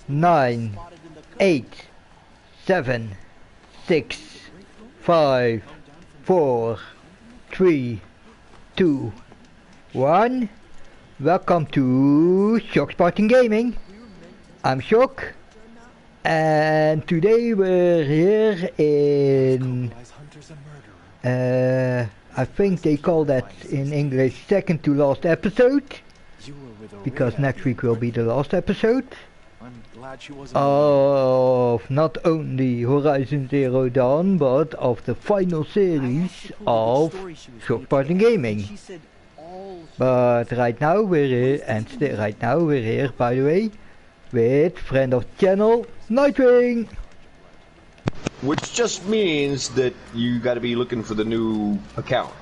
9, 8, 7, 6, 5, 4, 3, 2, 1. Welcome to Shock Spartan Gaming. I'm Shock, and today we're here in I think they call that in English second to last episode, because next week will be the last episode of not only Horizon Zero Dawn, but of the final series of Shock Spartan Gaming. But right now we're here, by the way, with friend of the channel, Nightwing. Which just means that you got to be looking for the new account.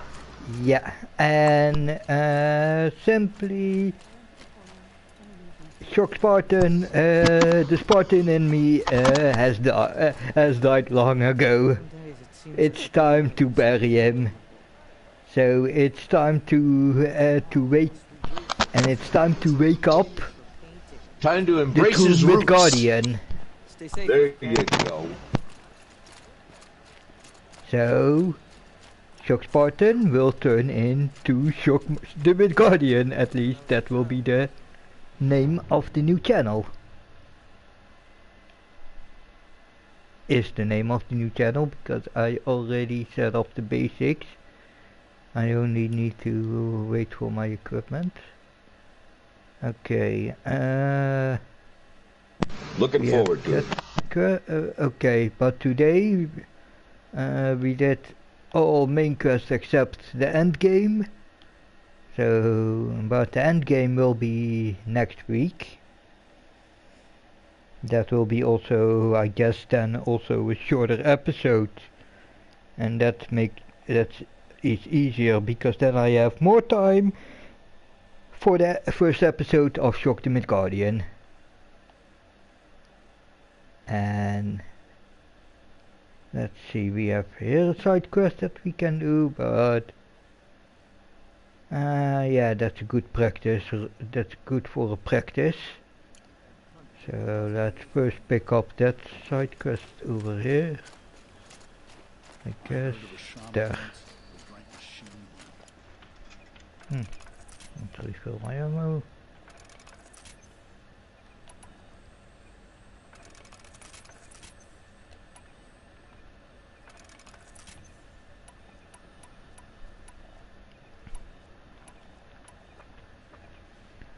Yeah, and simply Shock Spartan, the Spartan in me has died long ago. It's time to bury him. So it's time to wake, and it's time to wake up. Time to embrace his roots. Guardian. There you go. So, Shock Spartan will turn into Shock the Midgardian, at least that will be the name of the new channel. Is the name of the new channel, because I already set up the basics. I only need to wait for my equipment. Okay, looking forward to it. Okay, but today we did all main quests except the end game. So, but the end game will be next week. That will be also, I guess, then also a shorter episode, and that is easier because then I have more time for the first episode of Shock the Midgardian. And let's see, we have here a side quest that we can do, but yeah, that's a good practice. That's good for a practice. So let's first pick up that side quest over here. I guess there. Let's refill my ammo.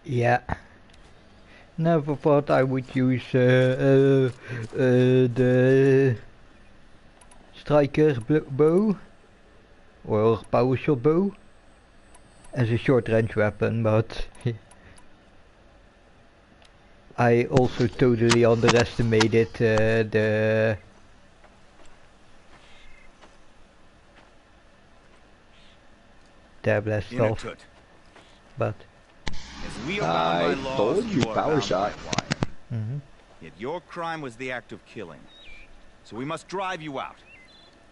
Yeah, never thought I would use the striker bow or power shot bow as a short range weapon, but I also totally underestimated the blast stuff. But I told you, power shot. Yet your crime was the act of killing. So we must drive you out.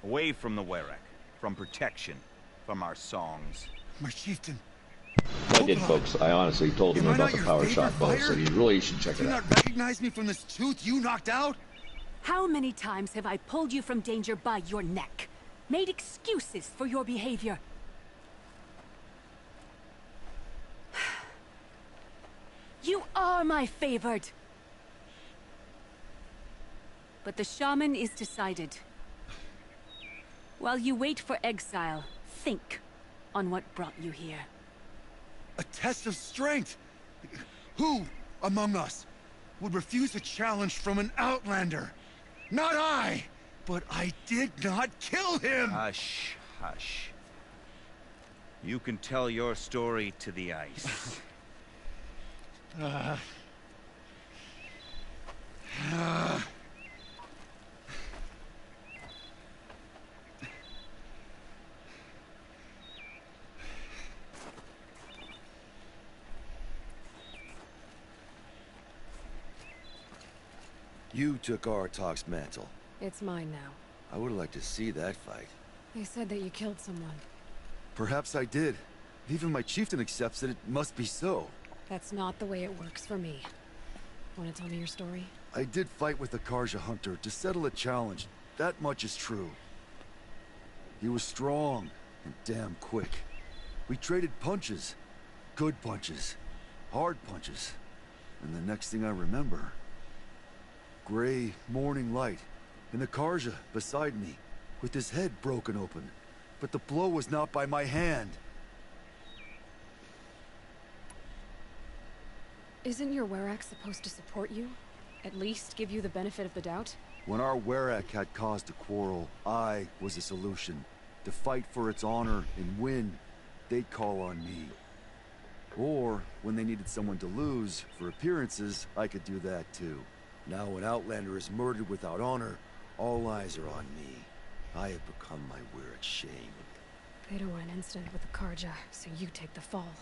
Away from the Werek. From protection. From our songs. My chieftain. I did, folks. I honestly told him about the power shot bow, so you really should check it out. Do you not recognize me from this tooth you knocked out? How many times have I pulled you from danger by your neck? Made excuses for your behavior? You are my favored. But the shaman is decided. While you wait for exile, think on what brought you here. A test of strength! Who among us would refuse a challenge from an outlander? Not I! But I did not kill him! Hush, hush. You can tell your story to the ice. You took Aratok's mantle. It's mine now. I would like to see that fight. They said that you killed someone. Perhaps I did. Even my chieftain accepts that it must be so. That's not the way it works for me. Want to tell me your story? I did fight with the Karja hunter to settle a challenge. That much is true. He was strong and damn quick. We traded punches. Good punches. Hard punches. And the next thing I remember... gray morning light. And the Karja beside me, with his head broken open. But the blow was not by my hand. Isn't your Werak supposed to support you? At least give you the benefit of the doubt? When our Werak had caused a quarrel, I was the solution. To fight for its honor and win, they'd call on me. Or, when they needed someone to lose, for appearances, I could do that too. Now when Outlander is murdered without honor, all eyes are on me. I have become my Werak's shame. They don't want an incident with the Karja, so you take the fall.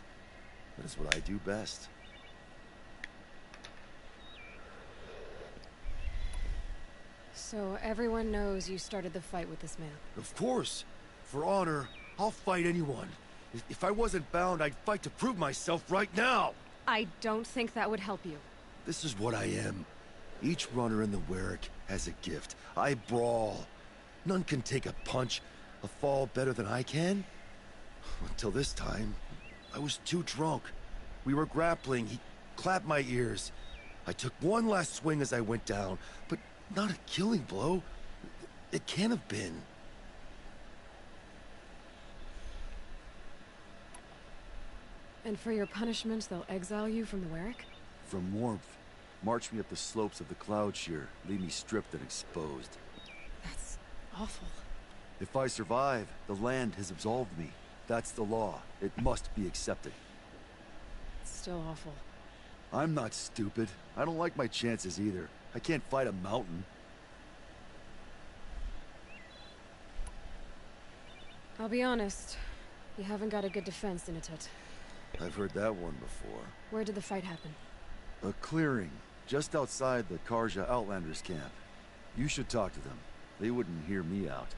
That is what I do best. So everyone knows you started the fight with this man? Of course. For honor, I'll fight anyone. If I wasn't bound, I'd fight to prove myself right now! I don't think that would help you. This is what I am. Each runner in the Werak has a gift. I brawl. None can take a punch, a fall better than I can. Until this time, I was too drunk. We were grappling. He clapped my ears. I took one last swing as I went down, but not a killing blow. It can't have been. And for your punishment, they'll exile you from the Werak? From warmth. March me up the slopes of the cloud shear, leave me stripped and exposed. That's awful. If I survive, the land has absolved me. That's the law. It must be accepted. It's still awful. I'm not stupid. I don't like my chances either. I can't fight a mountain. I'll be honest. You haven't got a good defense, Inatet. I've heard that one before. Where did the fight happen? A clearing, just outside the Karja Outlanders camp. You should talk to them. They wouldn't hear me out.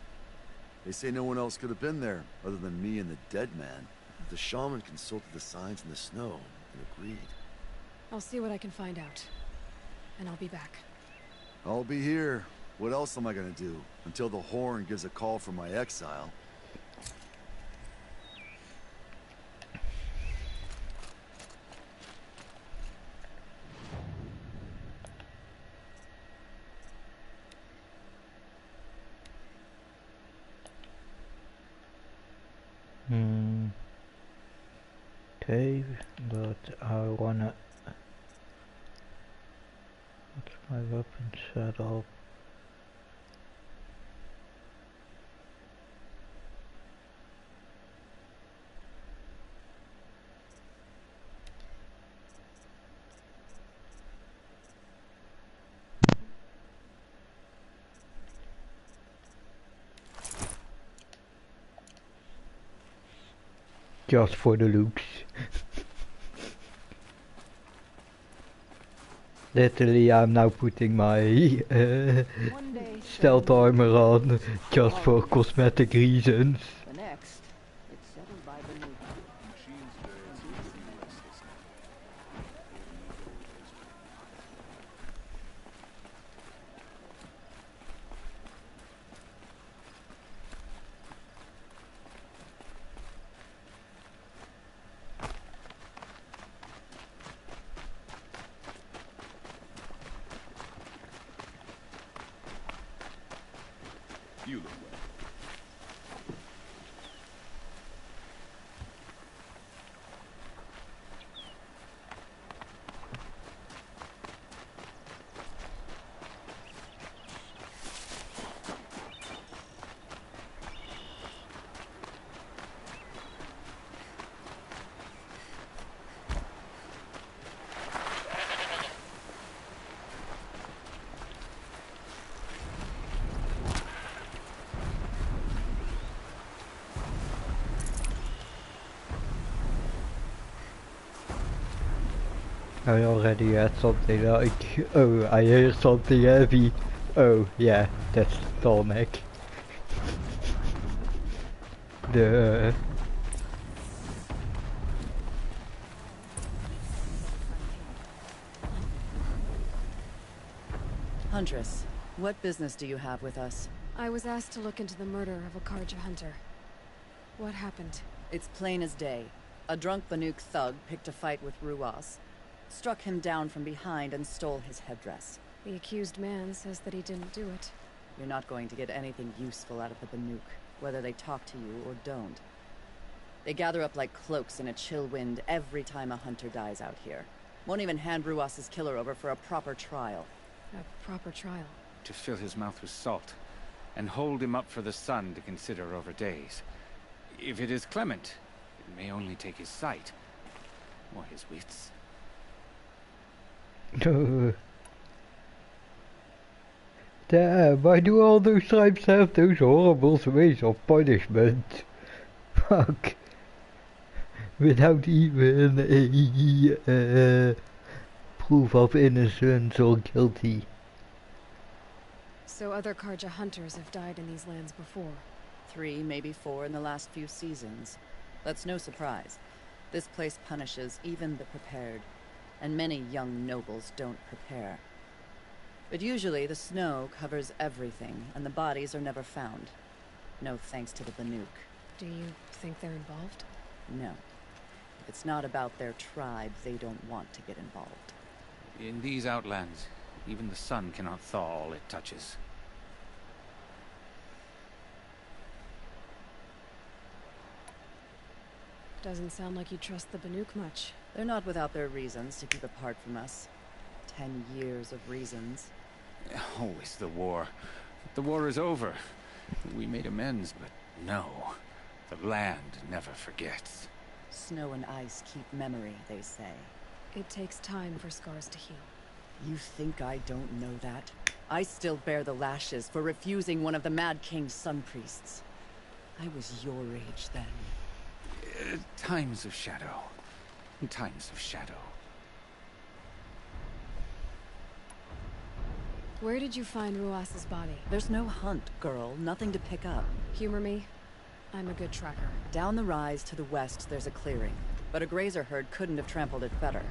They say no one else could have been there, other than me and the dead man. The shaman consulted the signs in the snow and agreed. I'll see what I can find out. And I'll be back. I'll be here. What else am I gonna do? Until the horn gives a call for my exile. Okay, but I wanna... What's my weapon setup? Just for the looks. Literally, I'm now putting my stealth armor on just for cosmetic reasons. The next, it's settled by the new. You look well. I already had something like, oh, I hear something heavy. Oh, yeah, that's Tolmec. The... Huntress, what business do you have with us? I was asked to look into the murder of a Karja hunter. What happened? It's plain as day. A drunk Banuk thug picked a fight with Ruas, struck him down from behind and stole his headdress. The accused man says that he didn't do it. You're not going to get anything useful out of the Banuk, whether they talk to you or don't. They gather up like cloaks in a chill wind every time a hunter dies out here. Won't even hand Ruas's killer over for a proper trial. A proper trial? To fill his mouth with salt, and hold him up for the sun to consider over days. If it is clement, it may only take his sight, or his wits. Damn, why do all those tribes have those horrible ways of punishment? Fuck. Without even a proof of innocence or guilty. So other Karja hunters have died in these lands before? 3, maybe 4 in the last few seasons. That's no surprise. This place punishes even the prepared, and many young nobles don't prepare. But usually the snow covers everything, and the bodies are never found. No thanks to the Banuk. Do you think they're involved? No. If it's not about their tribe, they don't want to get involved. In these outlands, even the sun cannot thaw all it touches. Doesn't sound like you trust the Banuk much. They're not without their reasons to keep apart from us. 10 years of reasons. Always the war. The war is over. We made amends, but no. The land never forgets. Snow and ice keep memory, they say. It takes time for scars to heal. You think I don't know that? I still bear the lashes for refusing one of the Mad King's sun priests. I was your age then. Times of shadow. Times of shadow. Where did you find Ruas's body? There's no hunt, girl. Nothing to pick up. Humor me. I'm a good tracker. Down the rise to the west, there's a clearing. But a grazer herd couldn't have trampled it better.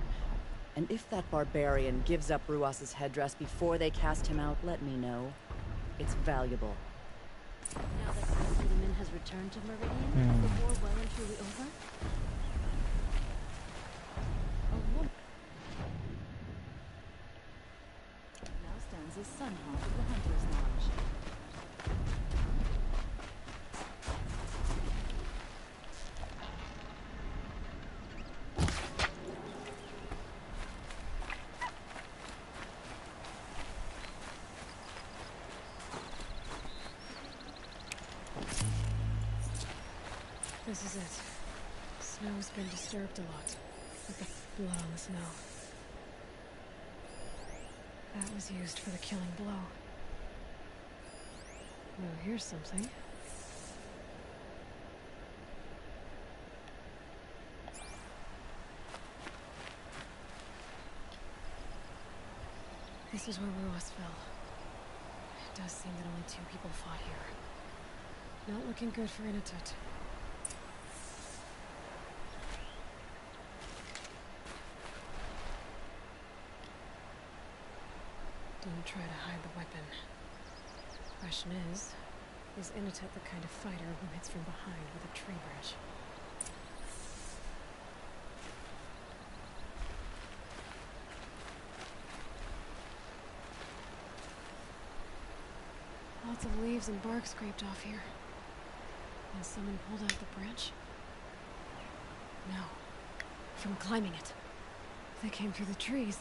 And if that barbarian gives up Ruas's headdress before they cast him out, let me know. It's valuable. Now that Cinnamon has returned to Meridian, is the war well and truly over? A woman now stands as Sun Hawk of the Hunter's Lodge. This is it. Snow's been disturbed a lot. With the blood on the snow. That was used for the killing blow. Oh, here's something. This is where Ruas fell. It does seem that only 2 people fought here. Not looking good for Inatut. Don't try to hide the weapon. Question is Inatut the kind of fighter who hits from behind with a tree branch? Lots of leaves and bark scraped off here. And someone pulled out the branch? No. From climbing it. They came through the trees.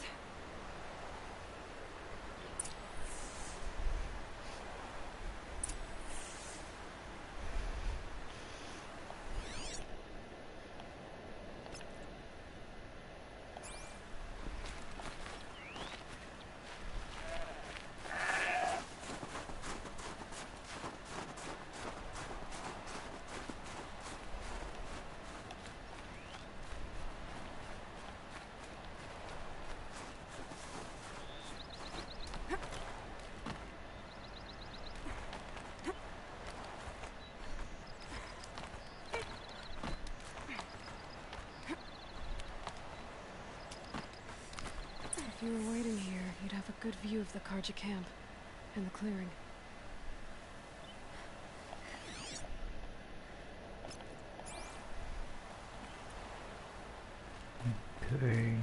good view of the Karja camp and the clearing. Okay.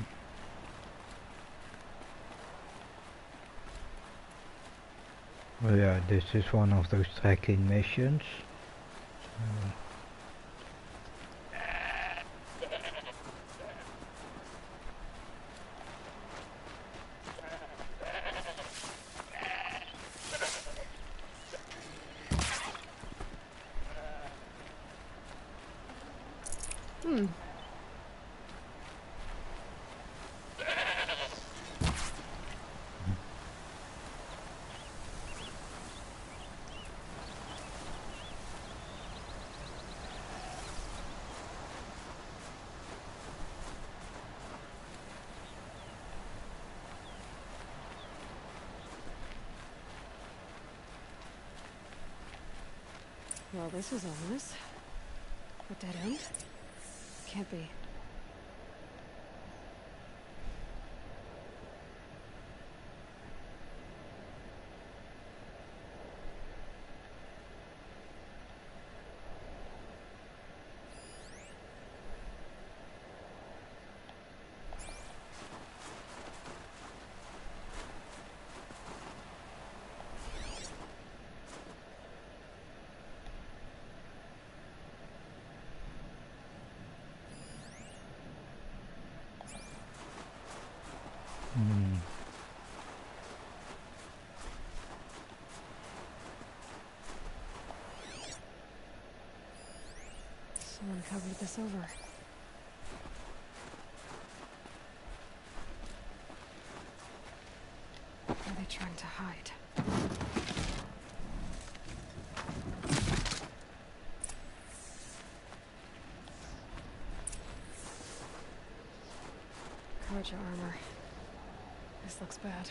Well, yeah, this is one of those trekking missions. Well, this is ominous. A dead end? Can't be. Someone covered this over. Are they trying to hide? Karja armor. This looks bad.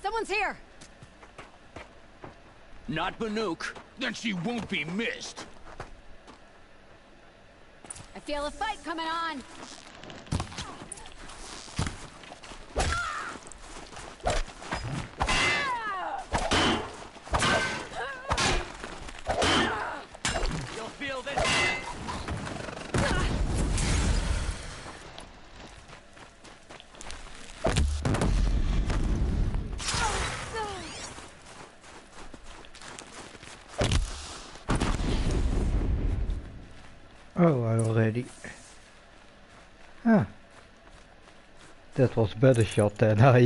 Someone's here! Not Banuk. Then she won't be missed. I feel a fight coming on! You'll feel this. Oh, I already... Ah. That was a better shot than I...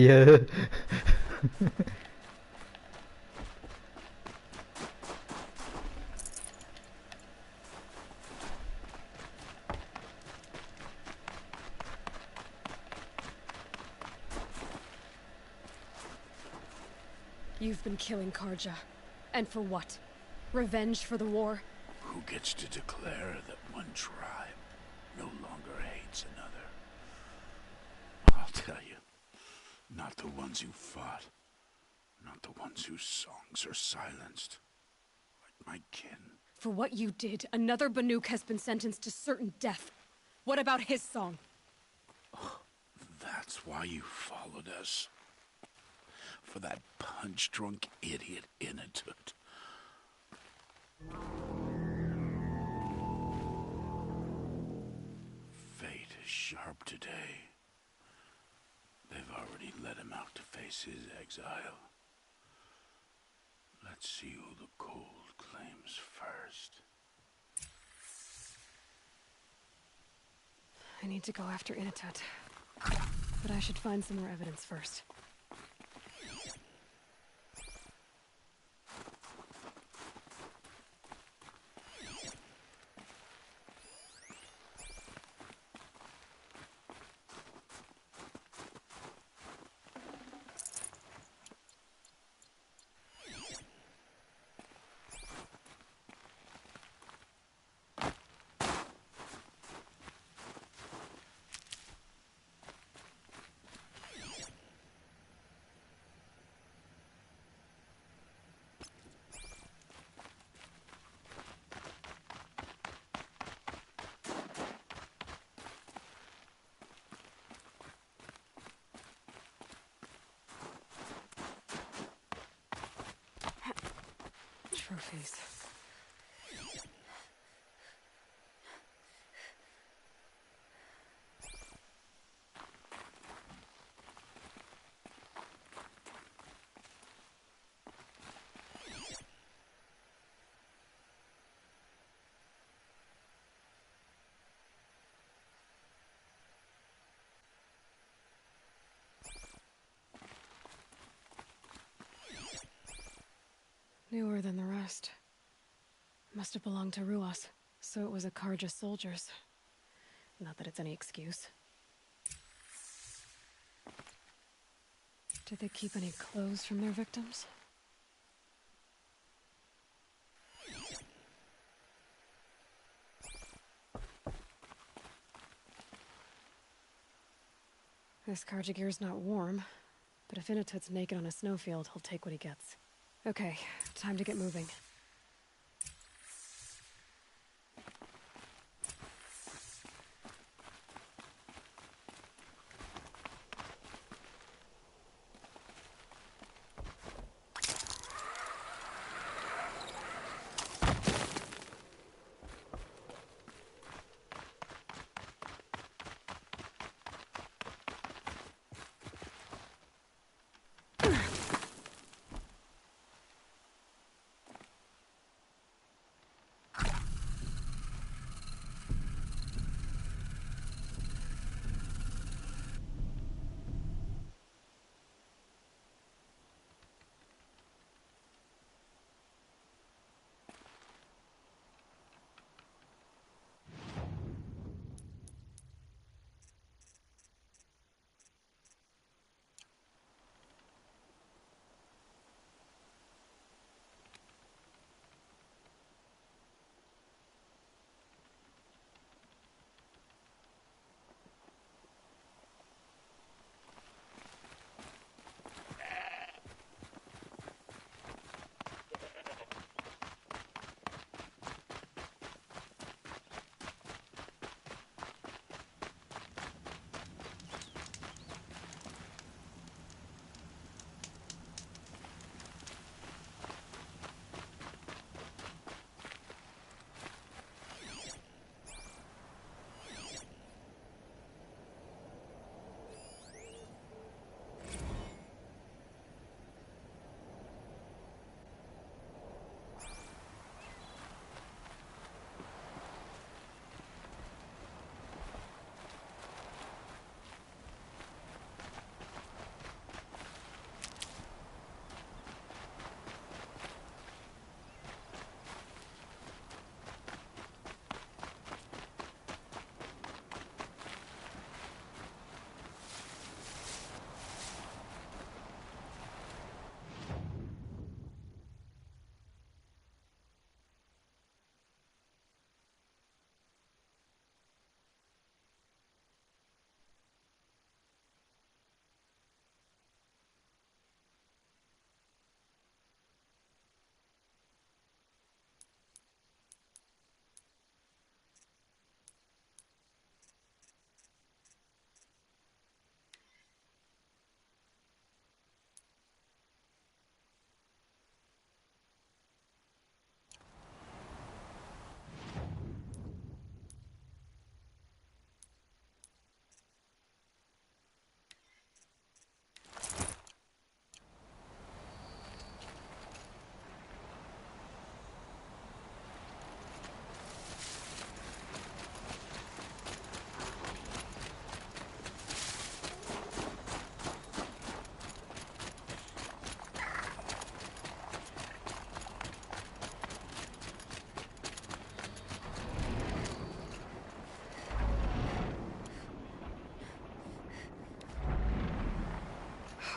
You've been killing Karja. And for what? Revenge for the war? Who gets to declare that one tribe no longer hates another? I'll tell you, not the ones who fought, not the ones whose songs are silenced, like my kin. For what you did, another Banuk has been sentenced to certain death. What about his song? That's why you followed us. For that punch-drunk idiot Inatut. Fate is sharp today. They've already let him out to face his exile. Let's see who the cold claims first. I need to go after Inatut. But I should find some more evidence first. trophies. Newer than the rest. Must have belonged to Ruas, so it was a Karja soldiers. Not that it's any excuse. Did they keep any clothes from their victims? This Karja gear's not warm, but if Inatut's naked on a snowfield, he'll take what he gets. Okay, time to get moving.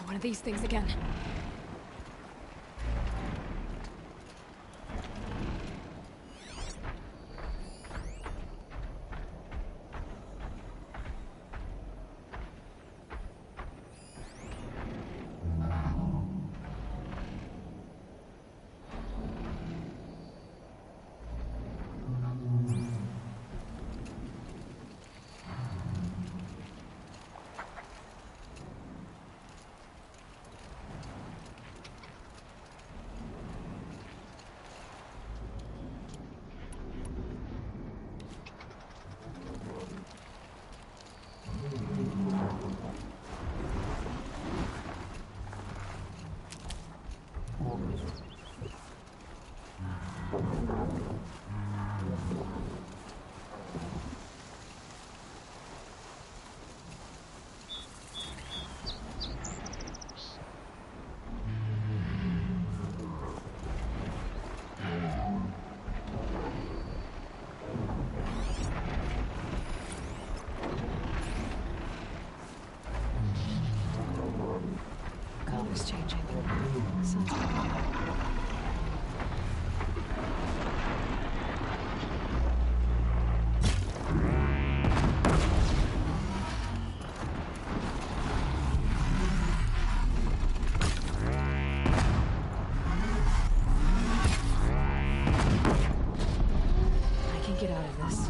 One of these things again. Color's changing. Sun's going down. I can get out of this.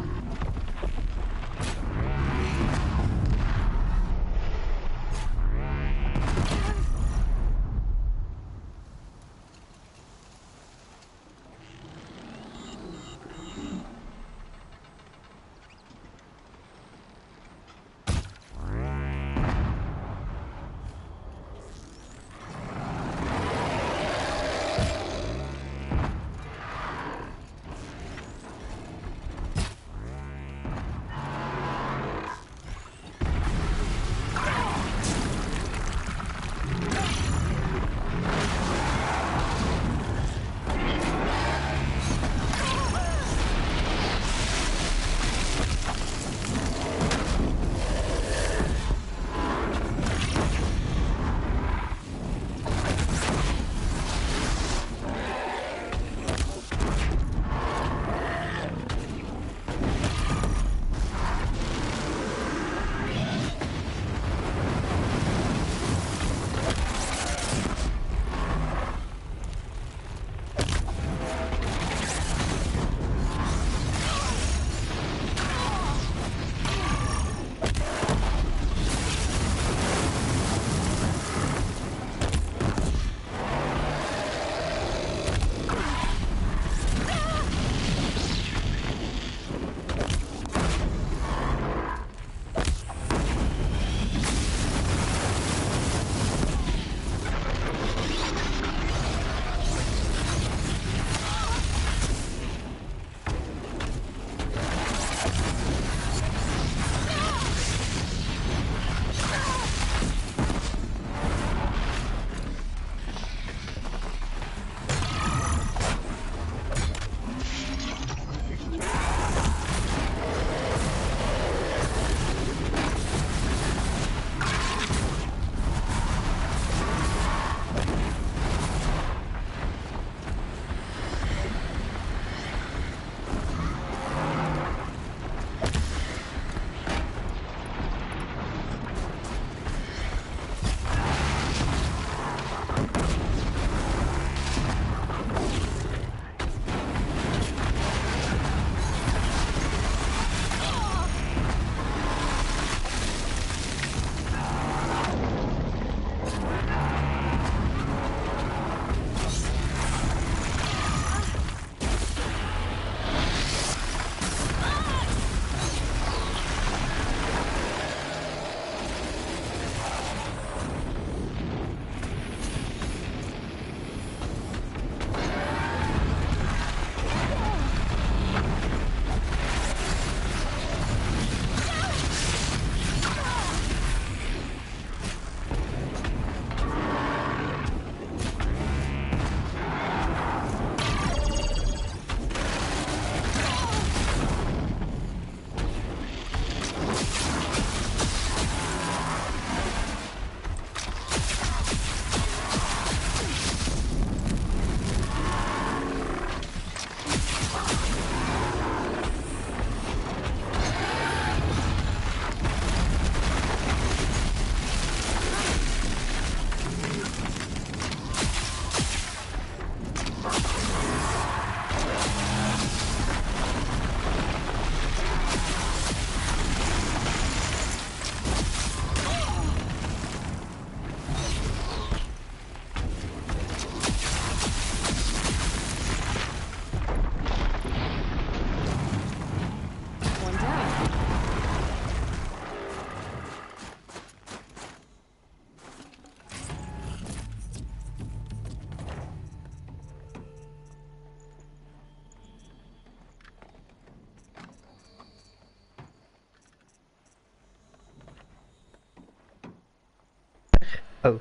Oh,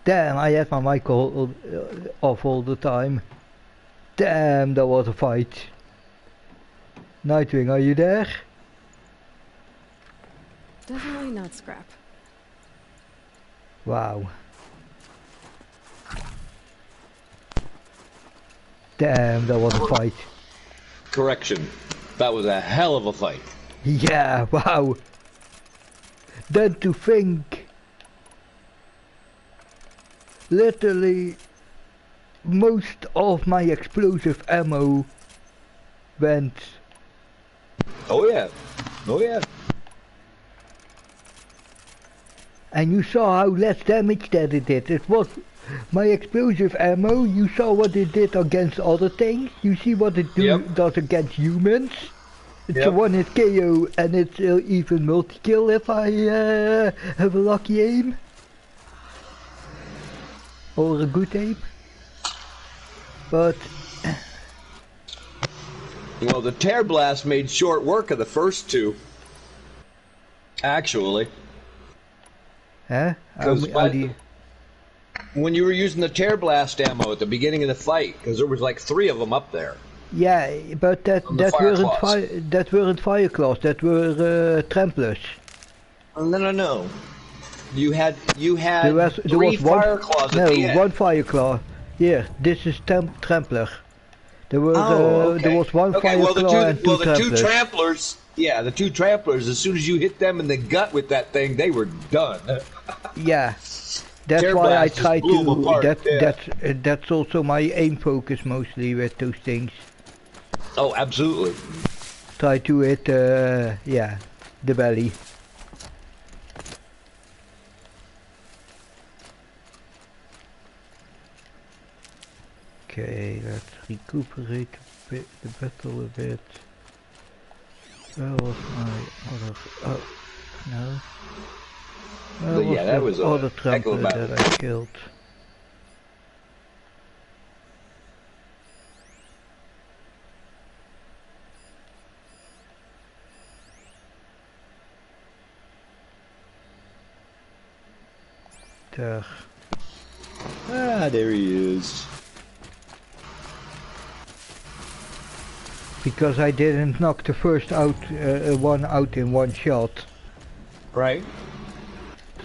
damn! I had my mic off all the time. Damn, that was a fight. Nightwing, are you there? Definitely not scrap. Wow. Damn, that was a fight. Correction. That was a hell of a fight. Yeah, wow. Then to think, literally, most of my explosive ammo went. Oh yeah. Oh yeah. And you saw how less damage that it did. It was my explosive ammo. You saw what it did against other things. You see what it does against humans. It's a one-hit KO, and it's even multi-kill if I have a lucky aim. Or a good aim. But... Well, the Tear Blast made short work of the first two. Actually. Huh? When you were using the Tear Blast ammo at the beginning of the fight, because there was like 3 of them up there. Yeah, but that weren't fire claws, that were tramplers. No. You had there was 3 fire claws at the end. One fire claw. Here, this is trampler. There were there was one fire claw and two tramplers. Yeah, the 2 tramplers. As soon as you hit them in the gut with that thing, they were done. Yeah. That's Tear why I Blast try blew them apart, that's also my aim focus mostly with those things. Oh, absolutely. Try to hit, yeah, the belly. Okay, let's recuperate the battle a bit. Where was my other... oh, no. Yeah, that was other trampler that I killed. There. Ah, there he is. Because I didn't knock the first one out in one shot. Right.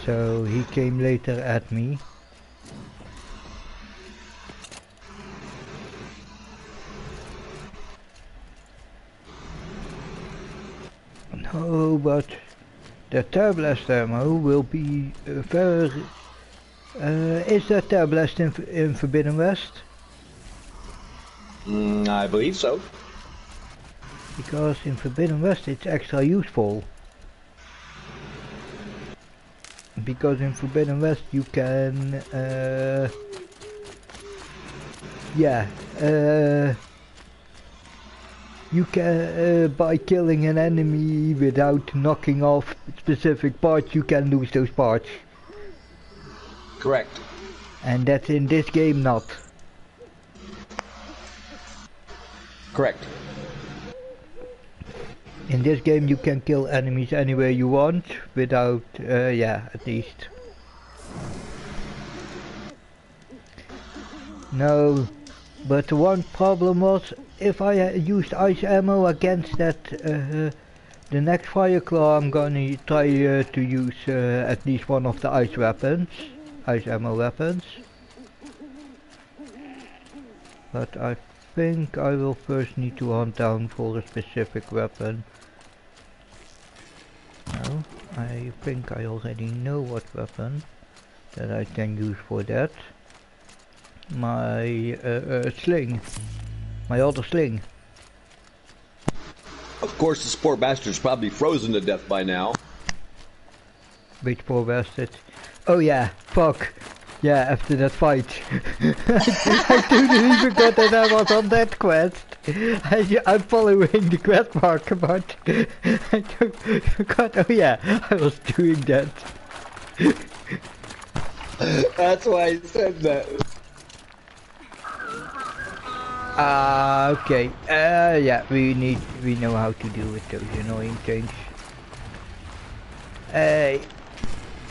So he came later at me. No, but the Tear Blast ammo will be very... is that Tear Blast in Forbidden West? I believe so. Because in Forbidden West it's extra useful. Because in Forbidden West you can... you can, by killing an enemy without knocking off specific parts, you can lose those parts. Correct. And that's in this game not. Correct. In this game you can kill enemies anywhere you want, without, yeah, at least. No, but the one problem was, if I used ice ammo against that, the next fire claw, I'm gonna try to use at least one of the ice weapons, ice ammo weapons. But I think I will first need to hunt down for a specific weapon. No, I think I already know what weapon that I can use for that. My sling. My other sling. Of course, this poor bastard's probably frozen to death by now. Which poor bastard? Oh yeah, fuck. Yeah, after that fight. I totally forgot that I was on that quest. I'm following the quest mark, but I forgot, oh yeah, I was doing that. That's why I said that. Okay. Yeah, we know how to deal with those annoying things. Hey.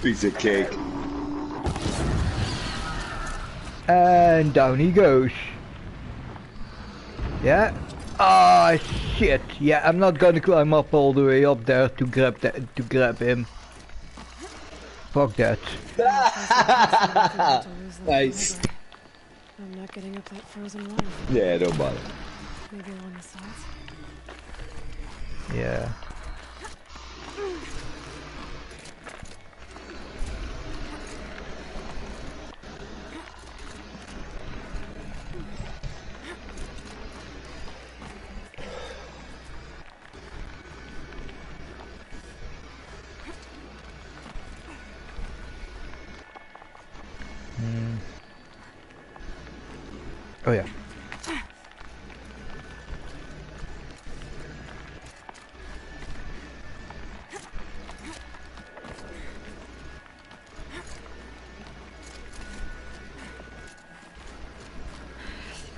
Piece of cake. And down he goes. Yeah. Ah, shit. Yeah, I'm not gonna climb up all the way up there to grab that, to grab him. Fuck that. Nice. I'm not getting up that frozen water. Yeah, don't bother. Maybe along the sides. Yeah. Oh yeah.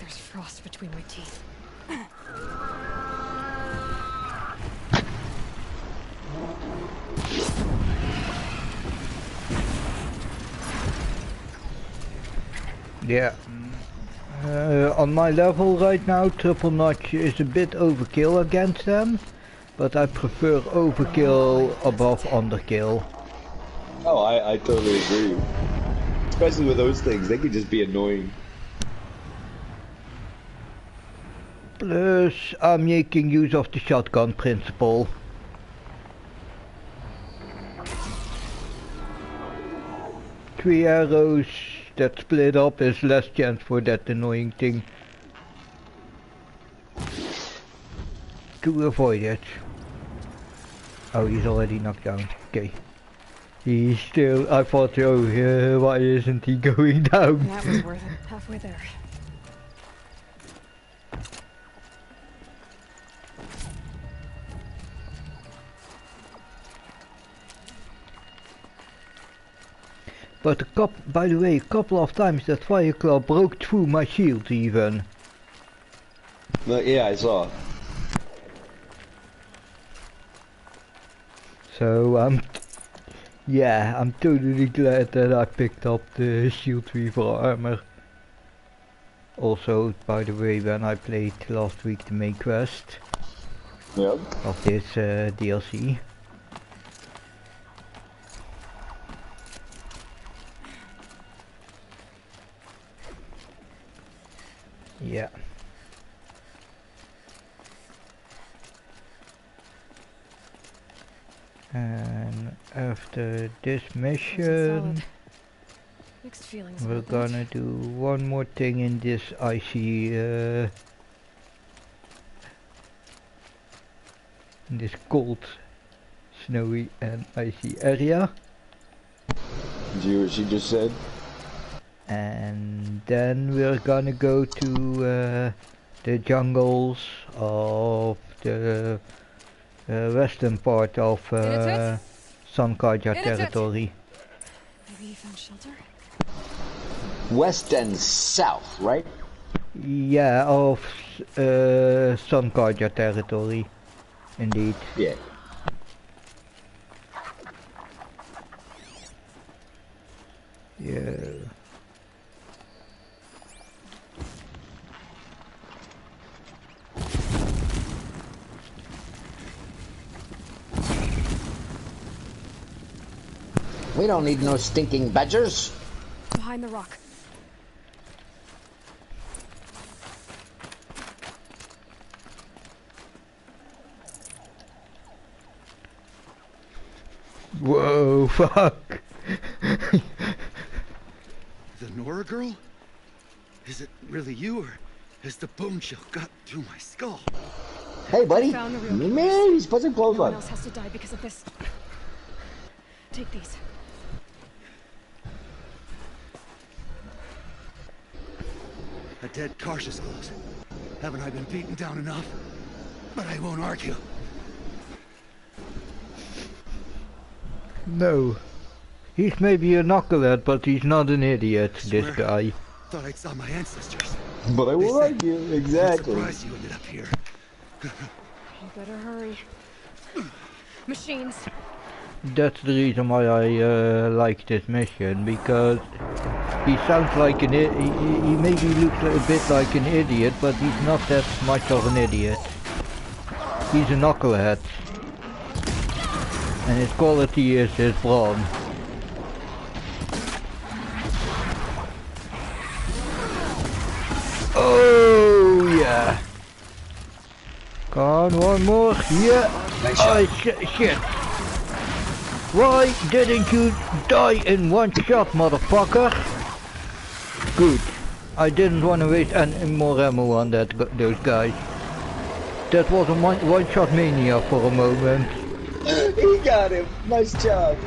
There's frost between my teeth. Yeah. On my level right now, triple notch is a bit overkill against them, but I prefer overkill above underkill. Oh, I totally agree. Especially with those things, they can just be annoying. Plus, I'm making use of the shotgun principle. Three arrows that split up is less chance for that annoying thing to avoid it. Oh, he's already knocked down. Okay. He's still, I thought, oh, why isn't he going down? That was worth it. Halfway there. But by the way, a couple of times that fire club broke through my shield even. Yeah, I saw. So yeah, I'm totally glad that I picked up the shield weaver armor. Also, by the way, when I played last week the main quest of this DLC. Yeah. And after this mission, mixed feelings we're gonna do one more thing in this icy, in this cold, snowy and icy area. Did you hear what she just said? And then we're gonna go to the jungles of the western part of Sankaja territory. Maybe you found shelter? West and south, right? Yeah, of Sankaja territory, indeed. Yeah. Yeah. We don't need no stinking badgers. Behind the rock. Whoa, fuck. The Nora girl? Is it really you, or has the bone chill got through my skull? Hey, buddy. Found the real Man, he's put some clothes No one on. else has to die because of this. Take these. A dead Karsh's clothes. Haven't I been beaten down enough? But I won't argue. No. He's maybe a knucklehead, but he's not an idiot, this guy. Thought I saw my ancestors. But I will argue, exactly. I'm surprised you ended up here. You better hurry. Machines. That's the reason why I like this mission, because He sounds like an he maybe looks a bit like an idiot, but he's not that much of an idiot. He's a knucklehead. And his quality is his brawn. Oh yeah. Come on, one more. Yeah. Oh shit. Why didn't you die in one shot, motherfucker? Good. I didn't want to waste any more ammo on those guys. That was a one-shot mania for a moment. He got him. Nice job.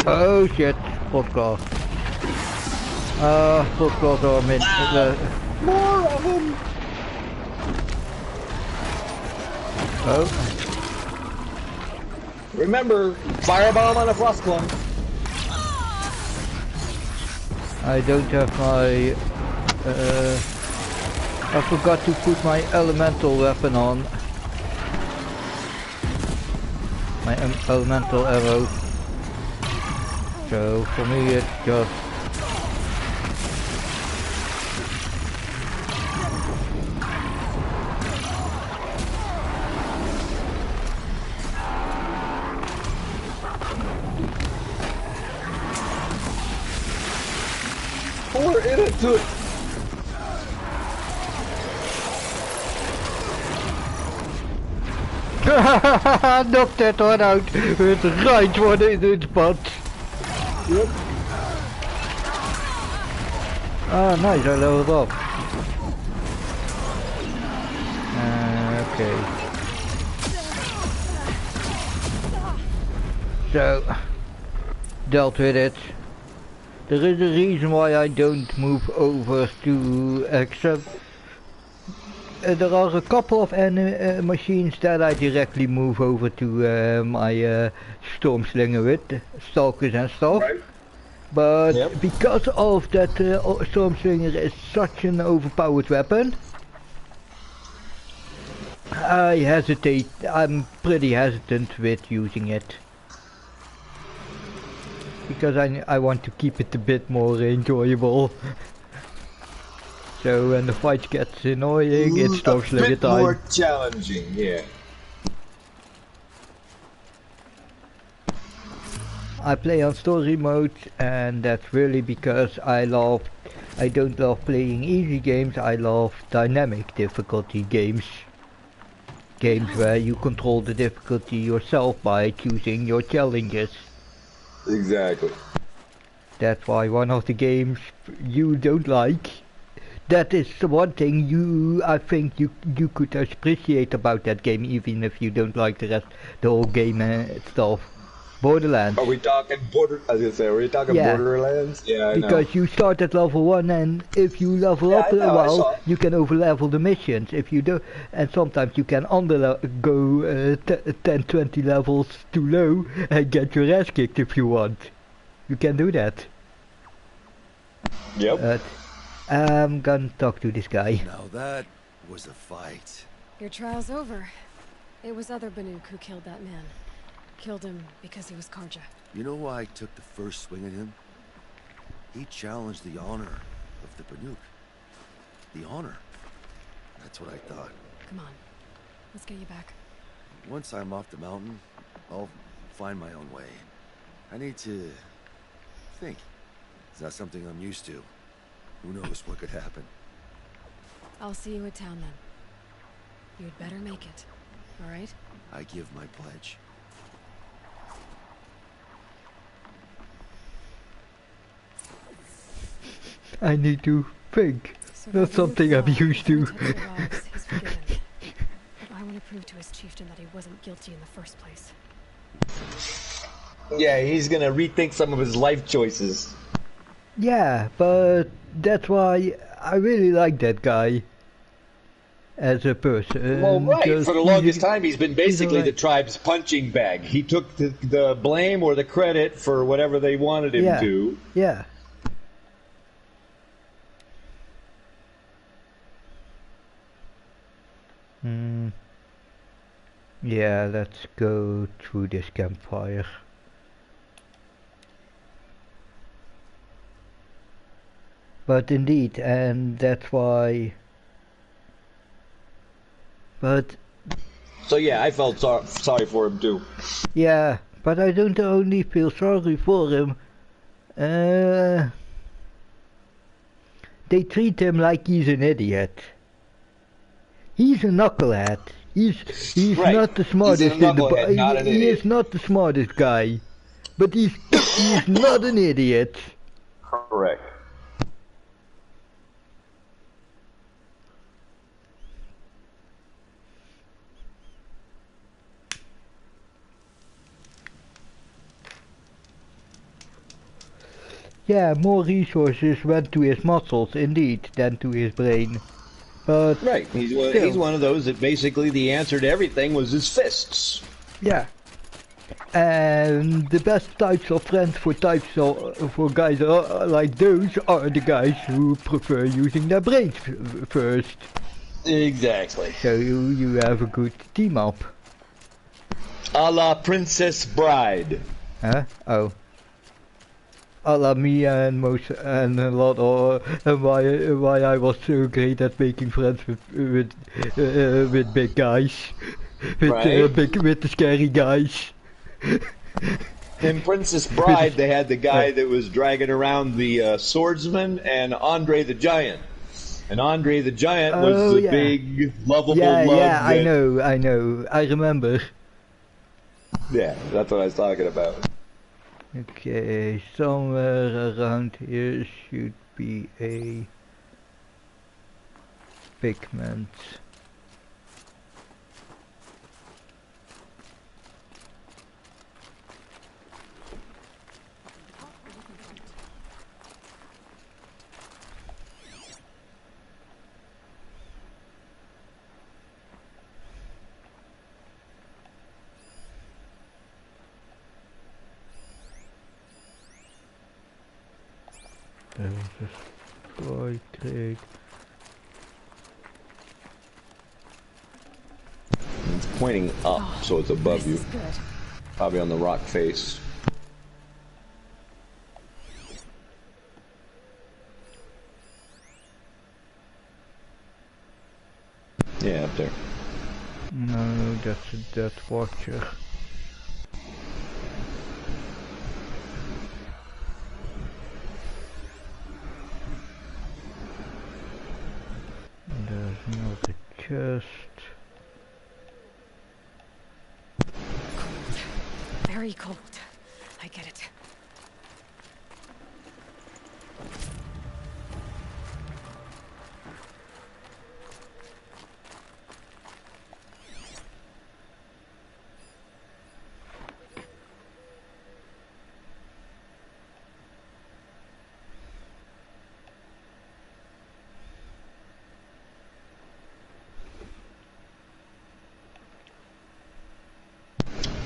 Oh shit. Podcast. Podcast are more of them. Oh. Remember, firebomb on a frost clone. I don't have my... I forgot to put my elemental weapon on. My elemental arrow. So for me it's just... Pour into it. Knock that one out with the right one in its butt. Yep. Ah, nice, I leveled up. Okay. So, dealt with it. There is a reason why I don't move over to accept. There are a couple of machines that I directly move over to my Stormslinger with, Stalkers and stuff. Right. But yep. Because of that Stormslinger is such an overpowered weapon, I'm pretty hesitant with using it. Because I want to keep it a bit more enjoyable. So when the fight gets annoying, it stops a bit time. More challenging, yeah. I play on story mode, and that's really because I don't love playing easy games. I love dynamic difficulty games. Games where you control the difficulty yourself by choosing your challenges. Exactly. That's why one of the games you don't like. That is the one thing I think you could appreciate about that game, even if you don't like the whole game itself. Borderlands. Are we talking Borderlands? Yeah, I know. Because you start at level 1, and if you level up a while, you can overlevel the missions. If you do, and sometimes you can go 10-20 levels too low and get your ass kicked if you want. You can do that. Yep. I'm gonna talk to this guy. Now that was a fight. Your trial's over. It was other Banuk who killed that man. Killed him because he was Karja. You know why I took the first swing at him? He challenged the honor of the Banuk. The honor. That's what I thought. Come on. Let's get you back. Once I'm off the mountain, I'll find my own way. I need to think. It's not something I'm used to. Who knows what could happen? I'll see you at town then. You'd better make it. Alright? I give my pledge. I need to think. So That's something I'm used to. He's forgiven. But I want to prove to his chieftain that he wasn't guilty in the first place. Yeah, he's gonna rethink some of his life choices. Yeah, but that's why I really like that guy as a person. Well, right. For the longest time, he's been basically the tribe's punching bag. He took the blame or the credit for whatever they wanted him to. Yeah. Yeah, let's go through this campfire. But indeed, and that's why. But So yeah, I felt sorry for him too. yeah, but I don't only feel sorry for him. They treat him like he's an idiot. He's a knucklehead. He's Right. not the He's a smartest in the knucklehead, not an he idiot. is not the smartest guy, but he's not an idiot. Correct. Yeah, more resources went to his muscles indeed than to his brain. But right, he's one of those that basically the answer to everything was his fists. Yeah. And the best types of friends for for guys like those are the guys who prefer using their brains first. Exactly. So you have a good team up. A la Princess Bride. Huh? Oh. A la me and a lot of why I was so great at making friends with big guys, with the scary guys. In Princess Bride, they had the guy that was dragging around the swordsman and Andre the Giant. And Andre the Giant was the big, lovable love. Yeah, I know. I remember. Yeah, that's what I was talking about. Okay, somewhere around here should be a pigment. There's a fly cake. It's pointing up, so it's above you. Probably on the rock face. Yeah, up there. No, that's a dead watcher. There's not a chest. Cold. Very cold. I get it.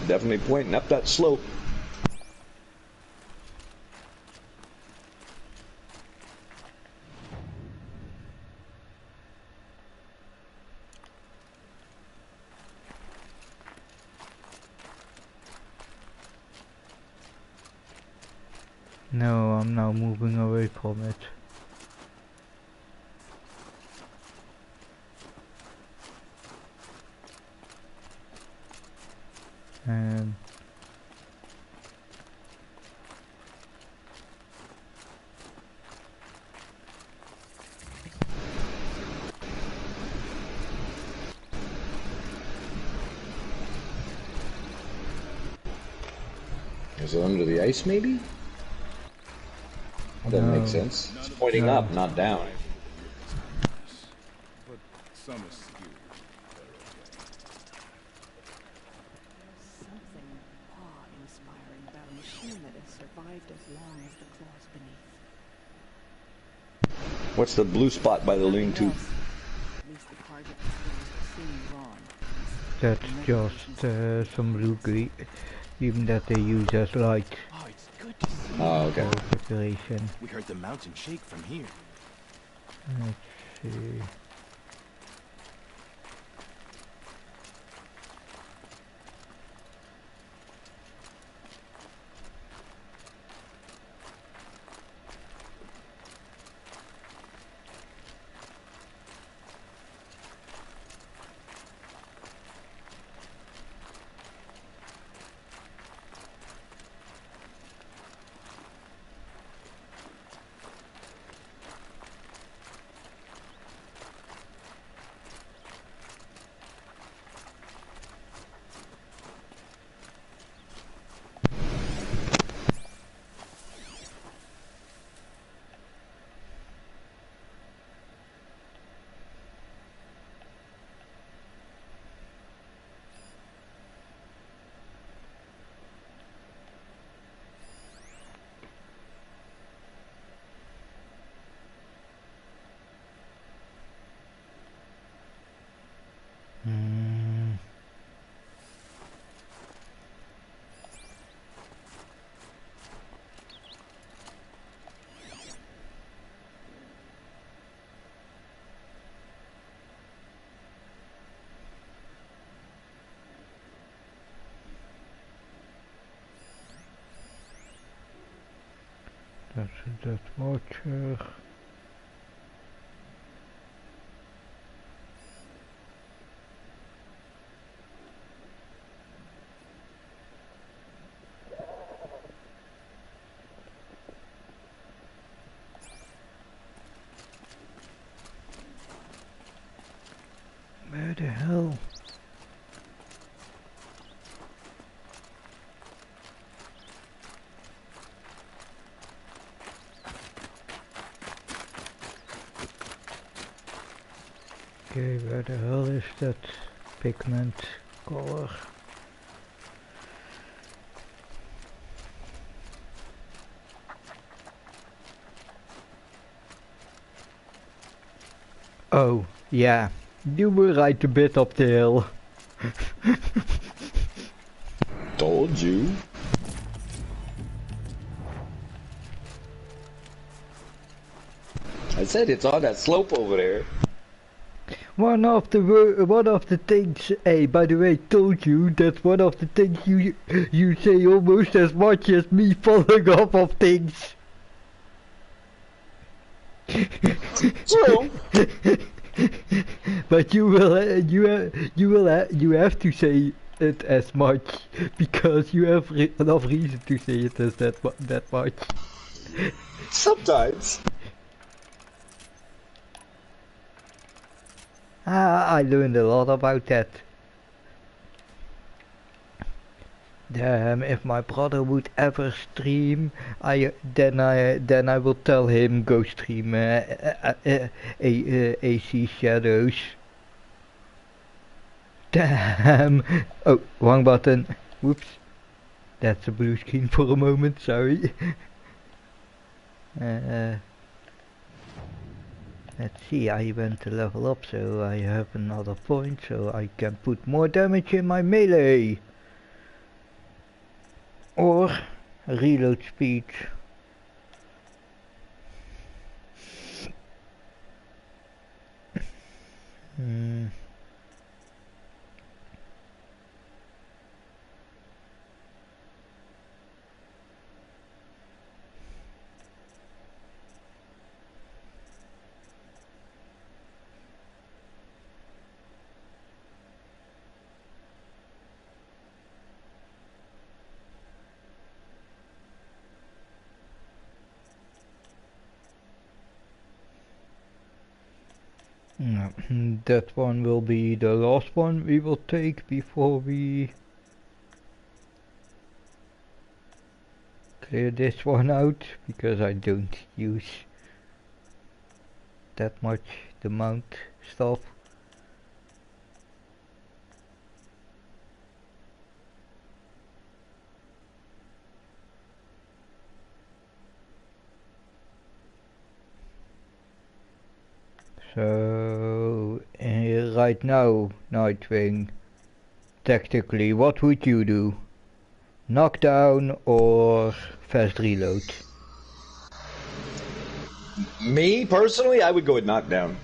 Definitely pointing up that slope. No, I'm now moving away from it. And is it under the ice, maybe? That doesn't make sense. It's pointing up, not down. But some are skewed. Something awe-inspiring about a machine that has survived as long as the claws beneath. What's the blue spot by the lean-to? At least the target seems wrong. that's just some blue green, even that they use as light. Oh, it's good to see. Oh, okay. Decoration. We heard the mountain shake from here. Let's see. That's a dead watcher. Where the hell? Okay, where the hell is that pigment color? Oh, yeah. You were right a bit up the hill. Told you. I said it's on that slope over there. One of the things, hey, by the way, told you that's one of the things you say almost as much as me falling off of things. True. But you have to say it as much because you have enough reason to say it as that much. Sometimes. I learned a lot about that. Damn, if my brother would ever stream, then I will tell him go stream AC Shadows. Damn. Oh, wrong button. Whoops. That's a blue screen for a moment. Sorry. Let's see, I went to level up, so I have another point, so I can put more damage in my melee. Or reload speed. No, that one will be the last one we will take before we clear this one out, because I don't use that much the mount stuff. So, right now, Nightwing, tactically, what would you do? Knockdown or fast reload? Me, personally, I would go with knockdown.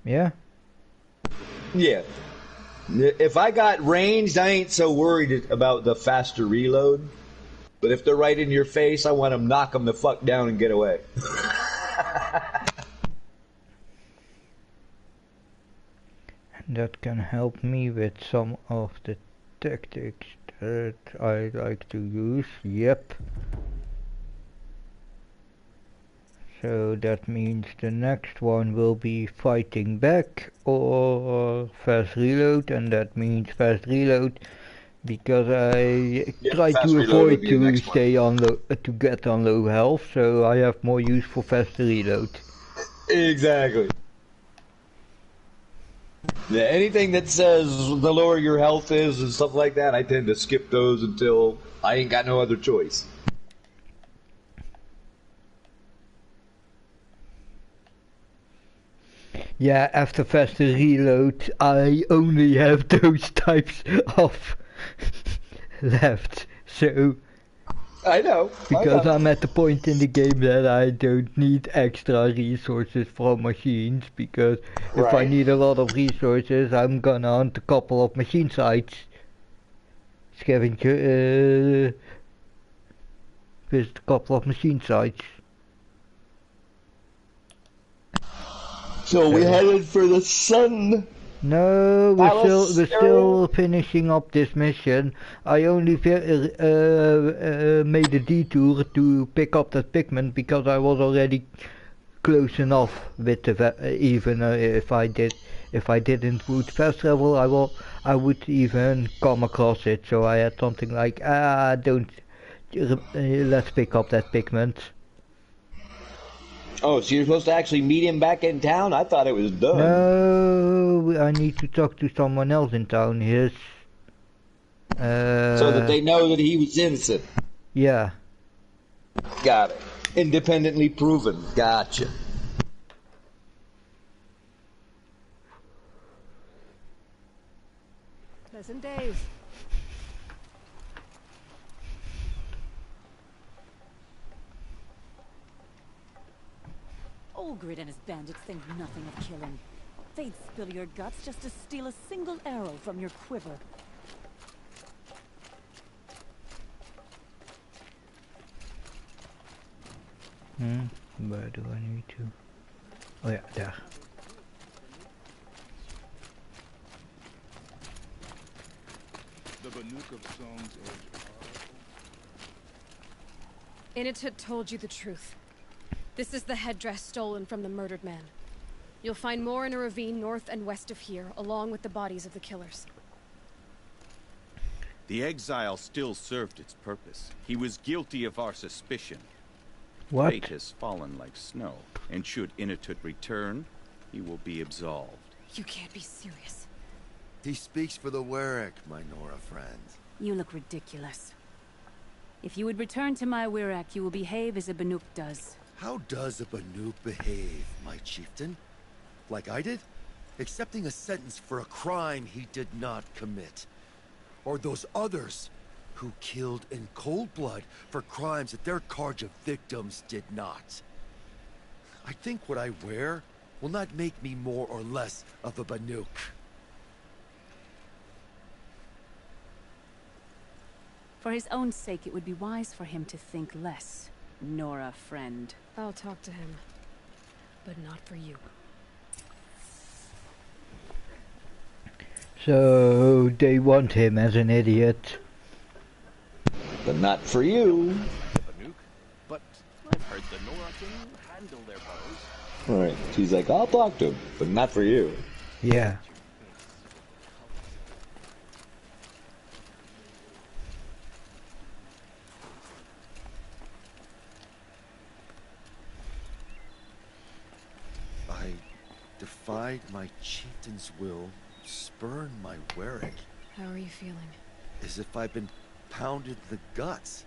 Yeah? Yeah. If I got ranged, I ain't so worried about the faster reload. But if they're right in your face, I want them knock them the fuck down and get away. That can help me with some of the tactics that I like to use. Yep. So that means the next one will be fighting back or fast reload, and that means fast reload because I try to avoid to stay on low, to get on low health, so I have more use for fast reload. Exactly. Yeah, anything that says the lower your health is and stuff like that, I tend to skip those until I ain't got no other choice. Yeah, after faster reload, I only have those types of left, so... I know. Because I'm at the point in the game that I don't need extra resources from machines, because if I need a lot of resources, I'm gonna hunt a couple of machine sites, scavenger, with a couple of machine sites. So we headed for the sun. No, we're still finishing up this mission. I only made a detour to pick up that pigment because I was already close enough with the even if I didn't would fast travel, I would even come across it. So I had something like don't let's pick up that pigment. Oh, so you're supposed to actually meet him back in town? I thought it was done. No, I need to talk to someone else in town. Yes. So that they know that he was innocent. Yeah. Got it. Independently proven. Gotcha. Pleasant days. Olgrid and his bandits think nothing of killing. They'd spill your guts just to steal a single arrow from your quiver. Where do I need to? Oh yeah, there. The Banuk of Song's Edge. Initut told you the truth. This is the headdress stolen from the murdered man. You'll find more in a ravine north and west of here, along with the bodies of the killers. The exile still served its purpose. He was guilty of our suspicion. What? Fate has fallen like snow, and should Initut return, he will be absolved. You can't be serious. He speaks for the Warwick, my Nora friend. You look ridiculous. If you would return to my Wirak, you will behave as a Banuk does. How does a Banuk behave, my chieftain? Like I did? Accepting a sentence for a crime he did not commit. Or those others who killed in cold blood for crimes that their charge of victims did not. I think what I wear will not make me more or less of a Banuk. For his own sake, it would be wise for him to think less. Nora, friend. I'll talk to him. But not for you. So they want him as an idiot. But not for you. Banuk, but I've heard the Nora can handle their bows. Alright, she's like, I'll talk to him, but not for you. Yeah. I defied my chieftain's will, spurned my Warwick. How are you feeling? As if I've been pounded in the guts.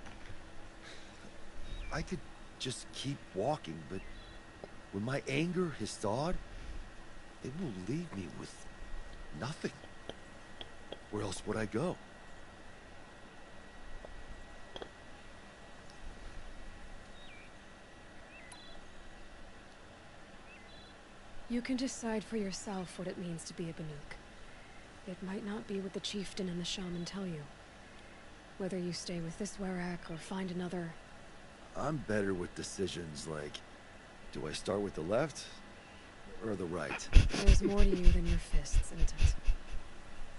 I could just keep walking, but when my anger has thawed, it will leave me with nothing. Where else would I go? You can decide for yourself what it means to be a Banuk. It might not be what the chieftain and the shaman tell you. Whether you stay with this Warwick or find another... I'm better with decisions like, do I start with the left or the right? There's more to you than your fists, Initut.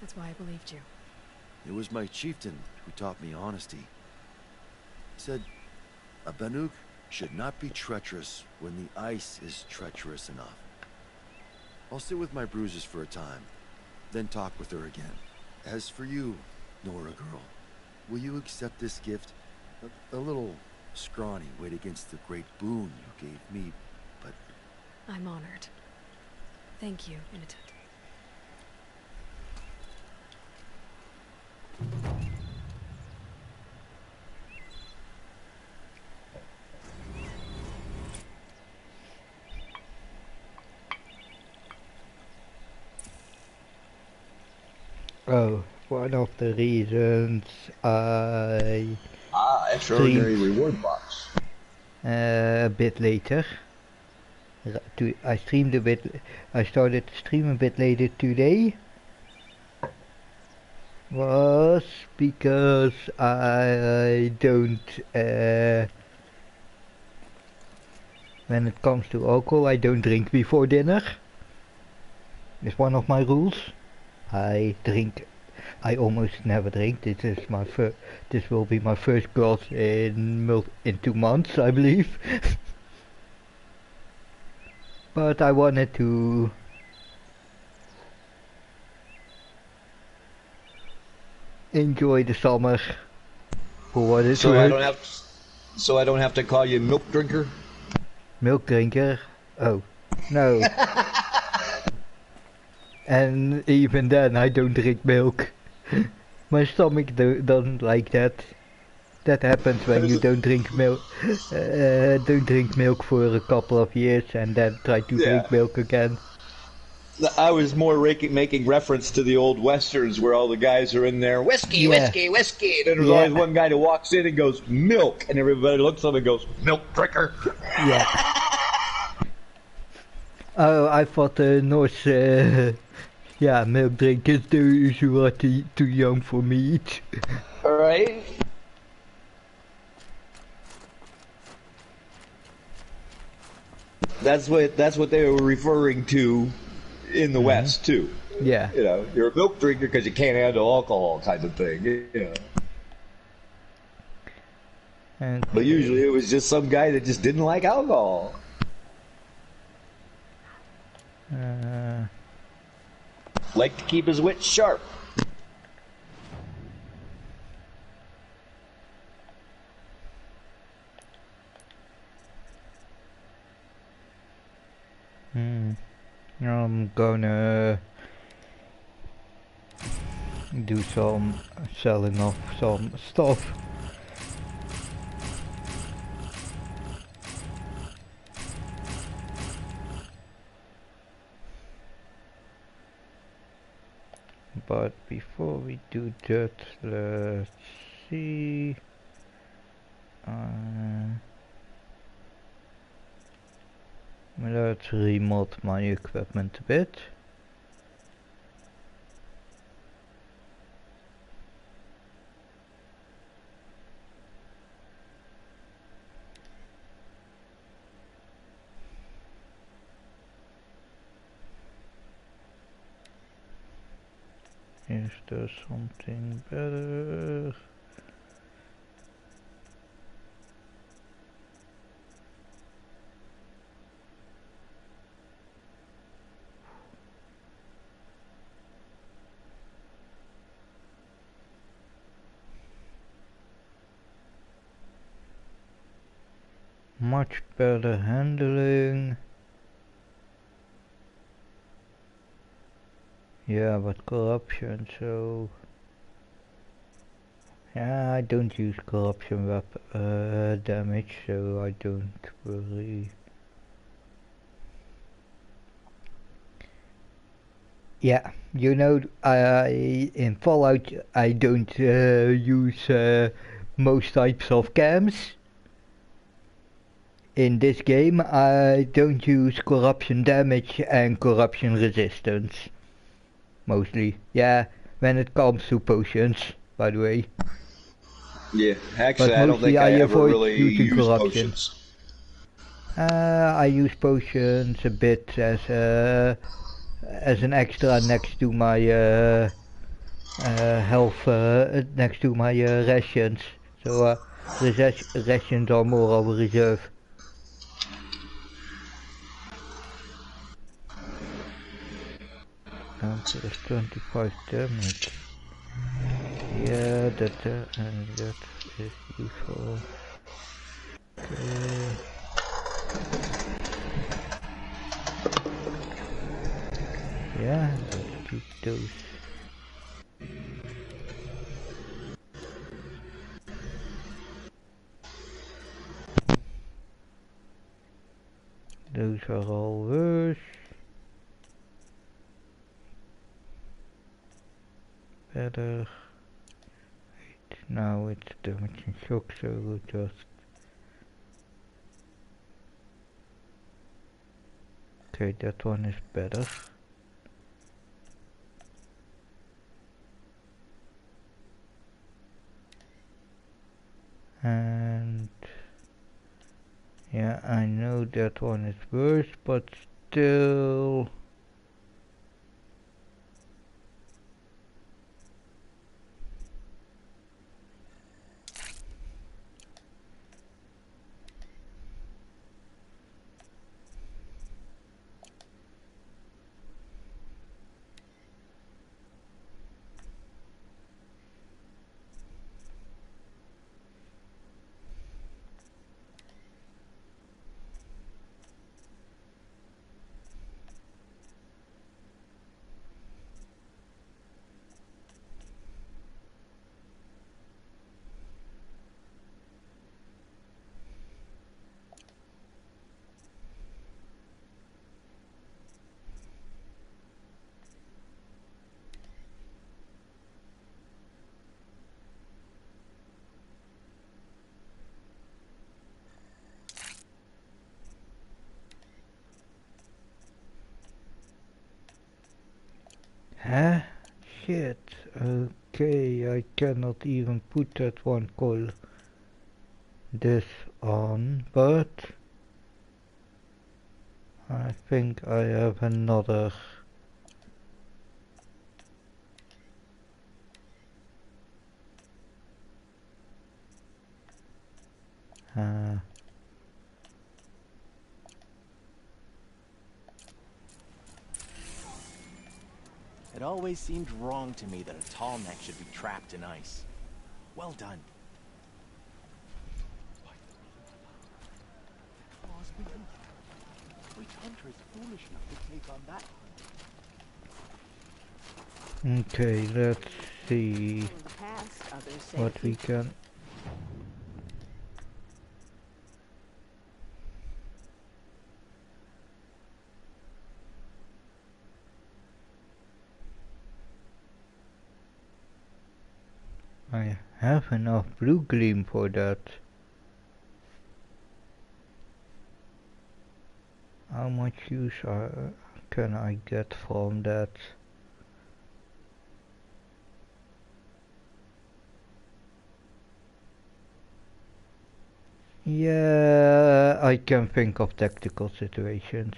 That's why I believed you. It was my chieftain who taught me honesty. He said, a Banuk should not be treacherous when the ice is treacherous enough. I'll sit with my bruises for a time, then talk with her again. As for you, Nora girl, will you accept this gift? A little scrawny weight against the great boon you gave me, but... I'm honored. Thank you, Initut. Oh, one of the reasons I extraordinary reward box. A bit later. I streamed a bit. I started to stream a bit later today. was because I don't, when it comes to alcohol, I don't drink before dinner. It's one of my rules. I almost never drink. This will be my first glass in 2 months, I believe. But I wanted to enjoy the summer for what it's worth. So I don't have to call you milk drinker? Milk drinker? Oh, no. And even then I don't drink milk. My stomach doesn't like that. That happens when you don't drink milk for a couple of years and then try to drink milk again. I was more making reference to the old westerns where all the guys are in there, whiskey, whiskey, whiskey. And there's always one guy that walks in and goes, milk. And everybody looks at him and goes, milk drinker. Yeah. Oh, I thought the Norse, milk drinkers, those who are too young for meat. Alright. That's what they were referring to in the West too. Yeah. You know, you're a milk drinker because you can't handle alcohol, kind of thing. You know. Okay. But usually it was just some guy that just didn't like alcohol. Like to keep his wits sharp. I'm gonna do some selling of some stuff. But before we do that, let's see. Let's remod my equipment a bit. Is there something better? Much better handling. Yeah, but corruption, so... Yeah, I don't use corruption damage, so I don't worry. Yeah, you know, in Fallout I don't use most types of cams. In this game I don't use corruption damage and corruption resistance. Mostly. Yeah, when it comes to potions, by the way. Yeah, actually I don't think I ever really use potions. I use potions a bit as an extra next to my health, next to my rations. So rations are more of a reserve. There's 25 damage. Yeah, that is useful. Okay. Yeah, let's keep those. Those are all worse. Better. Wait, now it's damage and shock, so we'll just... Okay, that one is better. And yeah, I know that one is worse, but still. Huh? Shit. Okay, I cannot even put that one call this on, but I think I have another. It always seemed wrong to me that a tall neck should be trapped in ice. Well done. Which hunter is foolish enough to take on that hunt? Okay, let's see what we can. I have enough blue gleam for that. How much use can I get from that? Yeah, I can think of tactical situations.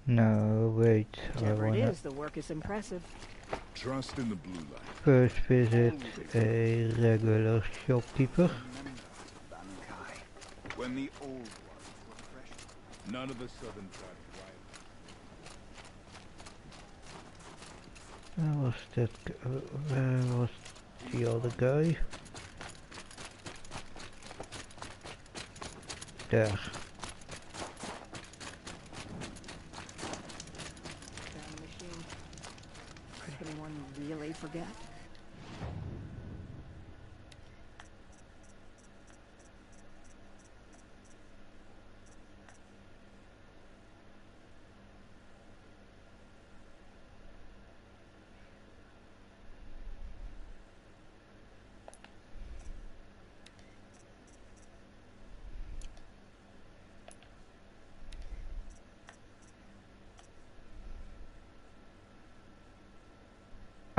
No, wait. Whatever it is, the work is impressive. Trust in the blue light. First visit a regular shopkeeper. When the old ones were fresh, none of the southern tribes wild. Where was that? Where was the other guy? There. Could anyone really forget?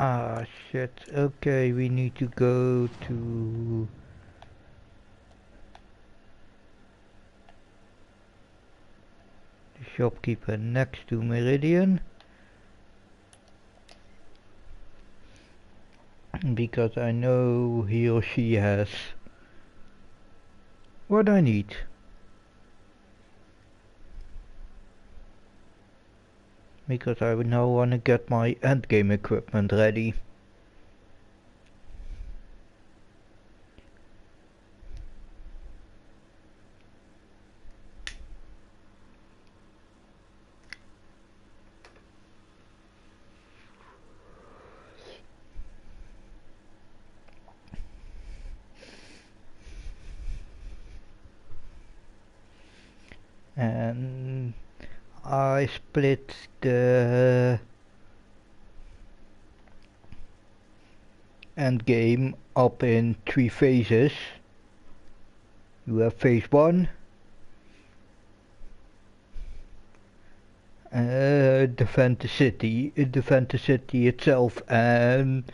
Ah, shit. Okay, we need to go to the shopkeeper next to Meridian, because I know he or she has what I need. because I would now want to get my endgame equipment ready. And I split the endgame up in 3 phases. You have phase 1, defend the city itself, and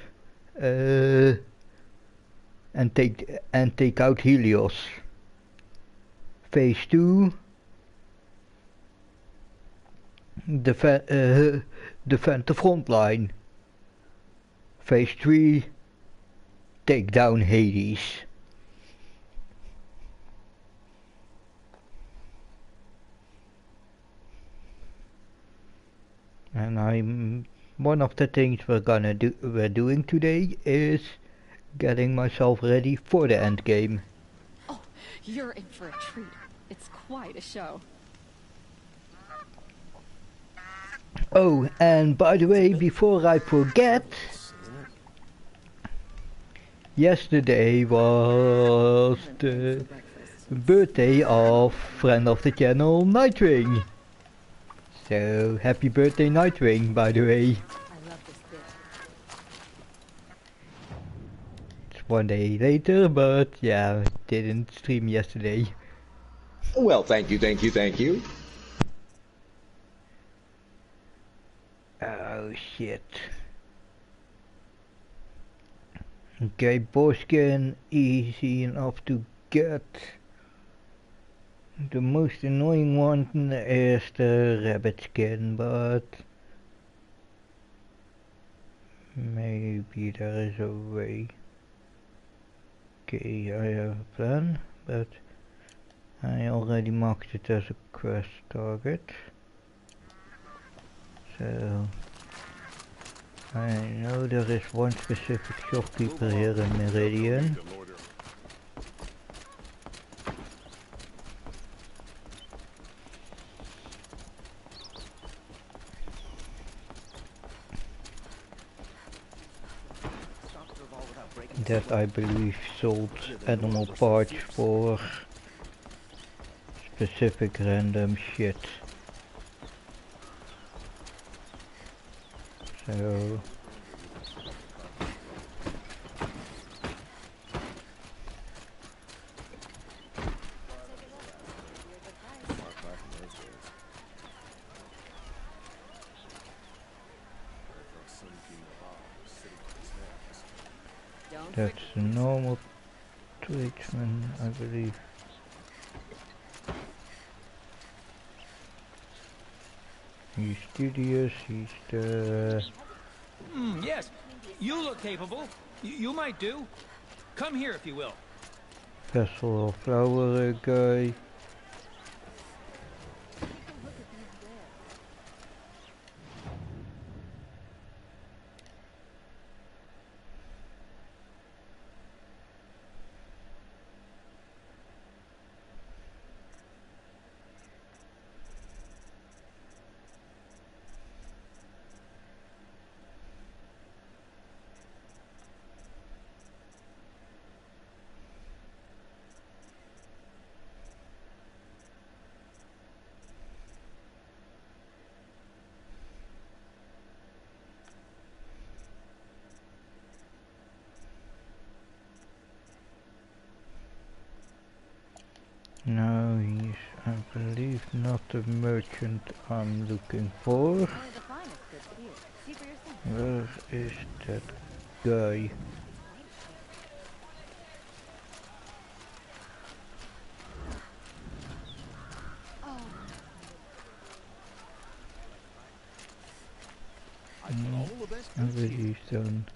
take out Helios. Phase 2, defend the front line. Phase 3, take down Hades. And one of the things we're doing today is getting myself ready for the end game. Oh, you're in for a treat. It's quite a show. Oh, and by the way, before I forget, yesterday was the birthday of friend of the channel, Nightwing. So, happy birthday, Nightwing, by the way. It's one day later, but yeah, didn't stream yesterday. Well, thank you. Oh shit. Okay, Boskin, easy enough to get. The most annoying one is the rabbit skin, but maybe there is a way. Okay, I have a plan, but I already marked it as a quest target. So I know there is one specific shopkeeper here in Meridian. That I believe sold animal parts for specific random shit. So that's the normal tradesman, I believe. He's studious, he's the... Yes, you look capable. You might do. Come here if you will. Vessel flower guy. No, he's, I believe, not the merchant I'm looking for. Where is that guy? I believe done.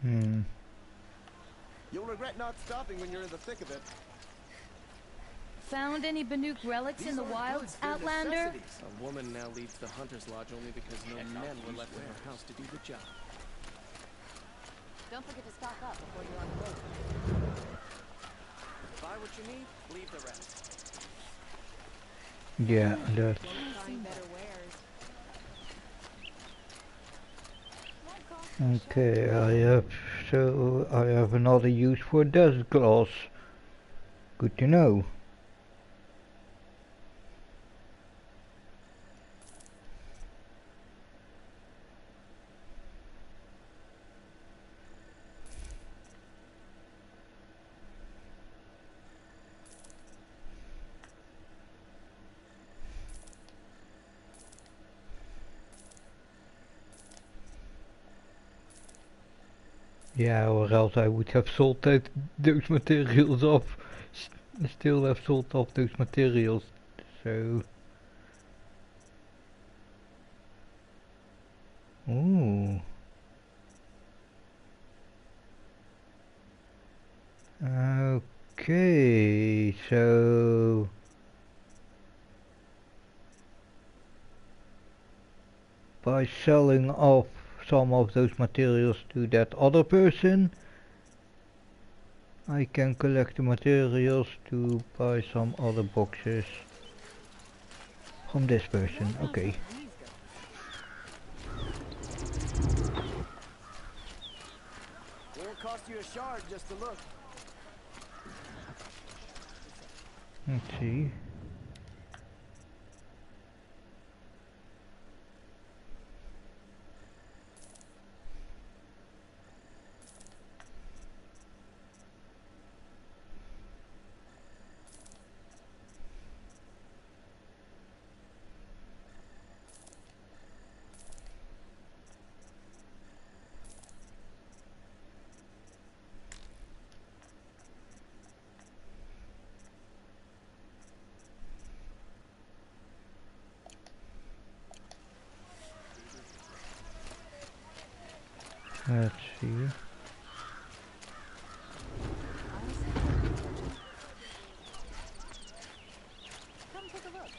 You'll regret not stopping when you're in the thick of it. Found any Banuk relics in the wilds, Outlander? A woman now leads the Hunter's Lodge only because no men were left in her house to do the job. Don't forget to stock up before you're on the road. Buy what you need, leave the rest. Yeah, that. Okay, I have another use for desert glass. Good to know. Yeah, or else I would have sold those materials off. Still have sold off those materials. So. Ooh. Okay, so. By selling off some of those materials to that other person, I can collect the materials to buy some other boxes from this person. Okay. Won't cost you a shard just to look. Let's see. Let's see. Come take a look.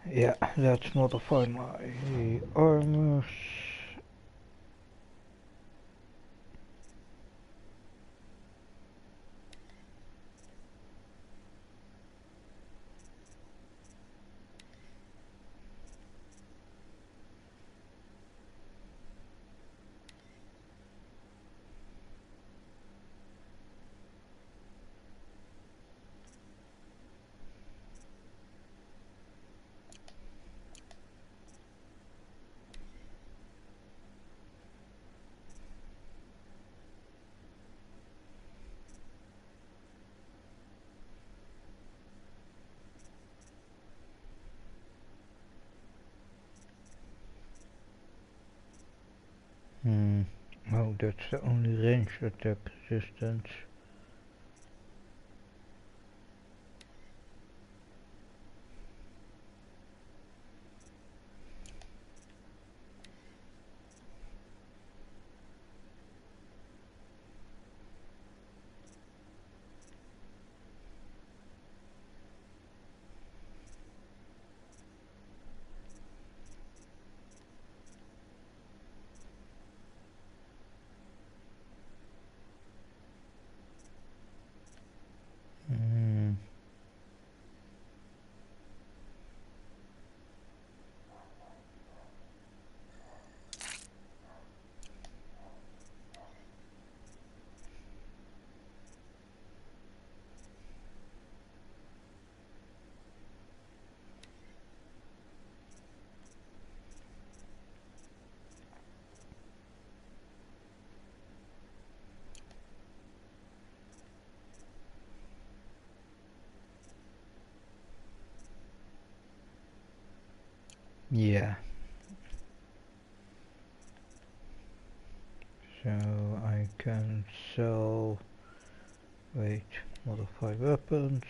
Yeah, let's modify my armors. Oh, that's the only range attack resistance. Yeah. So I can sell, wait, modify weapons.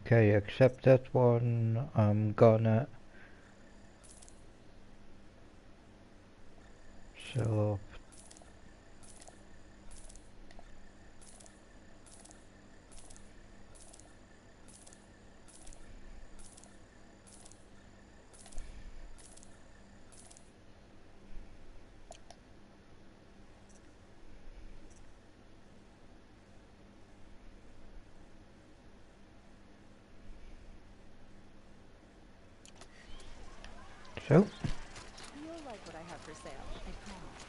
Okay, accept that one. I'm gonna sell up. So. You'll like what I have for sale, I promise.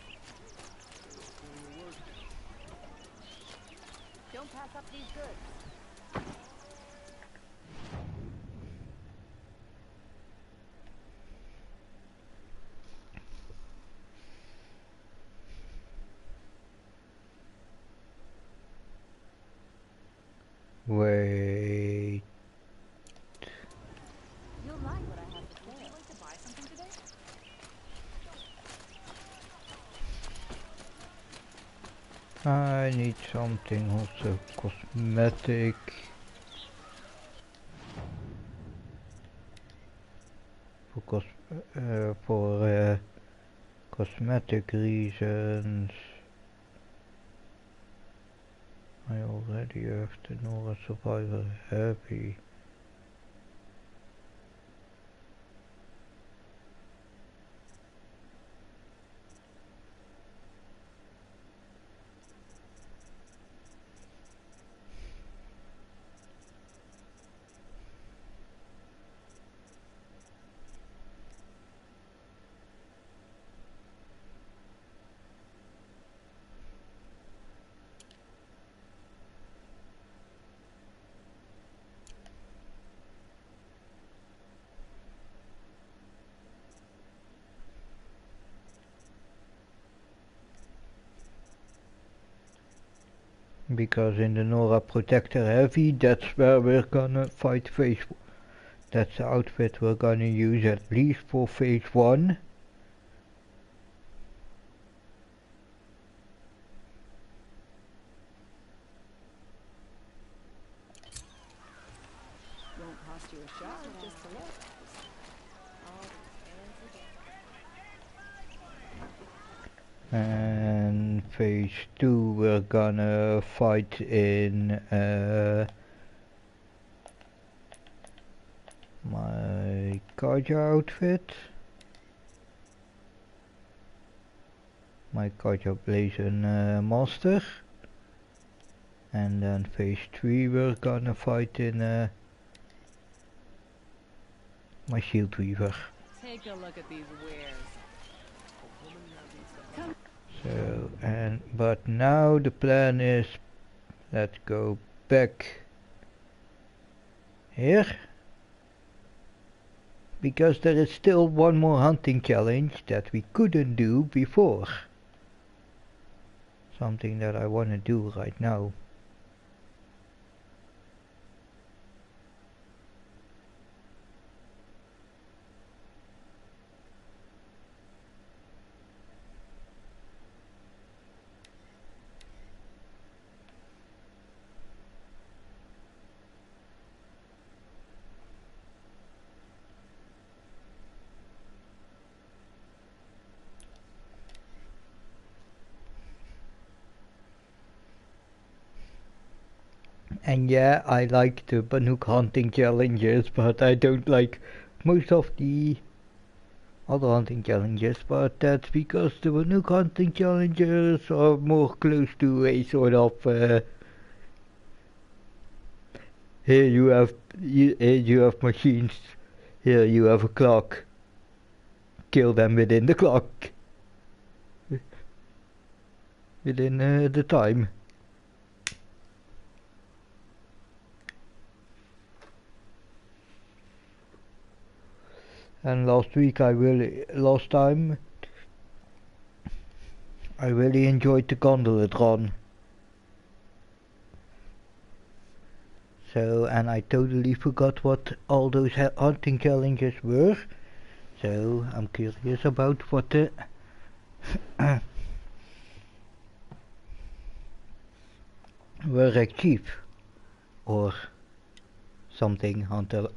Don't pass up these goods. Wait. You'll like what I have to say. Would you like to buy something today? I need something also cosmetic. For cosmetic reasons. I already have the Nora Survivor Heavy. Because in the Nora Protector Heavy, that's where we're gonna fight phase 1. That's the outfit we're gonna use at least for phase 1. And phase 2 we're gonna fight in my Karja outfit. My Karja Blazon master. And then phase 3 we're gonna fight in my Shield Weaver. Take a look at these wares. So, but now the plan is, let's go back here, because there is still one more hunting challenge that we couldn't do before. Something that I want to do right now. And yeah, I like the Banuk hunting challenges, but I don't like most of the other hunting challenges, but that's because the Banuk hunting challenges are more close to a sort of here you have machines, here you have a clock, kill them within the clock, within the time. And last time I really enjoyed the gondola-tron. So, and I totally forgot what all those hunting challenges were. So, I'm curious about what the Warwick Chief or something hunter.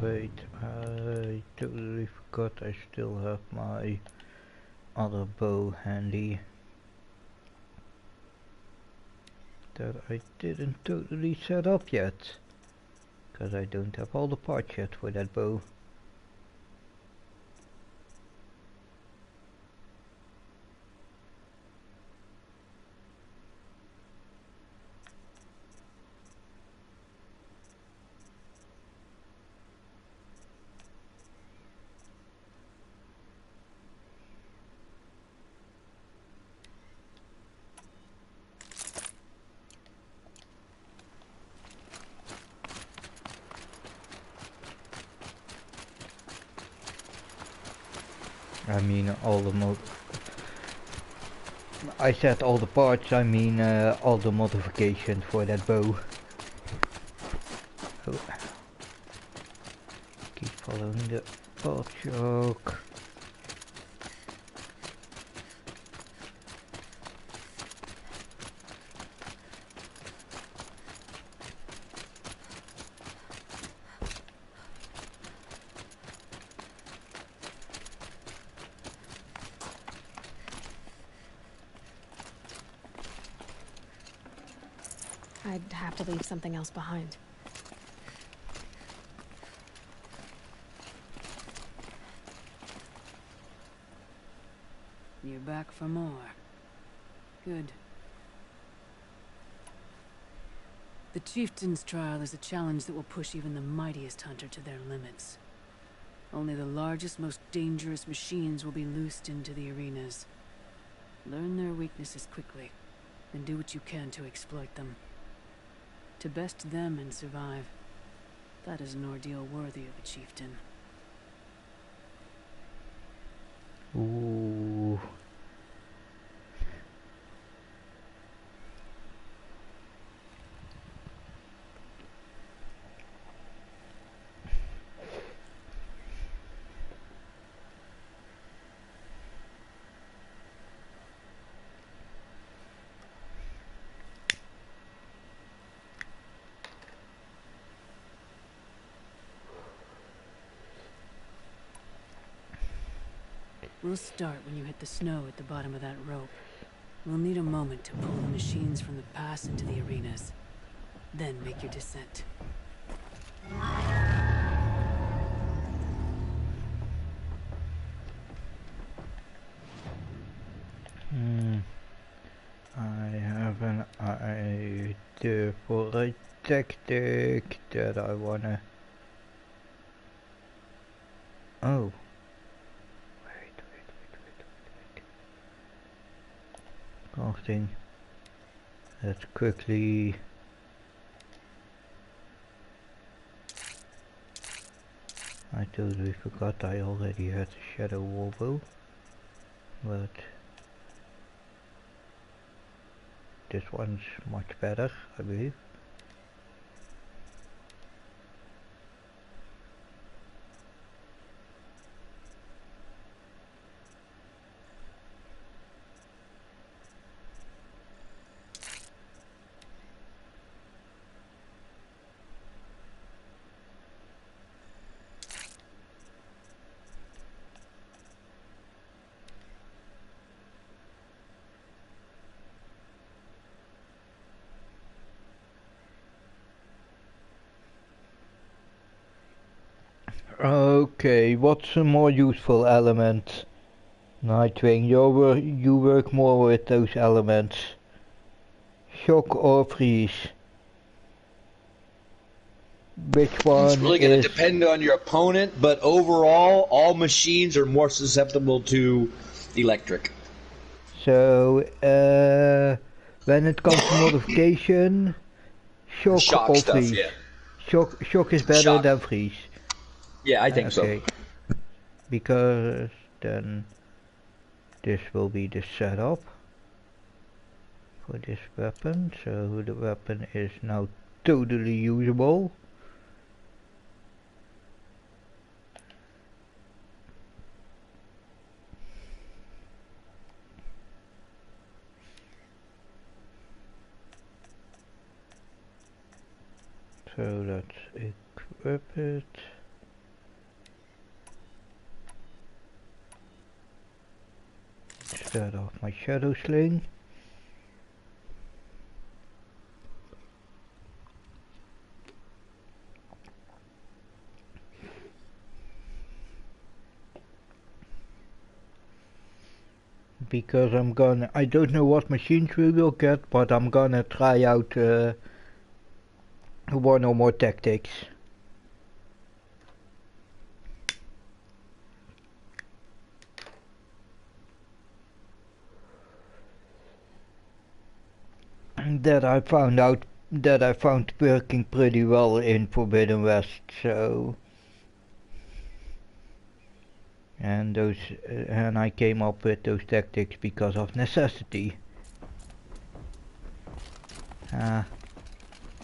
Wait, I totally forgot I still have my other bow handy that I didn't totally set up yet, because I don't have all the parts yet for that bow. I mean all the I said all the parts, I mean all the modifications for that bow. Oh. Keep following the path, Shock. I'd have to leave something else behind. You're back for more. Good. The Chieftain's trial is a challenge that will push even the mightiest hunter to their limits. Only the largest, most dangerous machines will be loosed into the arenas. Learn their weaknesses quickly, and do what you can to exploit them. To best them and survive, that is an ordeal worthy of a chieftain. Ooh. We'll start when you hit the snow at the bottom of that rope. We'll need a moment to pull the machines from the pass into the arenas. Then make your descent. I have an idea for a tactic that I wanna... Oh. Crafting. Let's quickly... I totally forgot I already had a shadow warbow, but this one's much better, I believe. Okay, what's a more useful element? Nightwing, you work more with those elements. Shock or freeze? Which one It's really going is... to depend on your opponent, but overall, all machines are more susceptible to electric. So, when it comes to modification, shock or stuff, freeze? yeah. Shock is better than freeze. Yeah, I think so. Because then this will be the setup for this weapon. So the weapon is now totally usable. So let's equip it. Start off my shadow sling. Because I don't know what machines we will get, but I'm gonna try out one or more tactics. That I found working pretty well in Forbidden West, so and I came up with those tactics because of necessity.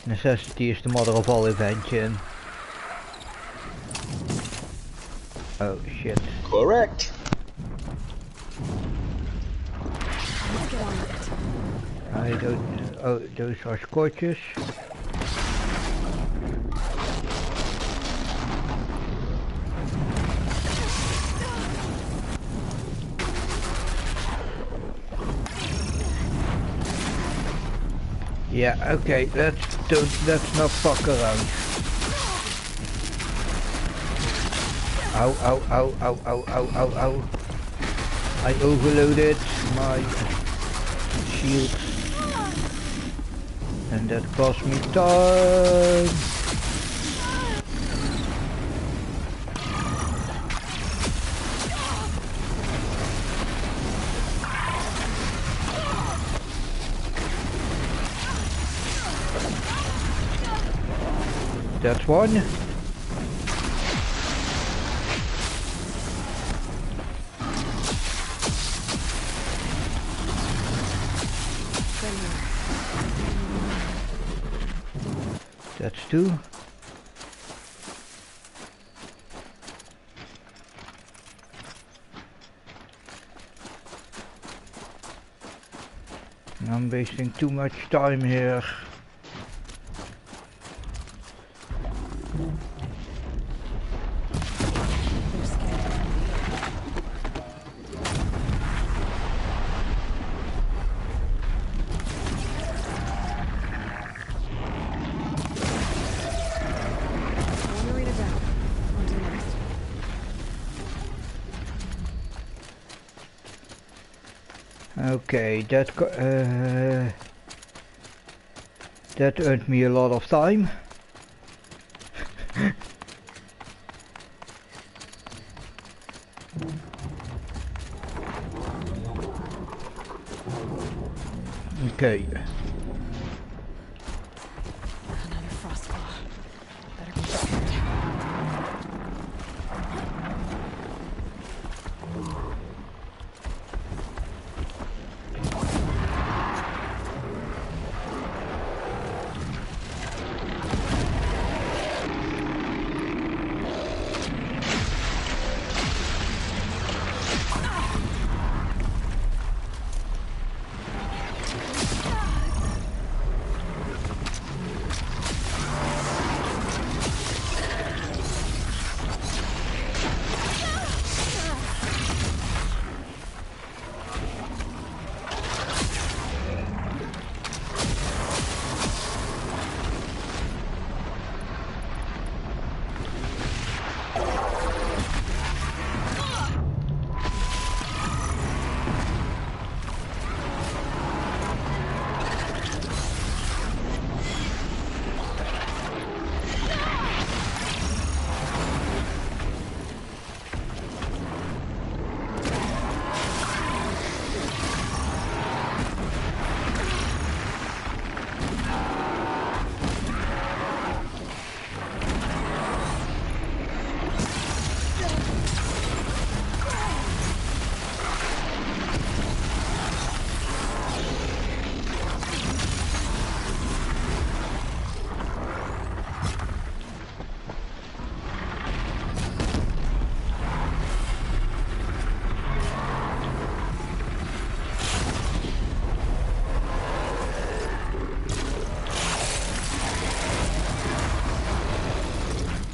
Necessity is the mother of all invention. Oh shit. Correct. I don't. Oh, those are scorches. Yeah, okay, let's not fuck around. Ow, ow, ow, ow, ow, ow, ow, ow. I overloaded my shield. And that cost me time. That's one. That's two. I'm wasting too much time here. Okay, that earned me a lot of time. Okay. Another frostfall. Better be prepared.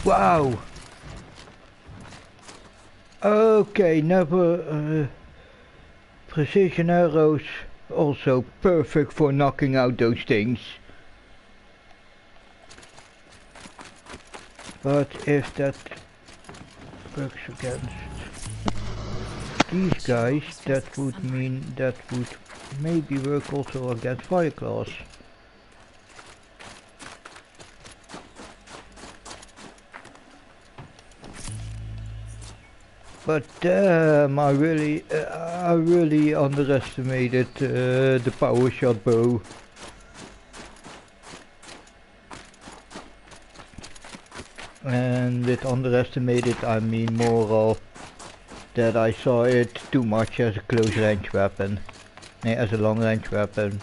Wow. Okay, never precision arrows also perfect for knocking out those things. But if that works against these guys, that would mean that would maybe work also against Fireclaws. But damn, I really underestimated the power shot bow. And with underestimated, I mean more of that I saw it too much as a close range weapon, as a long range weapon.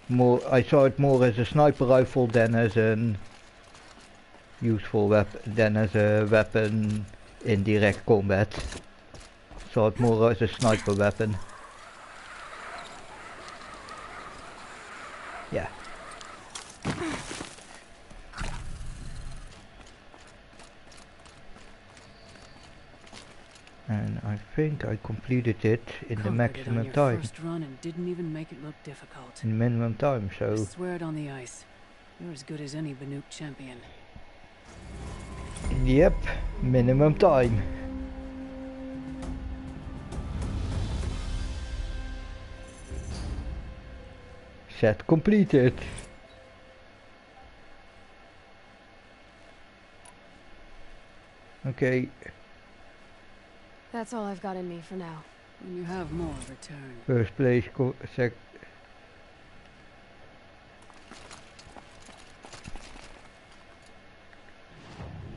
I saw it more as a sniper rifle than as an useful weapon, than as a weapon in direct combat. Saw it more as a sniper weapon. Yeah. And I think I completed it in the maximum time. First run and didn't even make it look difficult. In minimum time, so. I swear it on the ice. You're as good as any Banuk champion. Yep, minimum time. Set completed. Okay. That's all I've got in me for now. When you have more, return. First place,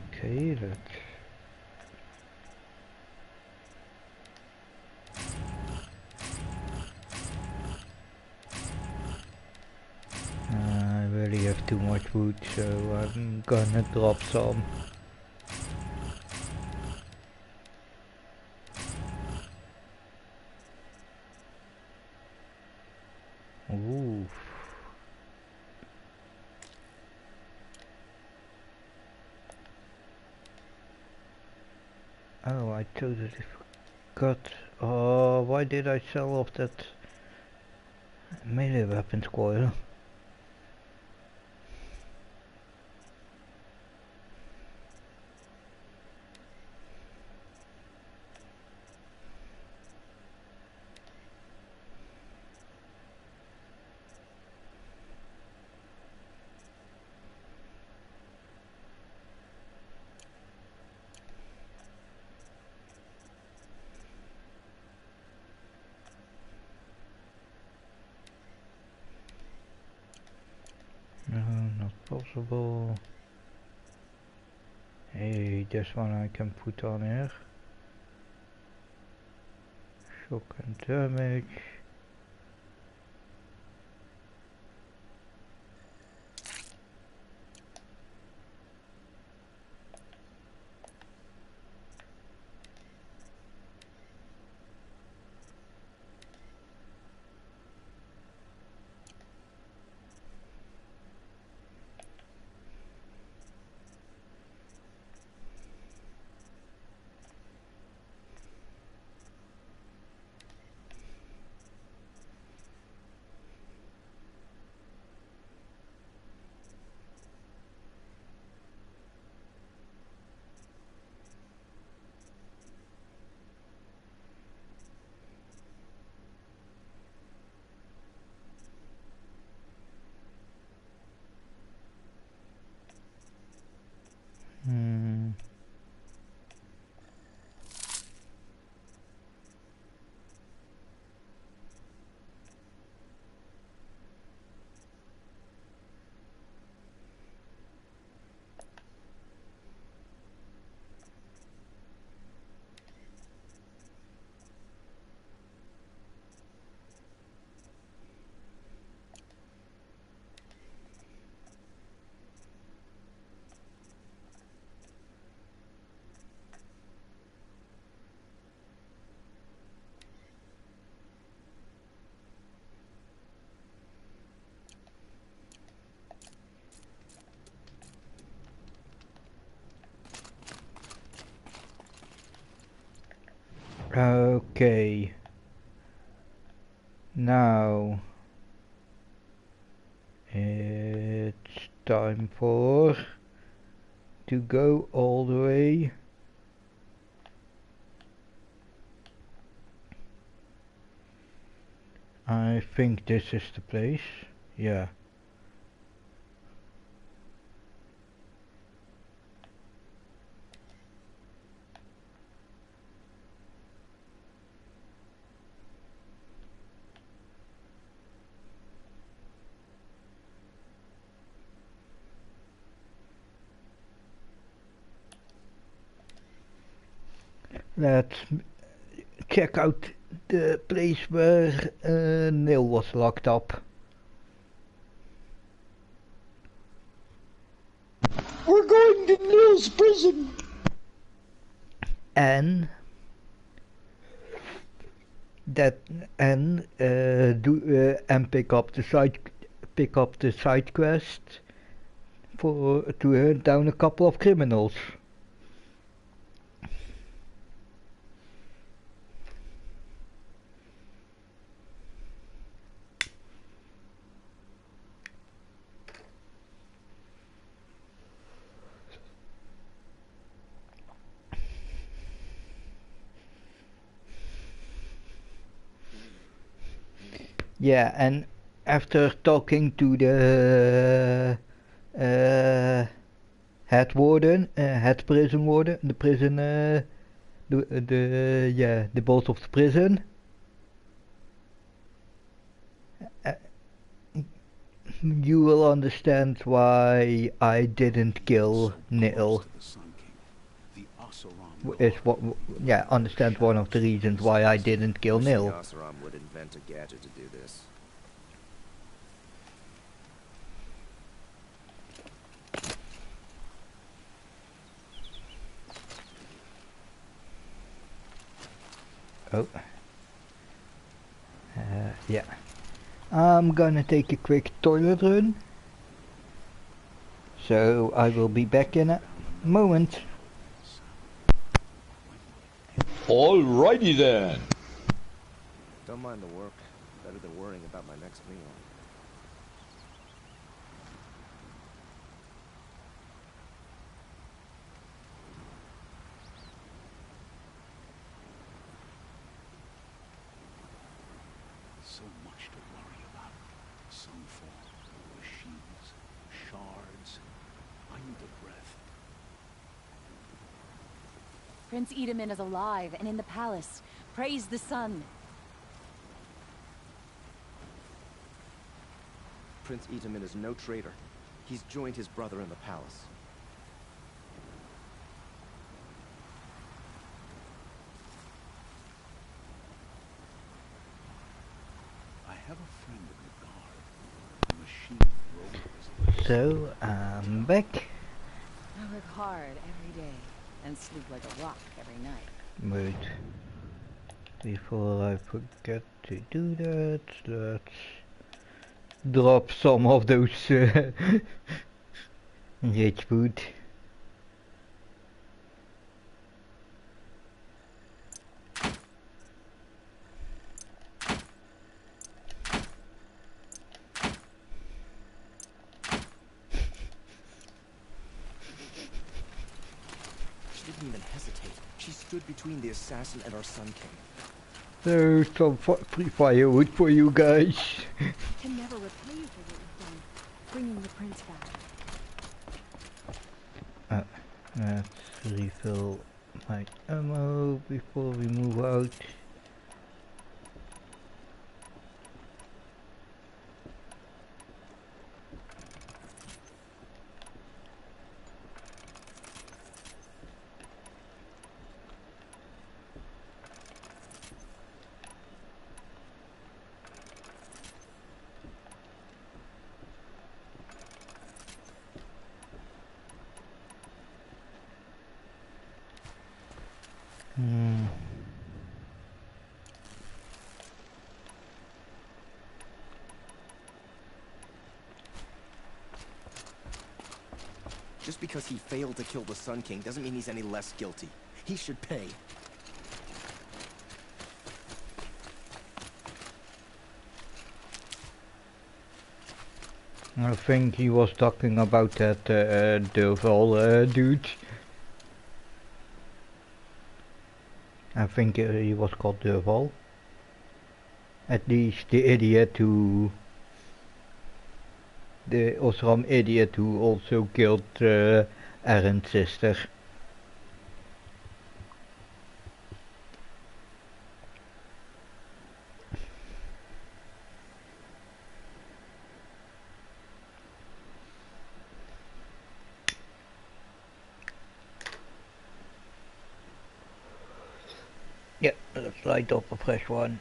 okay, let's... I really have too much wood, so I'm gonna drop some. Ooh. Oh, I totally forgot. Oh, why did I sell off that melee weapons coil? No, not possible. Hey, this one I can put on here. Shock and damage. Okay. Now it's time to go all the way. I think this is the place. Yeah. Let's check out the place where Neil was locked up. We're going to Neil's prison. And pick up the side quest to hunt down a couple of criminals. Yeah, and after talking to the head warden, head prison warden, the prison, the boss of the prison, you will understand why I didn't kill Nil. Is what, yeah, understand one of the reasons why I didn't kill Nil. Oseram would invent a gadget to do this. Oh. Yeah. I'm gonna take a quick toilet run. So I will be back in a moment. Alrighty then. Don't mind the work. Better than worrying about my next meal. So much to worry about. Some form. Machines. Shards. I need a breath. Prince Edamin is alive and in the palace. Praise the sun. Prince Edamin is no traitor. He's joined his brother in the palace. I have a friend in the guard. A machine rover. So I'm back. I work hard every day and sleep like a rock every night. Wait. Before I forget to do that, let's drop some of those rich food. She didn't even hesitate. She stood between the assassin and our Sun King. There's some free firewood for you guys. I can never repay you for what you've done, bringing the prince back. Let's refill my ammo before we move out. Just because he failed to kill the Sun King doesn't mean he's any less guilty. He should pay. I think he was talking about that Durval dude. I think he was called Durval. At least the idiot who... the Osram idiot who also killed Aaron's sister. Yeah, let's light up a fresh one.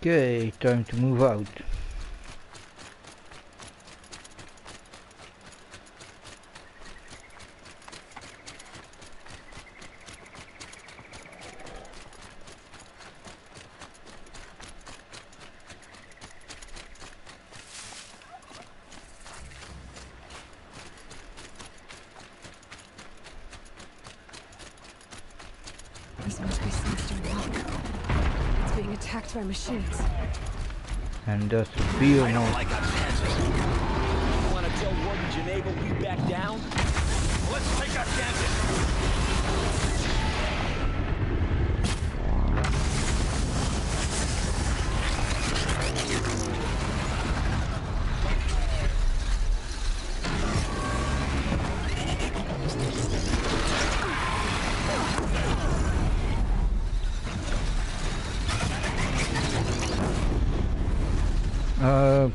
Okay, time to move out. This must be Sunstone Rock. It's being attacked by machines. And that's a beer. I don't like our chances. You want to tell Warden Geneva we back down? Let's take our chances.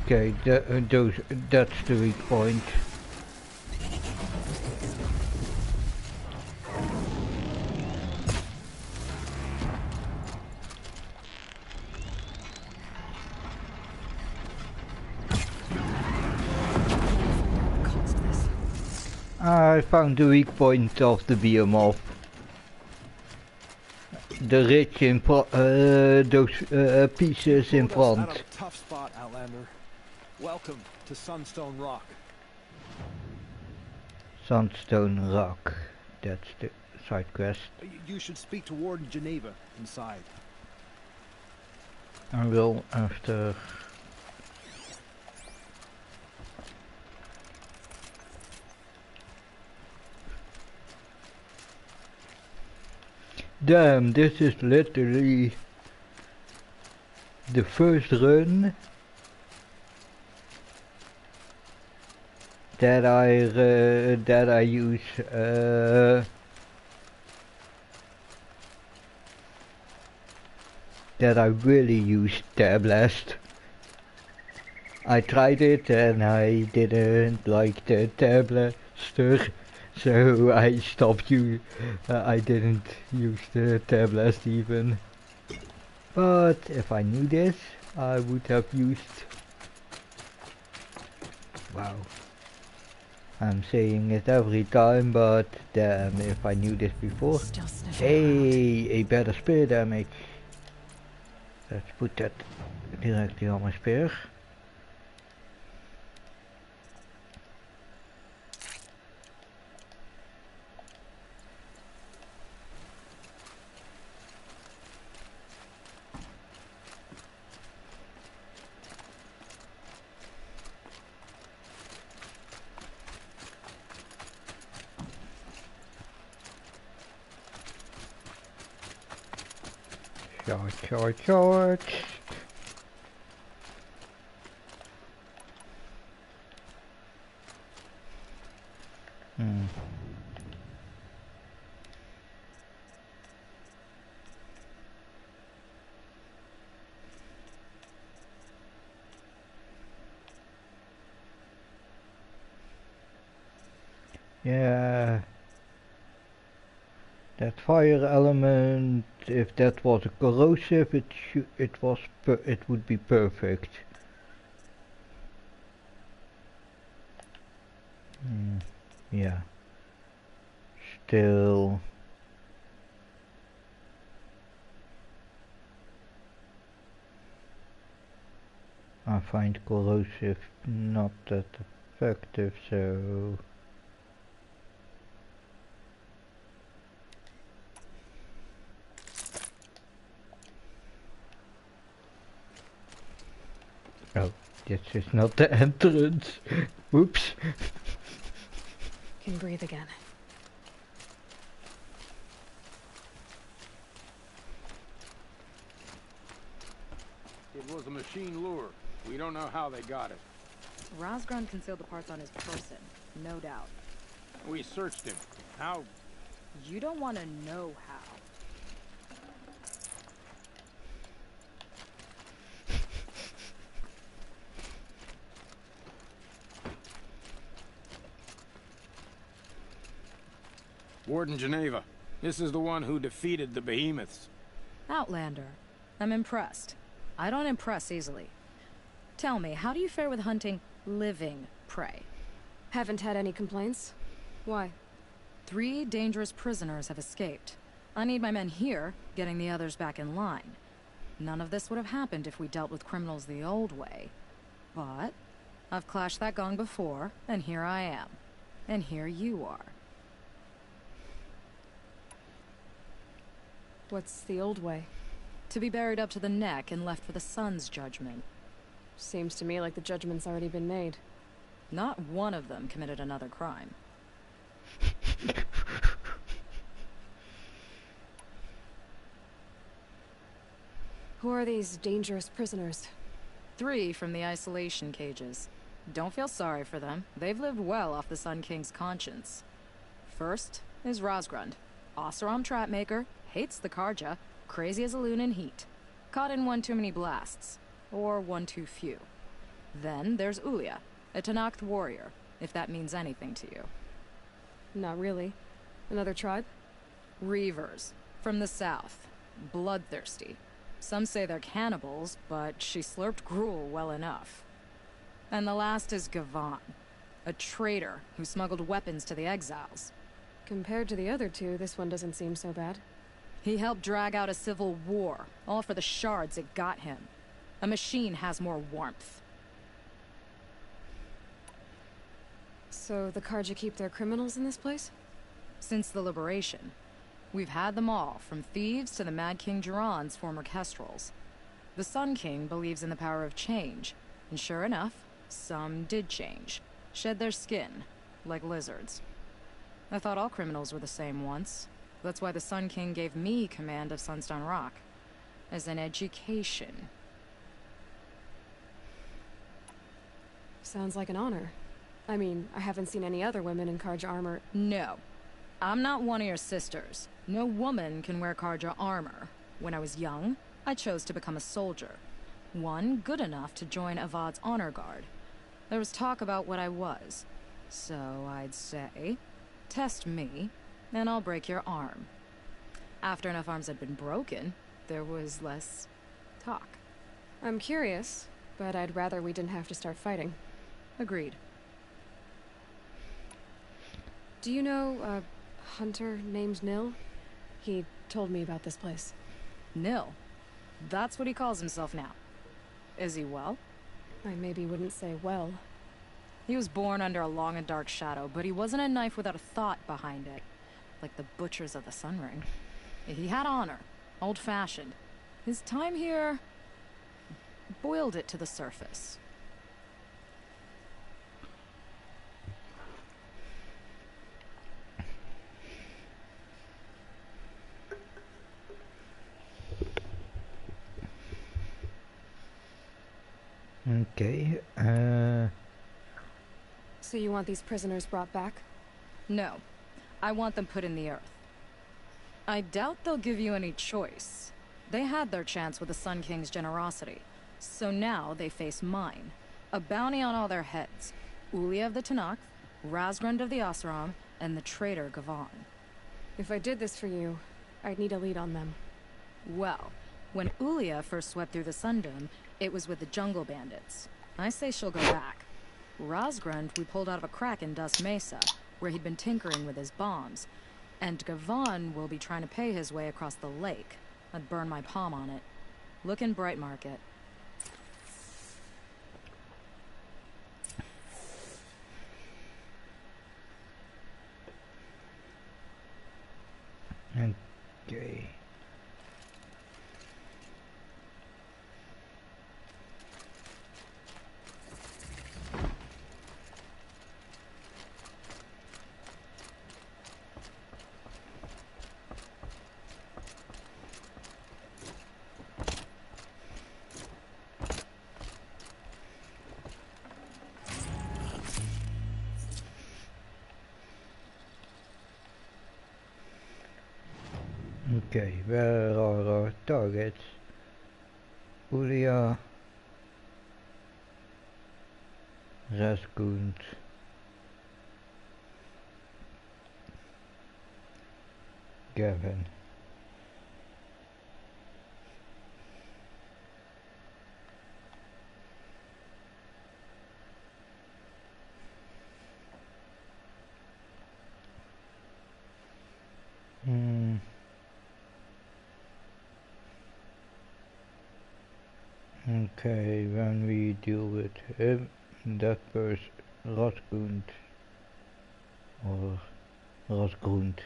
Okay, that's the weak point. I found the weak point of the behemoth. The ridge in those pieces in front. Out of a tough spot, Outlander. Welcome to Sunstone Rock. Sunstone Rock. That's the side quest. You should speak to Warden Geneva inside. I will after. Damn, this is literally the first run that I use that I really use Tear Blast. I tried it and I didn't like the Tear Blaster. So I stopped I didn't use the Tear Blast even. But if I knew this, I would have used... Wow. I'm saying it every time, but damn, if I knew this before. Hey, a better spear damage. Let's put that directly on my spear. Charge. Yeah. That fire element, if that was a corrosive, it would be perfect. Yeah. Still. I find corrosive not that effective, so. Oh, this is not the entrance. Oops. Can breathe again. It was a machine lure. We don't know how they got it. Rosgron concealed the parts on his person, no doubt. We searched him. How? You don't want to know how. Warden Geneva. This is the one who defeated the behemoths. Outlander. I'm impressed. I don't impress easily. Tell me, how do you fare with hunting living prey? Haven't had any complaints. Why? 3 dangerous prisoners have escaped. I need my men here, getting the others back in line. None of this would have happened if we dealt with criminals the old way. But I've clashed that gong before, and here I am. And here you are. What's the old way? To be buried up to the neck and left for the sun's judgment. Seems to me like the judgment's already been made. Not one of them committed another crime. Who are these dangerous prisoners? 3 from the isolation cages. Don't feel sorry for them. They've lived well off the Sun King's conscience. First is Rosgrund. Oseram trapmaker, hates the Karja, crazy as a loon in heat. Caught in one too many blasts. Or one too few. Then there's Ulia, a Tanakh warrior, if that means anything to you. Not really. Another tribe? Reavers, from the south. Bloodthirsty. Some say they're cannibals, but she slurped gruel well enough. And the last is Gavan, a traitor who smuggled weapons to the exiles. Compared to the other 2, this one doesn't seem so bad. He helped drag out a civil war, all for the shards it got him. A machine has more warmth. So the Karja keep their criminals in this place? Since the liberation. We've had them all, from thieves to the Mad King Jiran's former kestrels. The Sun King believes in the power of change, and sure enough, some did change. Shed their skin, like lizards. I thought all criminals were the same once. That's why the Sun King gave me command of Sunstone Rock. As an education. Sounds like an honor. I mean, I haven't seen any other women in Karja armor. No. I'm not one of your sisters. No woman can wear Karja armor. When I was young, I chose to become a soldier. One good enough to join Avad's honor guard. There was talk about what I was. So I'd say, test me, and I'll break your arm. After enough arms had been broken, there was less talk. I'm curious, but I'd rather we didn't have to start fighting. Agreed. Do you know a hunter named Nil? He told me about this place. Nil? That's what he calls himself now. Is he well? I maybe wouldn't say well. He was born under a long and dark shadow, but he wasn't a knife without a thought behind it. Like the butchers of the Sun Ring. He had honor. Old-fashioned. His time here boiled it to the surface. Okay, So you want these prisoners brought back? No. I want them put in the earth. I doubt they'll give you any choice. They had their chance with the Sun King's generosity. So now they face mine. A bounty on all their heads. Ulia of the Tanakh, Razgrund of the Oseram, and the traitor Gavan. If I did this for you, I'd need a lead on them. Well, when Ulia first swept through the Sundom, it was with the jungle bandits. I say she'll go back. Razgrund we pulled out of a crack in Dust Mesa, where he'd been tinkering with his bombs. And Gavan will be trying to pay his way across the lake. I'd burn my palm on it. Look in Bright Market. Okay. Okay, where are our targets? Ulia, Raskund, Gavin. Okay, when we deal with him, that person, Raskund or Rasgrund.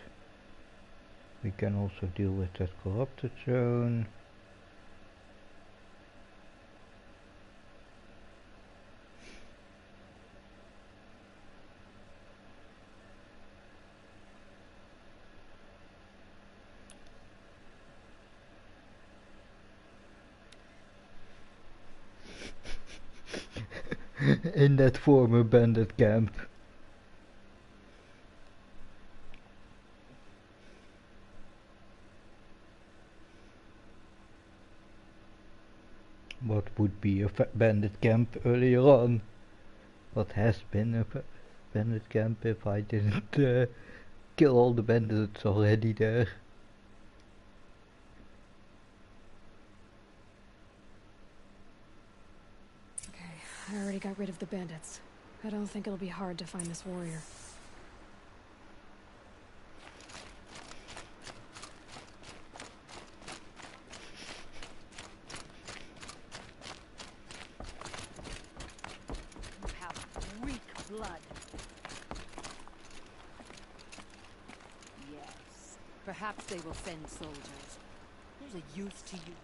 We can also deal with that corrupted zone. In that former bandit camp. What would be a bandit camp earlier on? What has been a bandit camp if I didn't kill all the bandits already there? Okay, I already got rid of the bandits. I don't think it'll be hard to find this warrior. Blood. Yes. Perhaps they will send soldiers. There's a use to you.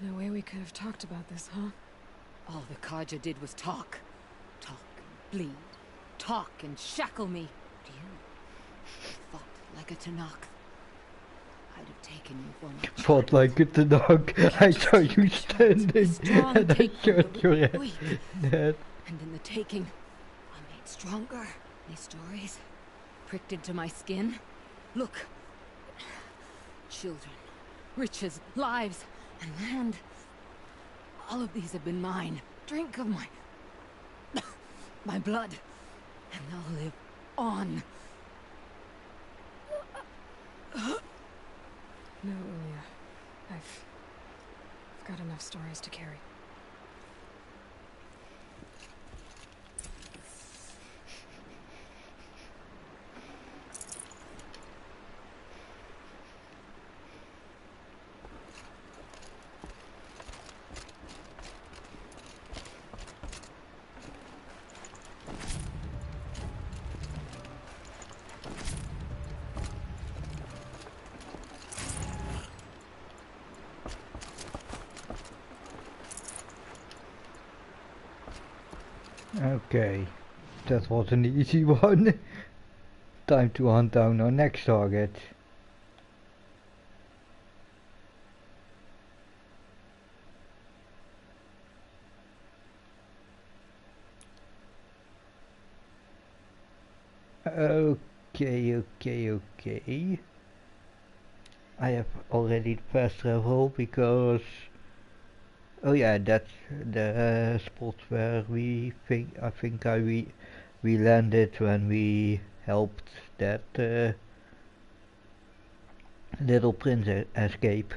No way we could have talked about this, huh? All the Kaja did was talk. Talk and bleed. Talk and shackle me. You fought like a Tanakh. I'd have taken you for my Fought like a Tanakh. I saw you standing and I shot your head. Dead. And in the taking, I'm made stronger. These stories pricked into my skin. Look. Children, riches, lives, and land. All of these have been mine. Drink of my... my blood. And they'll live on. No, Ilya. I've got enough stories to carry. Okay, that was an easy one. Time to hunt down our next target. Okay. I have already fast travel because... Oh yeah, that's the spot where we we landed when we helped that little prince escape.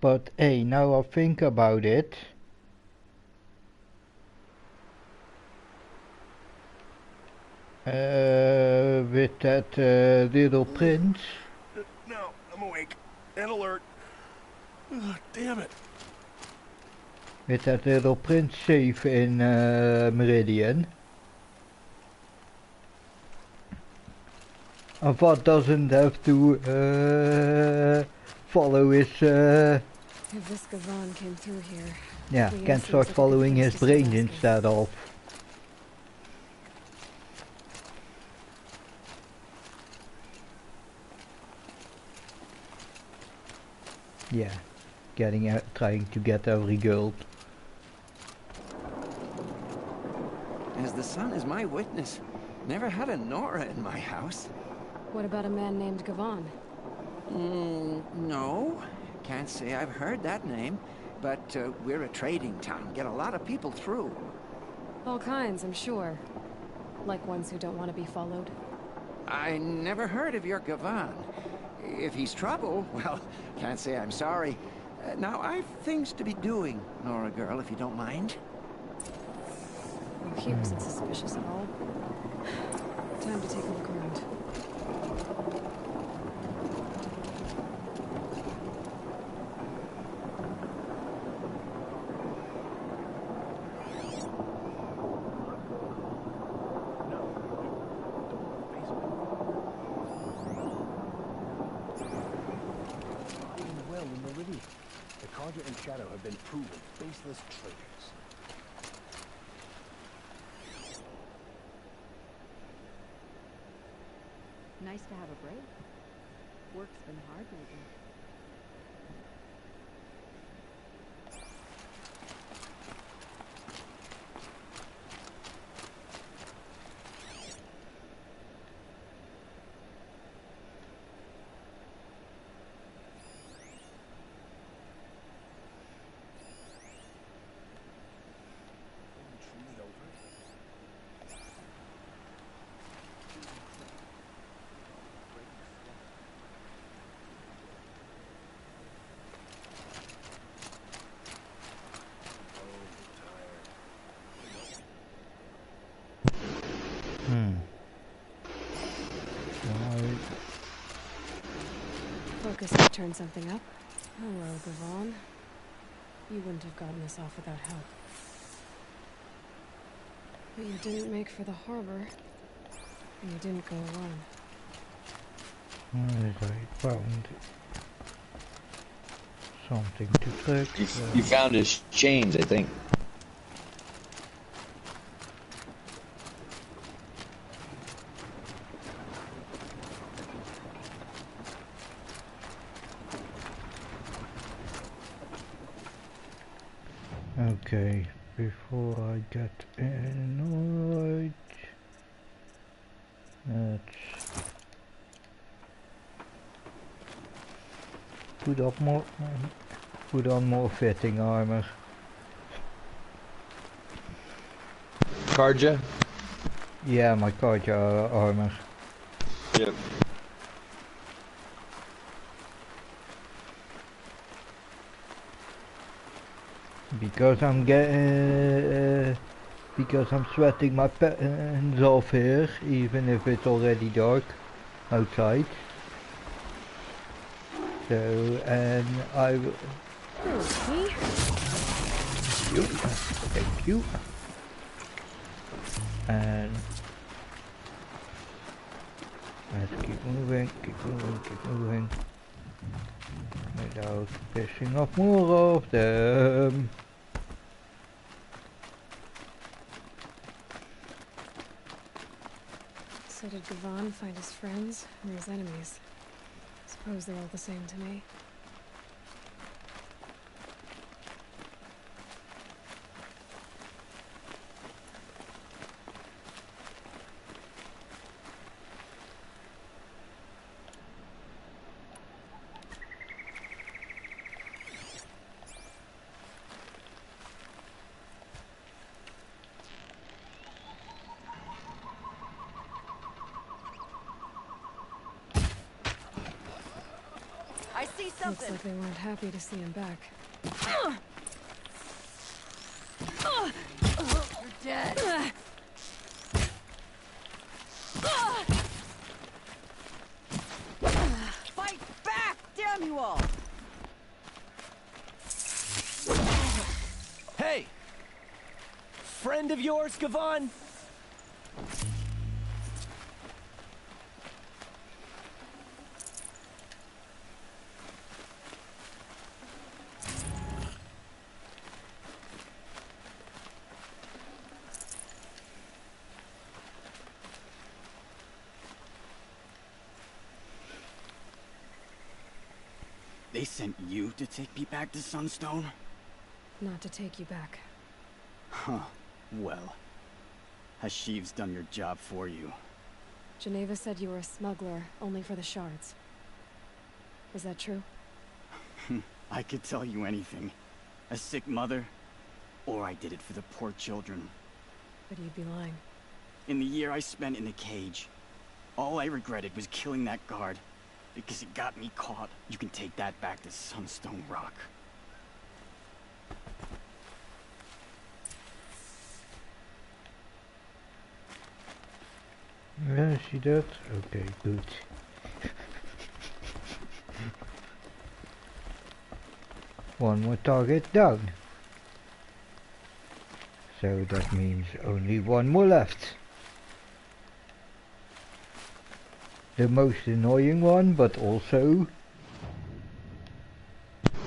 But hey, now I think about it. With that little prince. No, I'm awake and alert. Oh, damn it. With that little prince safe in Meridian. Avad doesn't have to follow his... If this Gavan came through here... Yeah, can start following his brain instead of... yeah, getting out, trying to get every girl. As the sun is my witness, never had a Nora in my house. What about a man named Gavan? No. Can't say I've heard that name. But we're a trading town. Get a lot of people through. All kinds, I'm sure. Like ones who don't want to be followed. I never heard of your Gavan. If he's trouble, well, can't say I'm sorry. Now, I've things to be doing, Nora girl, if you don't mind. Well, he wasn't suspicious at all. Time to take a look around. And Shadow have been proven faceless traitors. Nice to have a break. Work's been hard lately. Focus has turned something up. Hello, Gavan. You wouldn't have gotten this off without help. But you didn't make for the harbor. And you didn't go alone. I found something to fix. You found his chains, I think. Okay, before I get annoyed, let's put on more fitting armor. Karja? Yeah, my Karja armor. Yep. Because I'm getting, because I'm sweating my pants off here, even if it's already dark outside. So, and I will. Thank you. And let's keep moving, keep moving, without pissing off more of them. So did Gavan find his friends or his enemies? Suppose they're all the same to me. Looks like they weren't happy to see him back. You're dead. Fight back, damn you all! Hey! Friend of yours, Gavan? They sent you to take me back to Sunstone? Not to take you back. Huh. Well, Hashiv's done your job for you. Geneva said you were a smuggler, only for the shards. Is that true? I could tell you anything. A sick mother, or I did it for the poor children. But you'd be lying. In the year I spent in the cage, all I regretted was killing that guard, because it got me caught. You can take that back to Sunstone Rock. Yeah, see that? Okay, good. One more target down. So that means only one more left. The most annoying one, but also...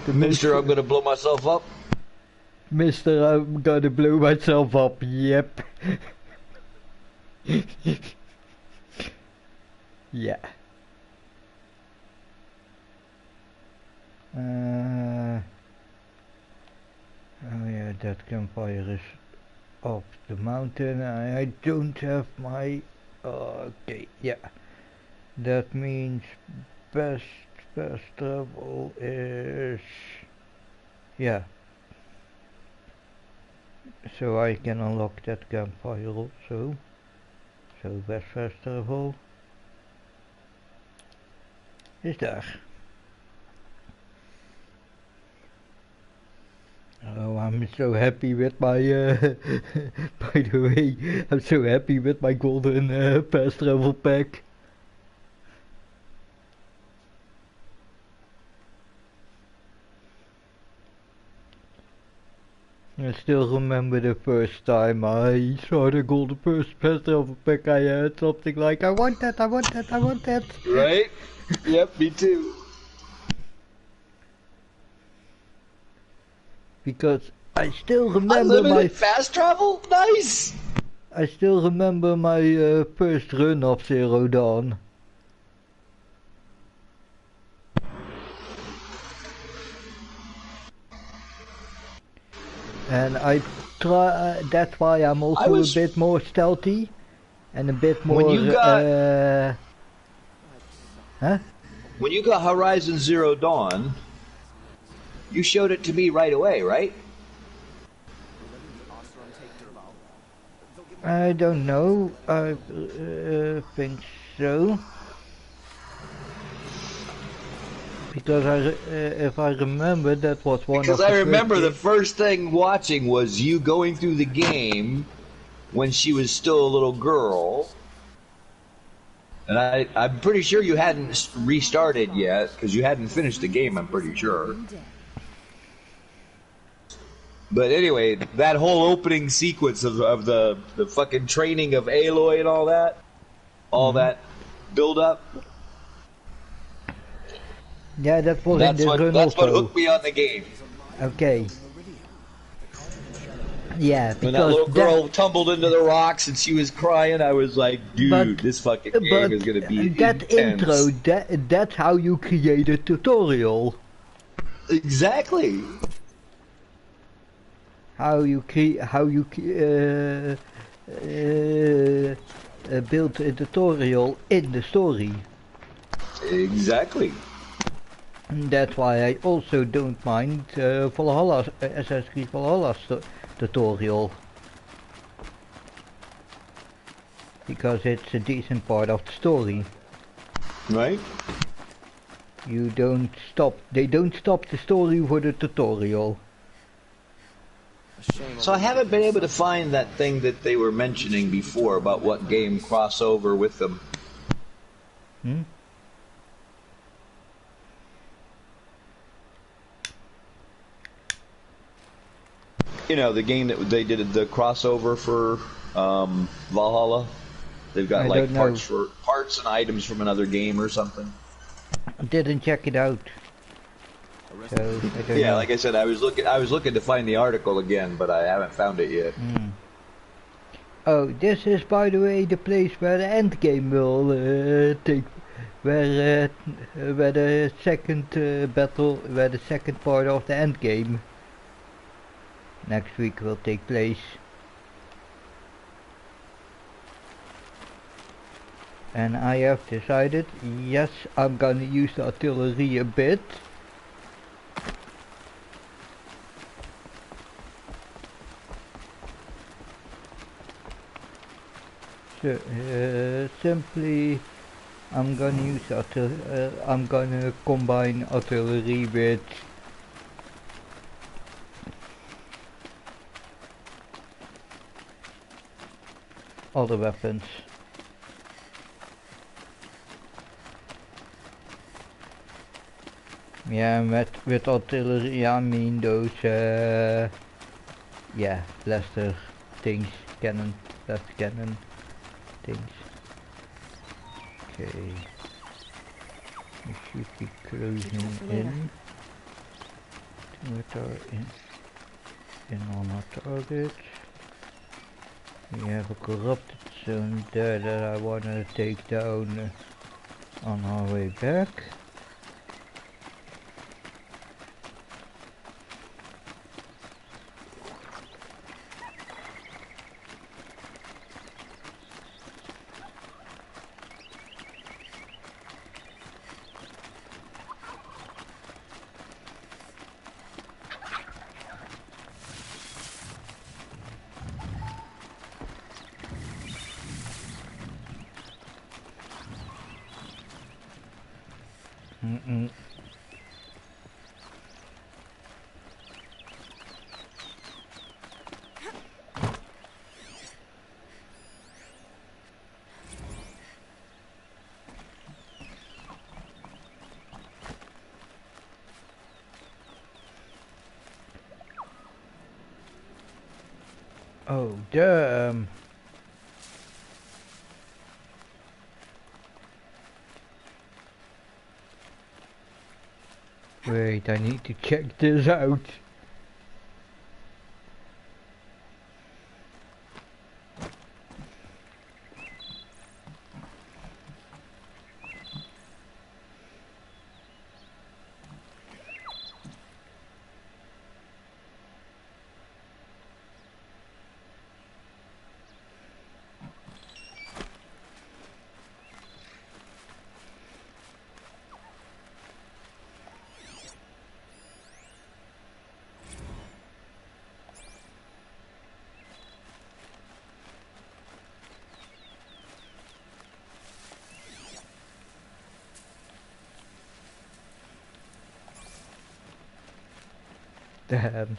Mr. I'm gonna blow myself up. Mr. I'm gonna blow myself up, yep. Yeah. Oh yeah, that campfire is up the mountain. I don't have my... okay, yeah. That means best travel is... yeah. So I can unlock that campfire also. So best fast travel is daar. Oh, I'm so happy with my, by the way, I'm so happy with my golden fast travel pack. I still remember the first time I saw the golden fast travel pack. I had something like, I want that, I want that, I want that. Right? Yep, me too. Because I still remember Unlimited fast travel? Nice! I still remember my first run of Zero Dawn. And I try, that's why I'm also a bit more stealthy and a bit more... When you got... huh? When you got Horizon Zero Dawn, you showed it to me right away, right? I don't know. I think so. Because if I remember, that was one because of the I remember the first first thing watching was you going through the game when she was still a little girl. And I'm pretty sure you hadn't restarted yet, because you hadn't finished the game, I'm pretty sure. But anyway, that whole opening sequence of the fucking training of Aloy and all that build up. Yeah, that was in the run that's also. what hooked me on the game. Okay. Yeah, because when that little girl tumbled into the rocks and she was crying, I was like, dude, this fucking game is gonna be that intense. Intro, that's how you create a tutorial. Exactly. How you build a tutorial in the story. Exactly. And that's why I also don't mind Valhalla, Assassin's Creed Valhalla's tutorial. Because it's a decent part of the story. Right? They don't stop the story for the tutorial. So I haven't been able to find that thing that they were mentioning before about what game crossover with them. Hmm? You know, the game that they did the crossover for Valhalla. They've got like parts and items from another game or something. I didn't check it out. So I don't know. Like I said, I was looking to find the article again, but I haven't found it yet. Mm. Oh, this is by the way the place where the end game will where the second battle, where the second part of the end game next week will take place. And I have decided, yes, I'm gonna use the artillery a bit. So, simply, I'm gonna use I'm gonna combine artillery with other weapons. Yeah, with artillery I mean those yeah, blaster things, blaster cannon things. Okay, we should be closing in on our target. We have a corrupted zone there that I wanna take down on our way back. Oh, damn. Wait, I need to check this out. Damn.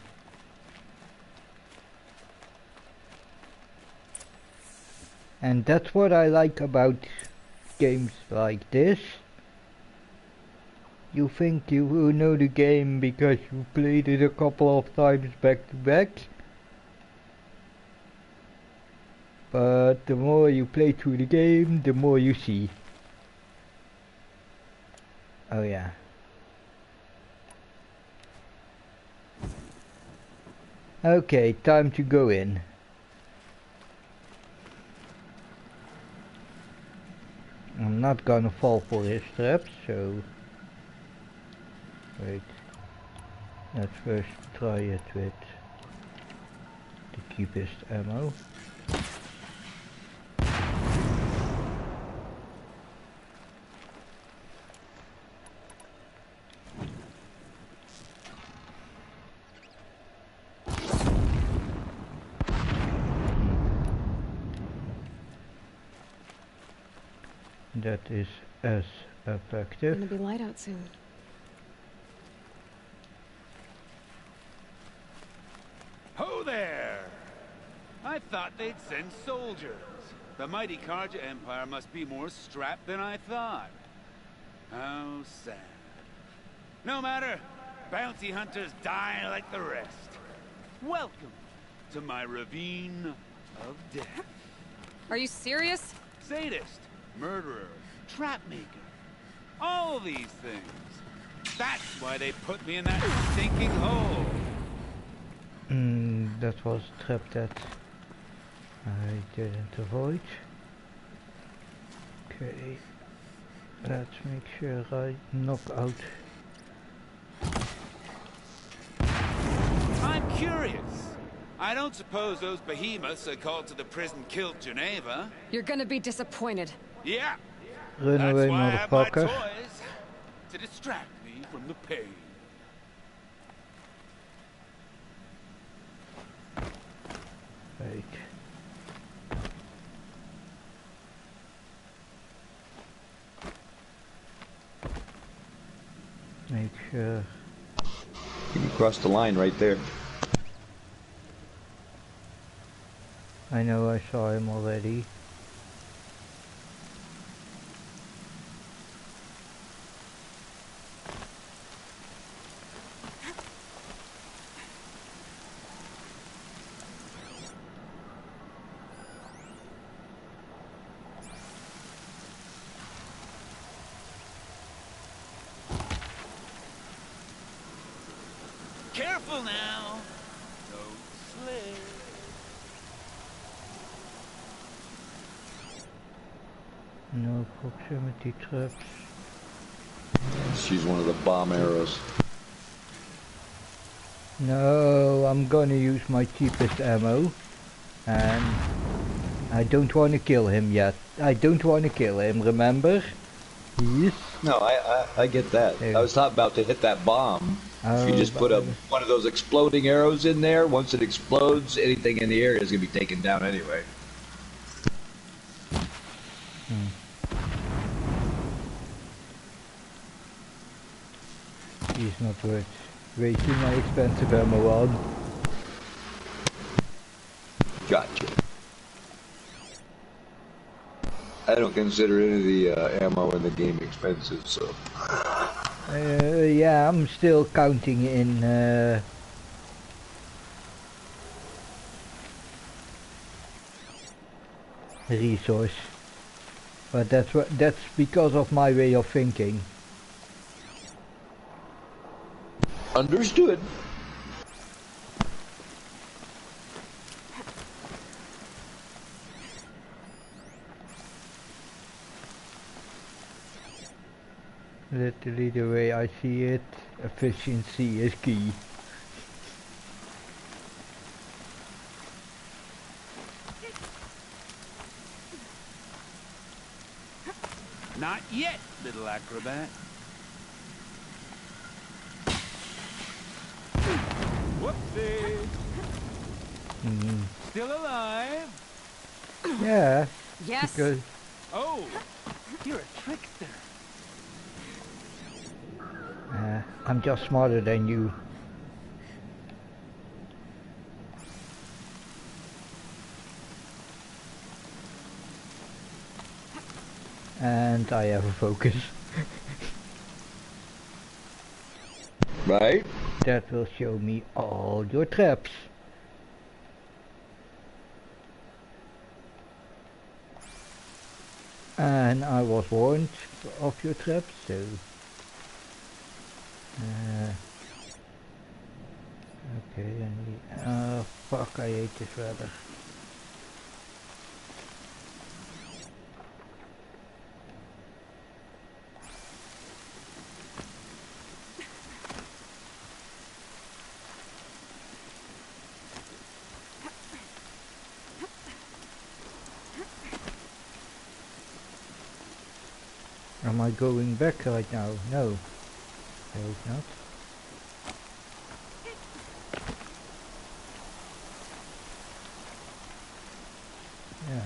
And that's what I like about games like this. You think you will know the game because you played it a couple of times back to back. But the more you play through the game, the more you see. Oh yeah. Okay, time to go in. I'm not gonna fall for his traps, so... Wait. Let's first try it with the cheapest ammo. That is as effective. Gonna be light out soon. Ho there! I thought they'd send soldiers. The mighty Karja Empire must be more strapped than I thought. How sad. No matter, bounty hunters die like the rest. Welcome to my ravine of death. Are you serious? Sadist, murderer, trapmaker. All these things. That's why they put me in that stinking hole. That was a trap that I didn't avoid. Okay. Let's make sure I knock out. I'm curious. I don't suppose those behemoths that called to the prison killed Geneva. You're gonna be disappointed. Yeah. Run That's away, why I have my motherfucker. toys. To distract me from the pain. Wait. Make sure. You crossed the line right there. I know I saw him already. Careful now. Don't slip. No proximity traps. She's one of the bomb arrows. No, I'm gonna use my cheapest ammo. And I don't want to kill him yet. I don't want to kill him, remember? Yes. No, I get that. I was about to hit that bomb. Oh, If you just put one of those exploding arrows in there, once it explodes, anything in the area is going to be taken down anyway. He's not worth wasting my expensive ammo on. Gotcha. I don't consider any of the ammo in the game expensive, so... Yeah, I'm still counting in resource, but that's because of my way of thinking. Understood. Literally the way I see it, efficiency is key. Not yet, little acrobat. Whoopsie. Still alive? Yeah. Yes. Because Oh, you're a trickster. I'm just smarter than you. And I have a focus. Right? That will show me all your traps. And I was warned of your traps, so... okay, I need... fuck, I hate this rather. Am I going back right now? No. I hope not. Yeah.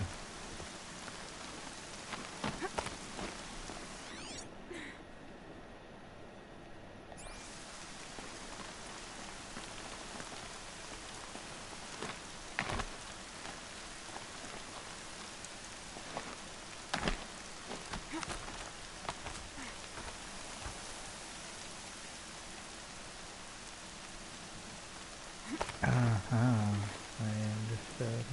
I understand.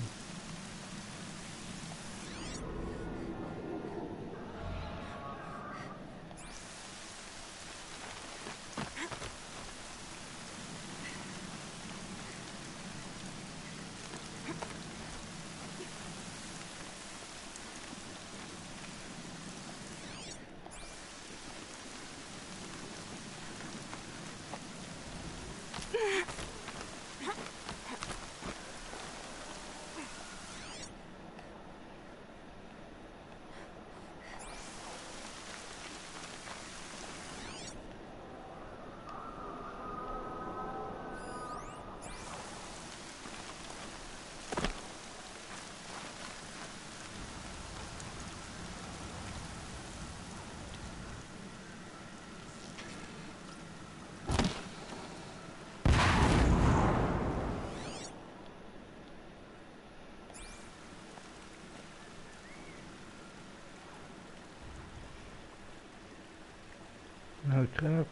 traps.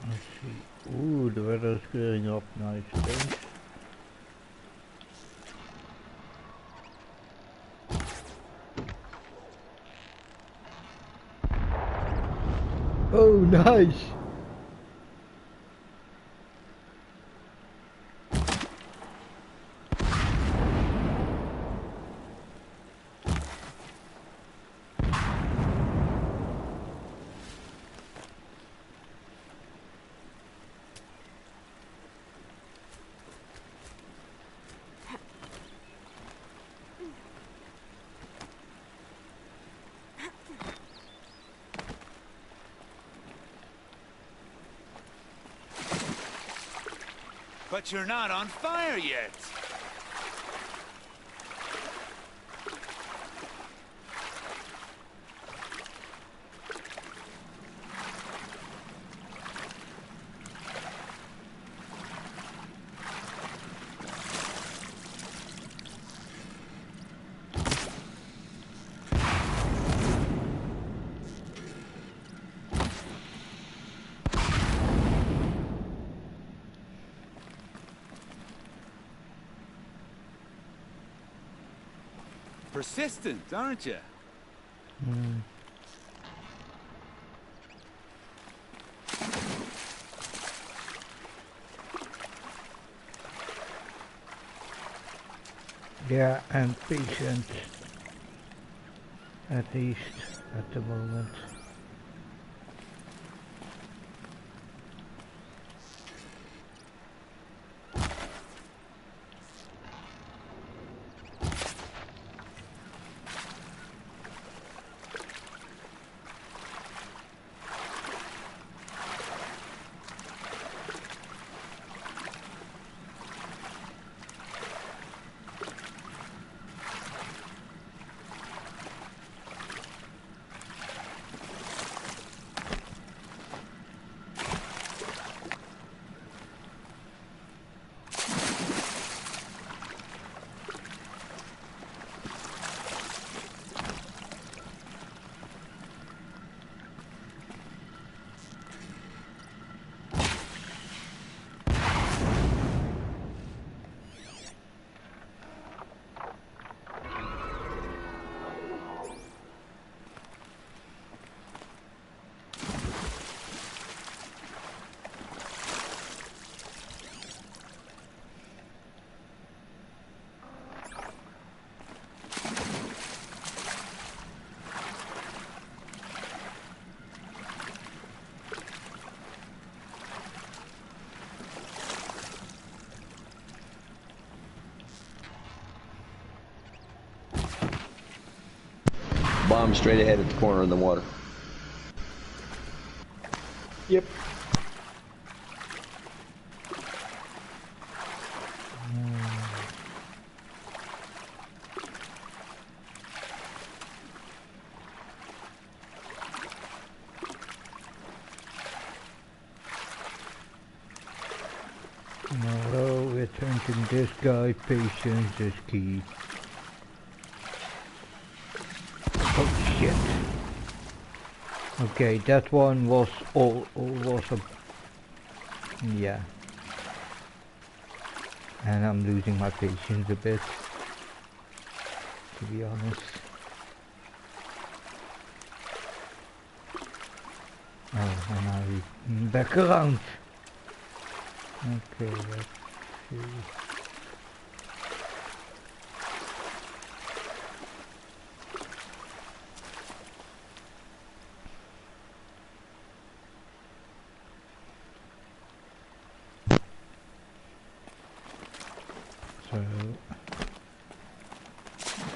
Let's see. Ooh, the weather's clearing up. Nice, thanks. Oh, nice! But you're not on fire yet. Persistent, aren't you? Yeah, I'm patient. At least at the moment. Bomb straight ahead at the corner in the water. Yep. No, we're thinking this guy, patience is key. Oh shit. Okay, that one was was a... yeah. And I'm losing my patience a bit, to be honest. Oh, and now we back around. Okay, let's see. So,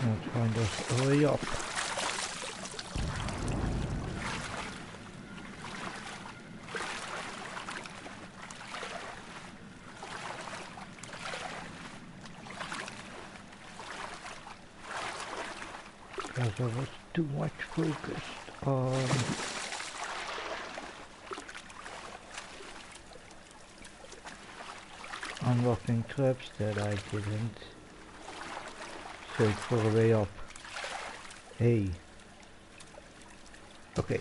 let's find us a way up. Because I was too much focused on unlocking traps that I didn't search for a way up. Hey. Okay.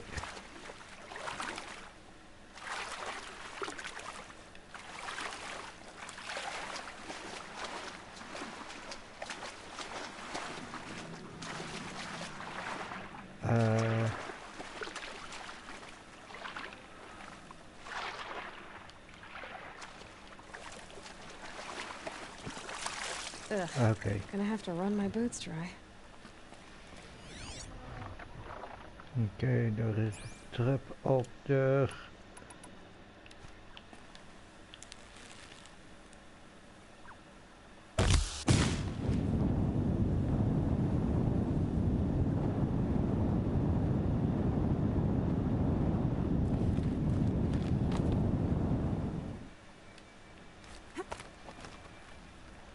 Okay. Gonna have to run my boots dry. Oké, daar is een trap op de...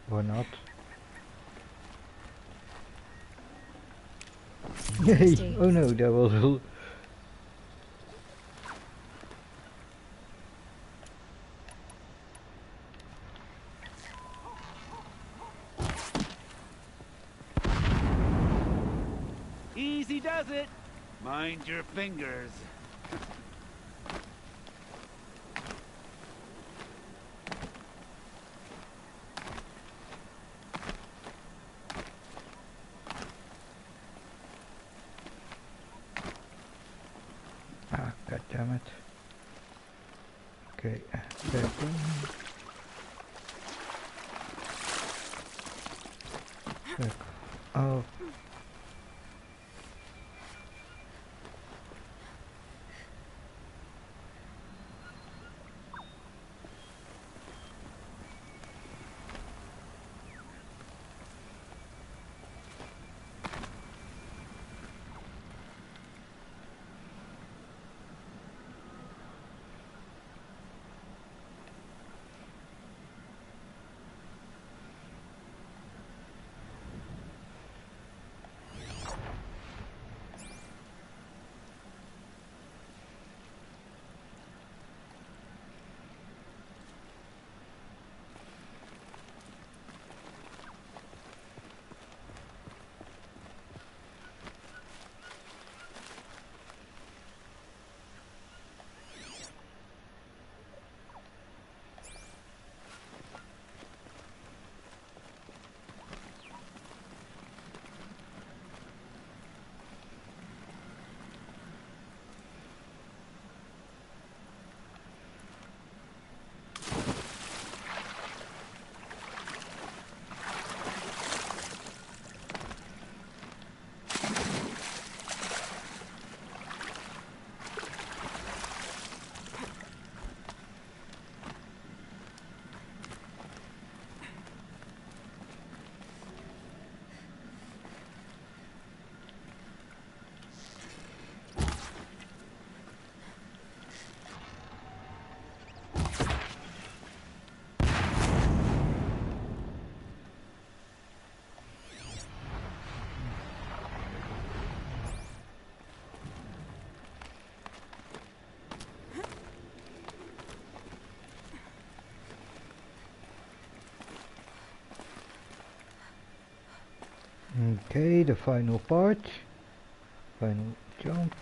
Why not? Hey, oh no, that was a... Easy does it. Mind your fingers. Ah, god damn it. Okay, back in. Back. Oh. Okay, the final part. Final jump.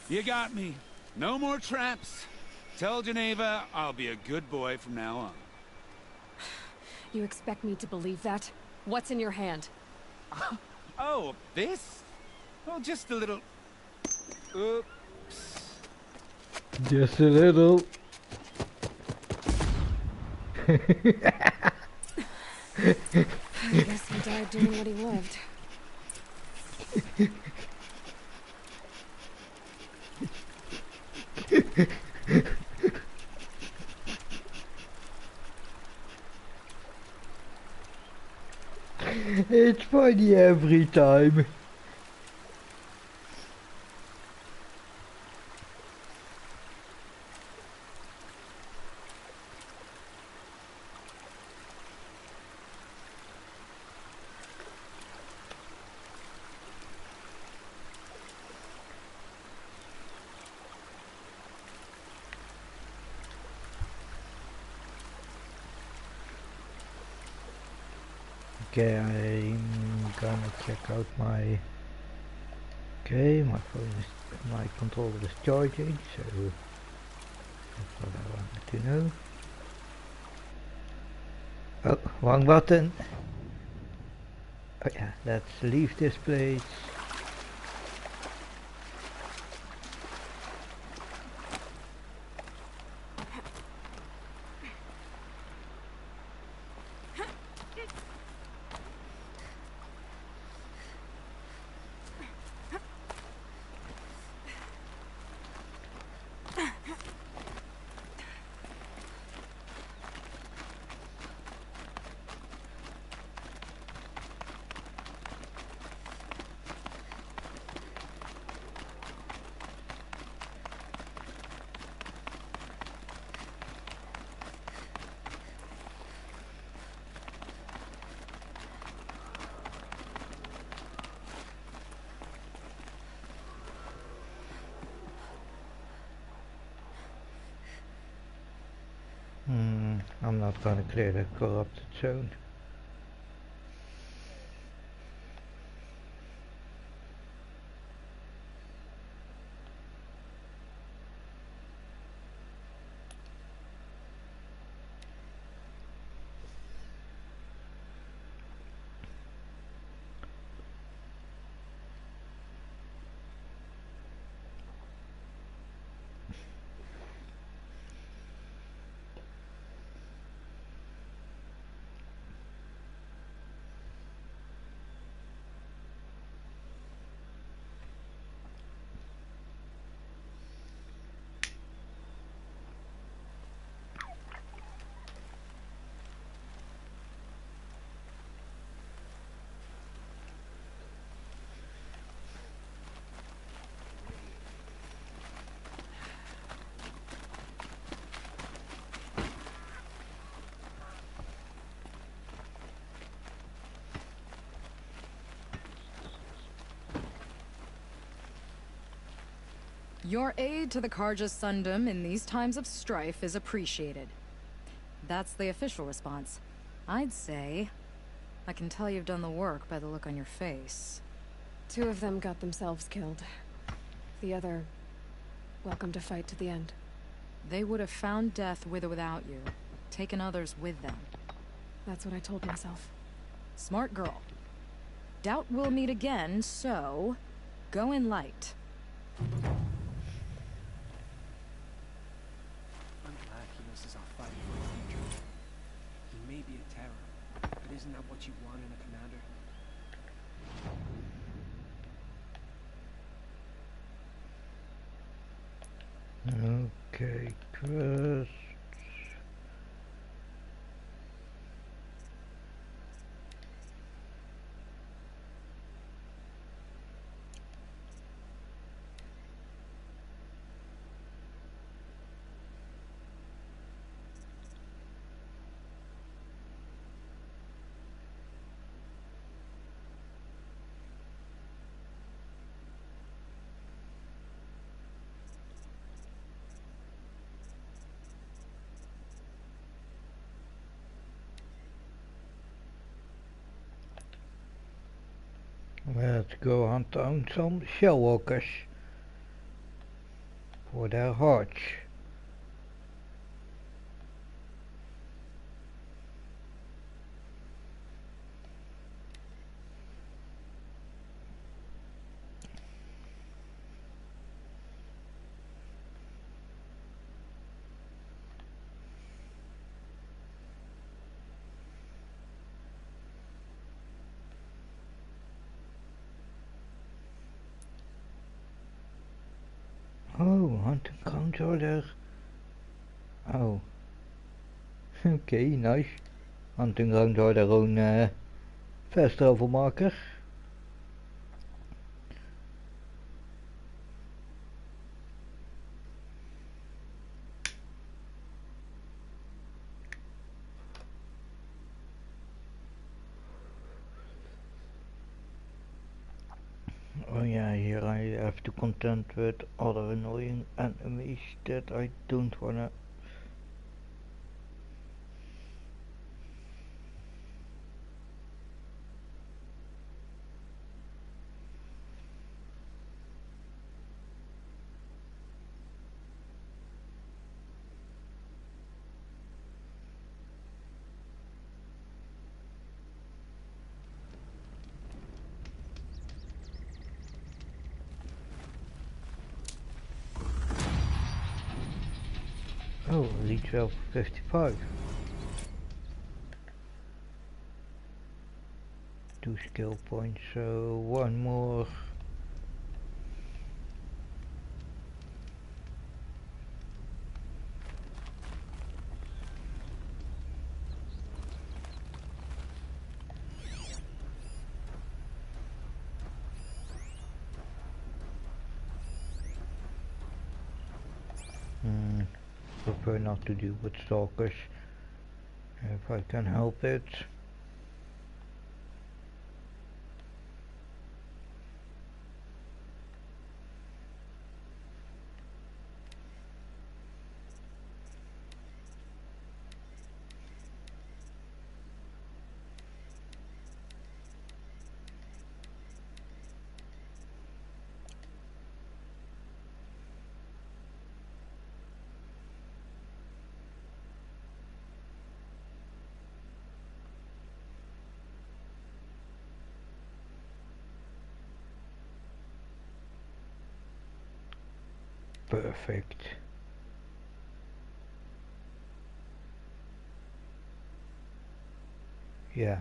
You got me. No more traps. Tell Geneva I'll be a good boy from now on. You expect me to believe that? What's in your hand? Oh, this? Well, just a little... Oops. Just a little. I guess he died doing what he loved. It's funny every time. Okay, I'm gonna check out my... Okay, my phone is... my controller is charging, so... that's what I wanted to know. Oh, wrong button! Oh yeah, let's leave this place. I'm not gonna clear the corrupted zone. Your aid to the Karja's Sundom in these times of strife is appreciated. That's the official response. I'd say... I can tell you've done the work by the look on your face. 2 of them got themselves killed. The other... welcome to fight to the end. They would have found death with or without you. Taken others with them. That's what I told myself. Smart girl. Doubt we'll meet again, so... go in light. Isn't that what you want in a commander? Okay, Chris. Let's go hunt down some shellwalkers for their hearts. Oh, hunting grounds are there. Oh. Okay, nice. Hunting grounds are their own fast travel marker. Oh yeah, here I have to contend with other annoying enemies that I don't wanna... Oh, reach level 55. 2 skill points, so one more. Prefer not to deal with stalkers if I can help it. Perfect. Yeah.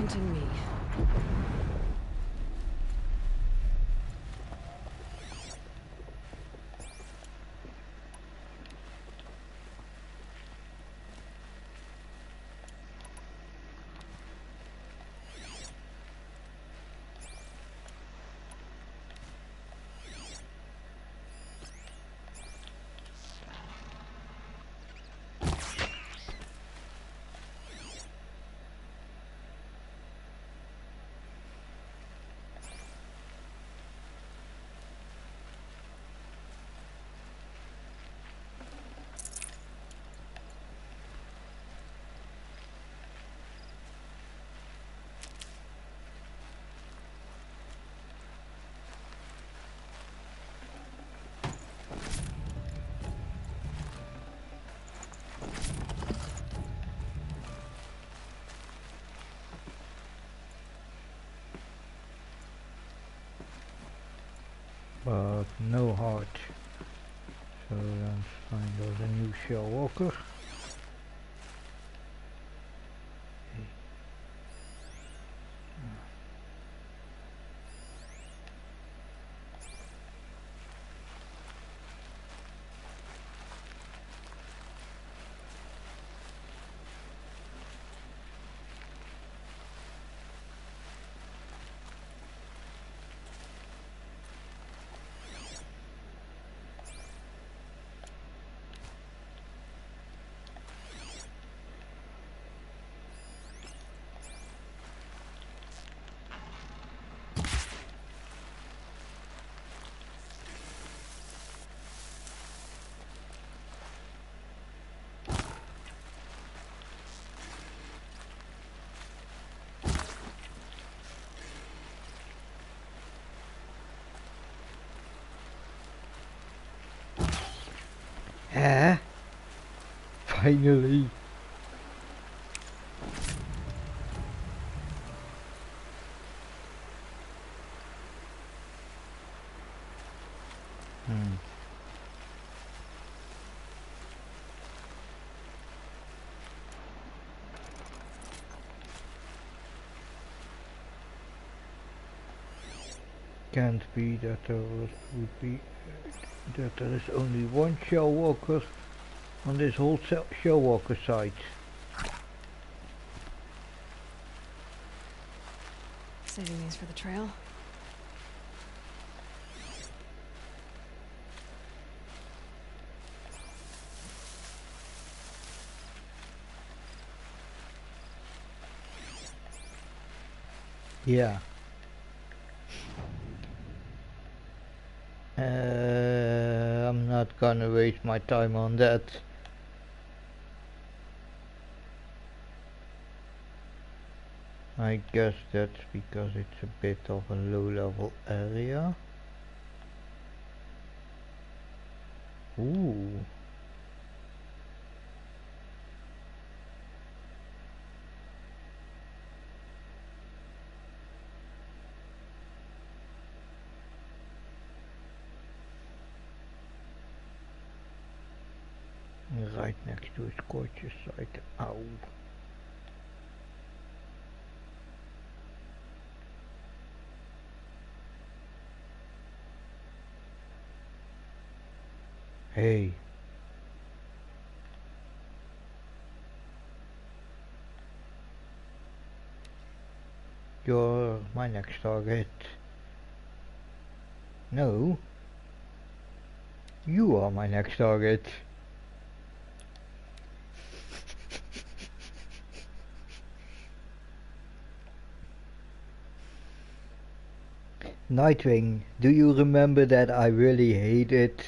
taunting me. But no heart. So let's find out a new shell walker. Finally. Can't be that would be that there is only one shell walker on this whole shell walker site. Saving these for the trail. Yeah. I'm not gonna waste my time on that. I guess that's because it's a bit of a low level area. Ooh. Right next to a scorcher site. Ow. Hey. You're my next target. No. You are my next target. Nightwing, do you remember that I really hated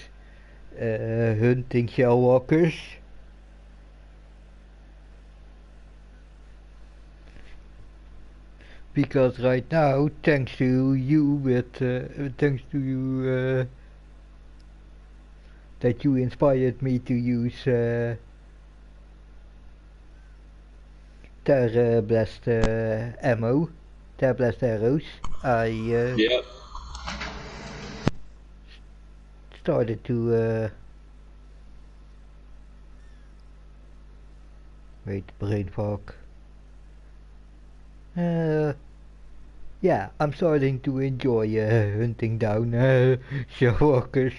hunting shell walkers? Because right now, thanks to you, thanks to you, that you inspired me to use Terra Blast ammo, Terra Blast arrows. I started to wait, brain fog. Yeah, I'm starting to enjoy hunting down shellwalkers.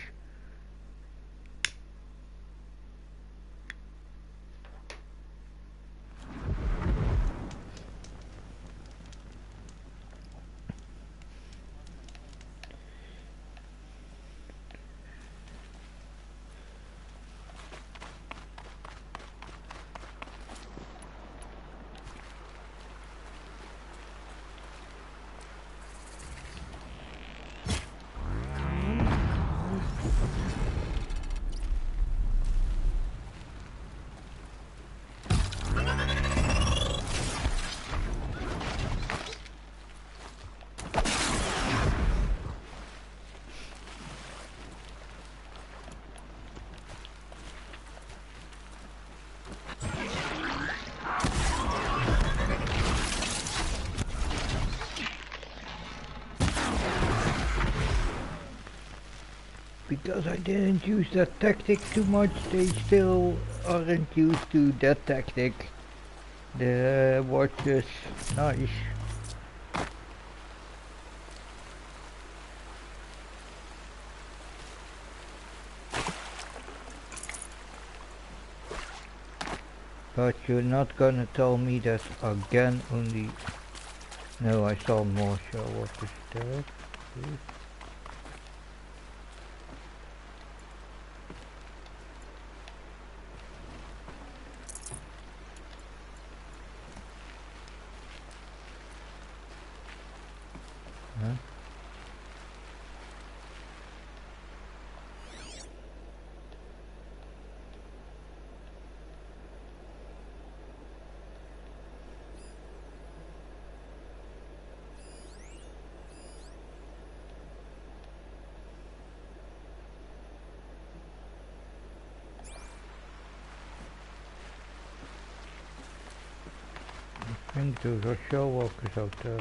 Because I didn't use that tactic too much, they still aren't used to that tactic. The watches, nice. But you're not gonna tell me that again only... No, I saw more shellwalkers there. Huh? I think those are shellwalkers out there.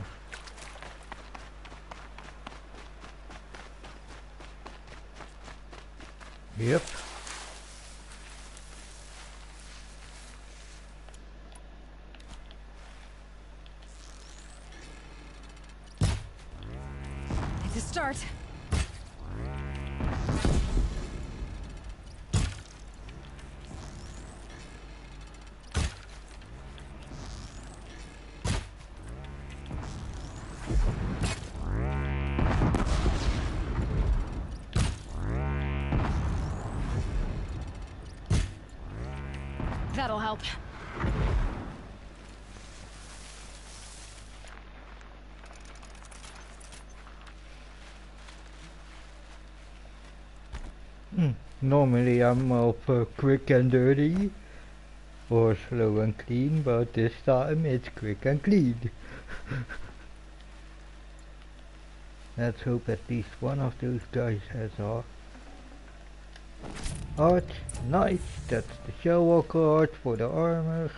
Yep. It's a start. That'll help. Normally I'm of quick and dirty, or slow and clean, but this time it's quick and clean. Let's hope at least one of those guys has a heart. Nice, that's the shellwalker heart for the armor.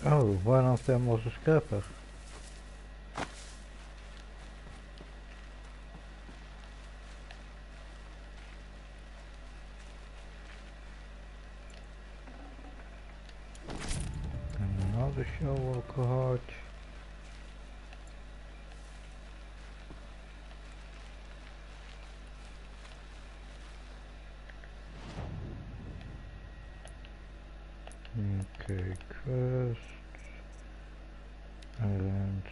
Oh, one of them was a scrapper. And another shellwalker heart. Okay, quest. And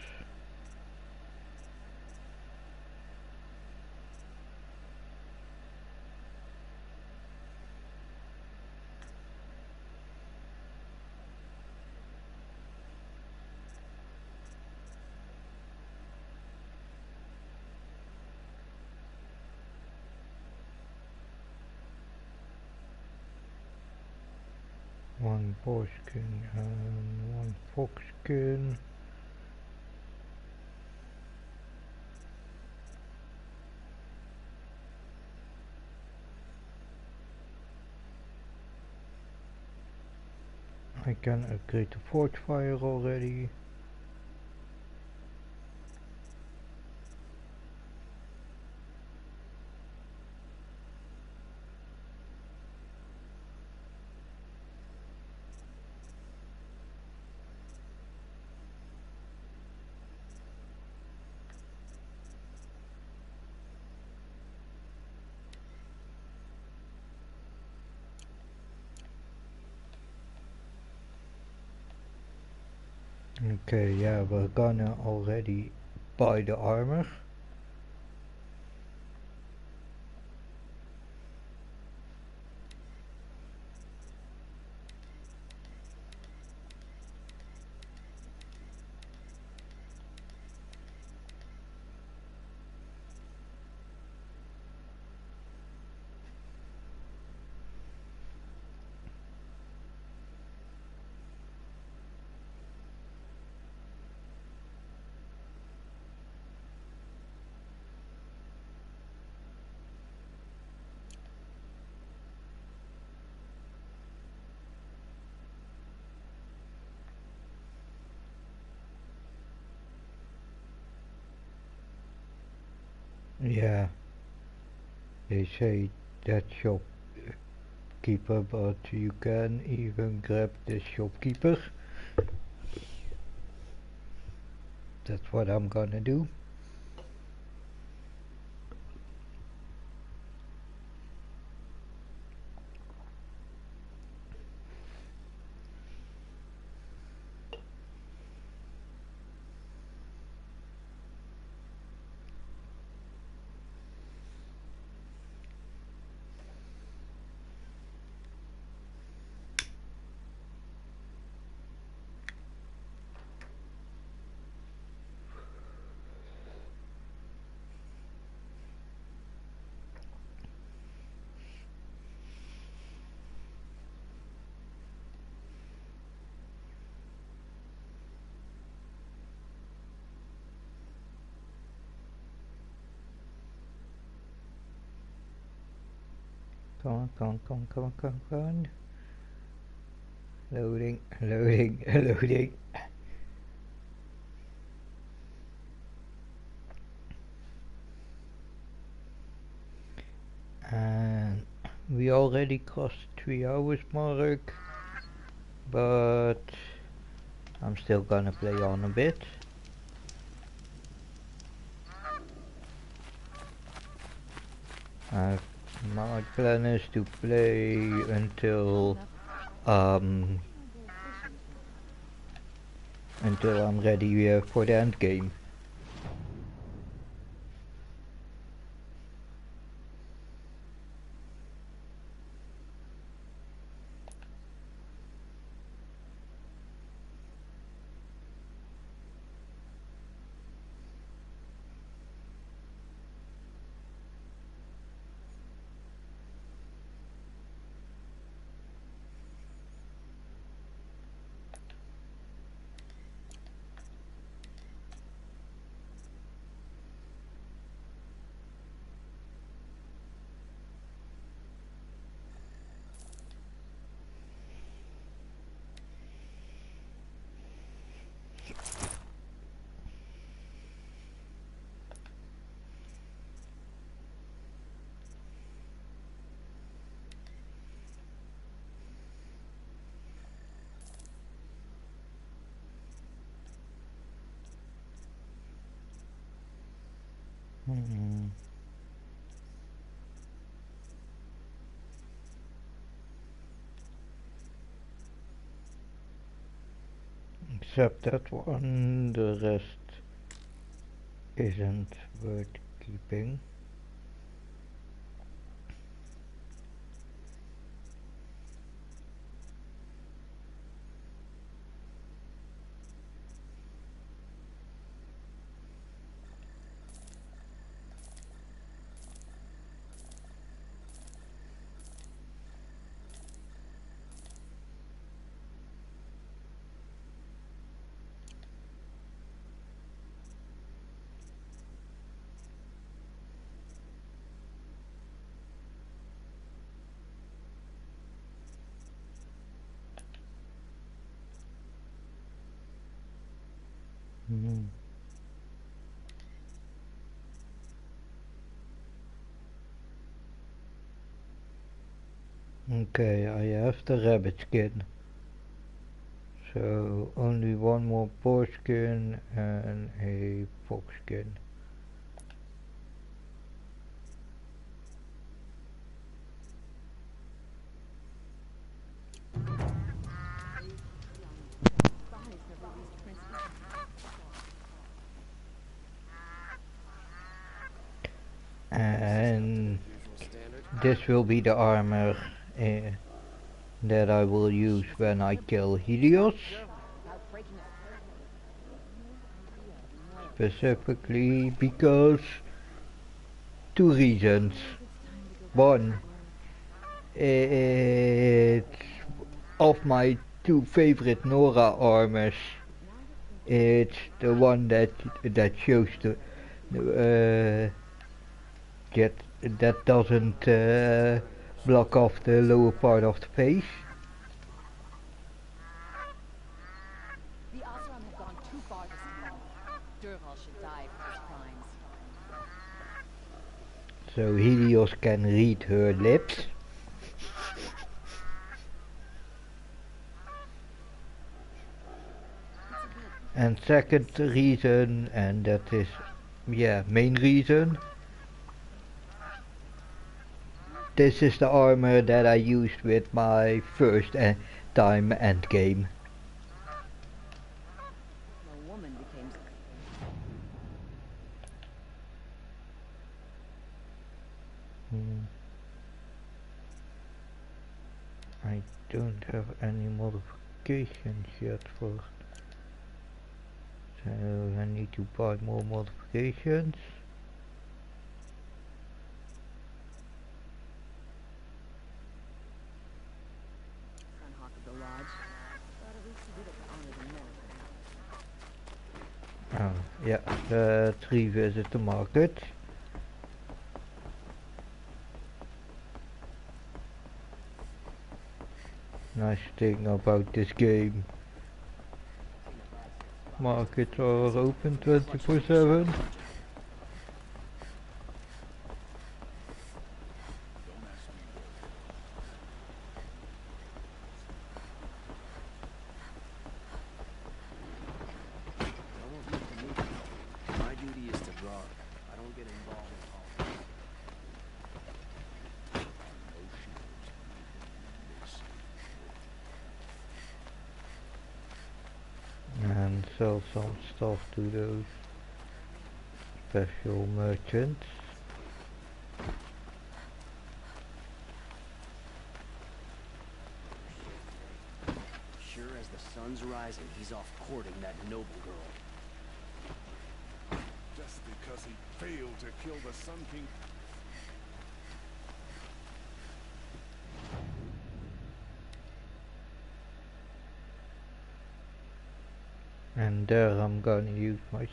One boar skin and one fox skin. I can upgrade to forge fire already. Okay, yeah, we're gonna already buy the armor. Yeah, they say that shopkeeper, but you can even grab the shopkeeper. That's what I'm gonna do. Come on. Loading. Loading. And we already crossed 3 hours mark, but I'm still gonna play on a bit. My plan is to play until I'm ready for the end game. Except that one, the rest isn't worth keeping. Hmm. Okay, I have the rabbit skin. So only one more boar skin and a fox skin. And this will be the armor that I will use when I kill Helios. Specifically because two reasons. One, it's of my two favorite Nora armors. It's the one that shows the that doesn't block off the lower part of the face. The Osram have gone too far this time. Durval should die for his crimes. So Helios can read her lips. And second reason, and that is, yeah, main reason. This is the armor that I used with my first time endgame. No woman became... I don't have any modifications yet for... So I need to buy more modifications. Oh, yeah, 3 visit the market. Nice thing about this game. Markets are open 24/7. My duty is to guard. I don't get involved in all. And sell some stuff to those special merchants. Sure as the sun's rising, he's off courting that noble girl. Just because he failed to kill the Sun King. And there I'm gonna use my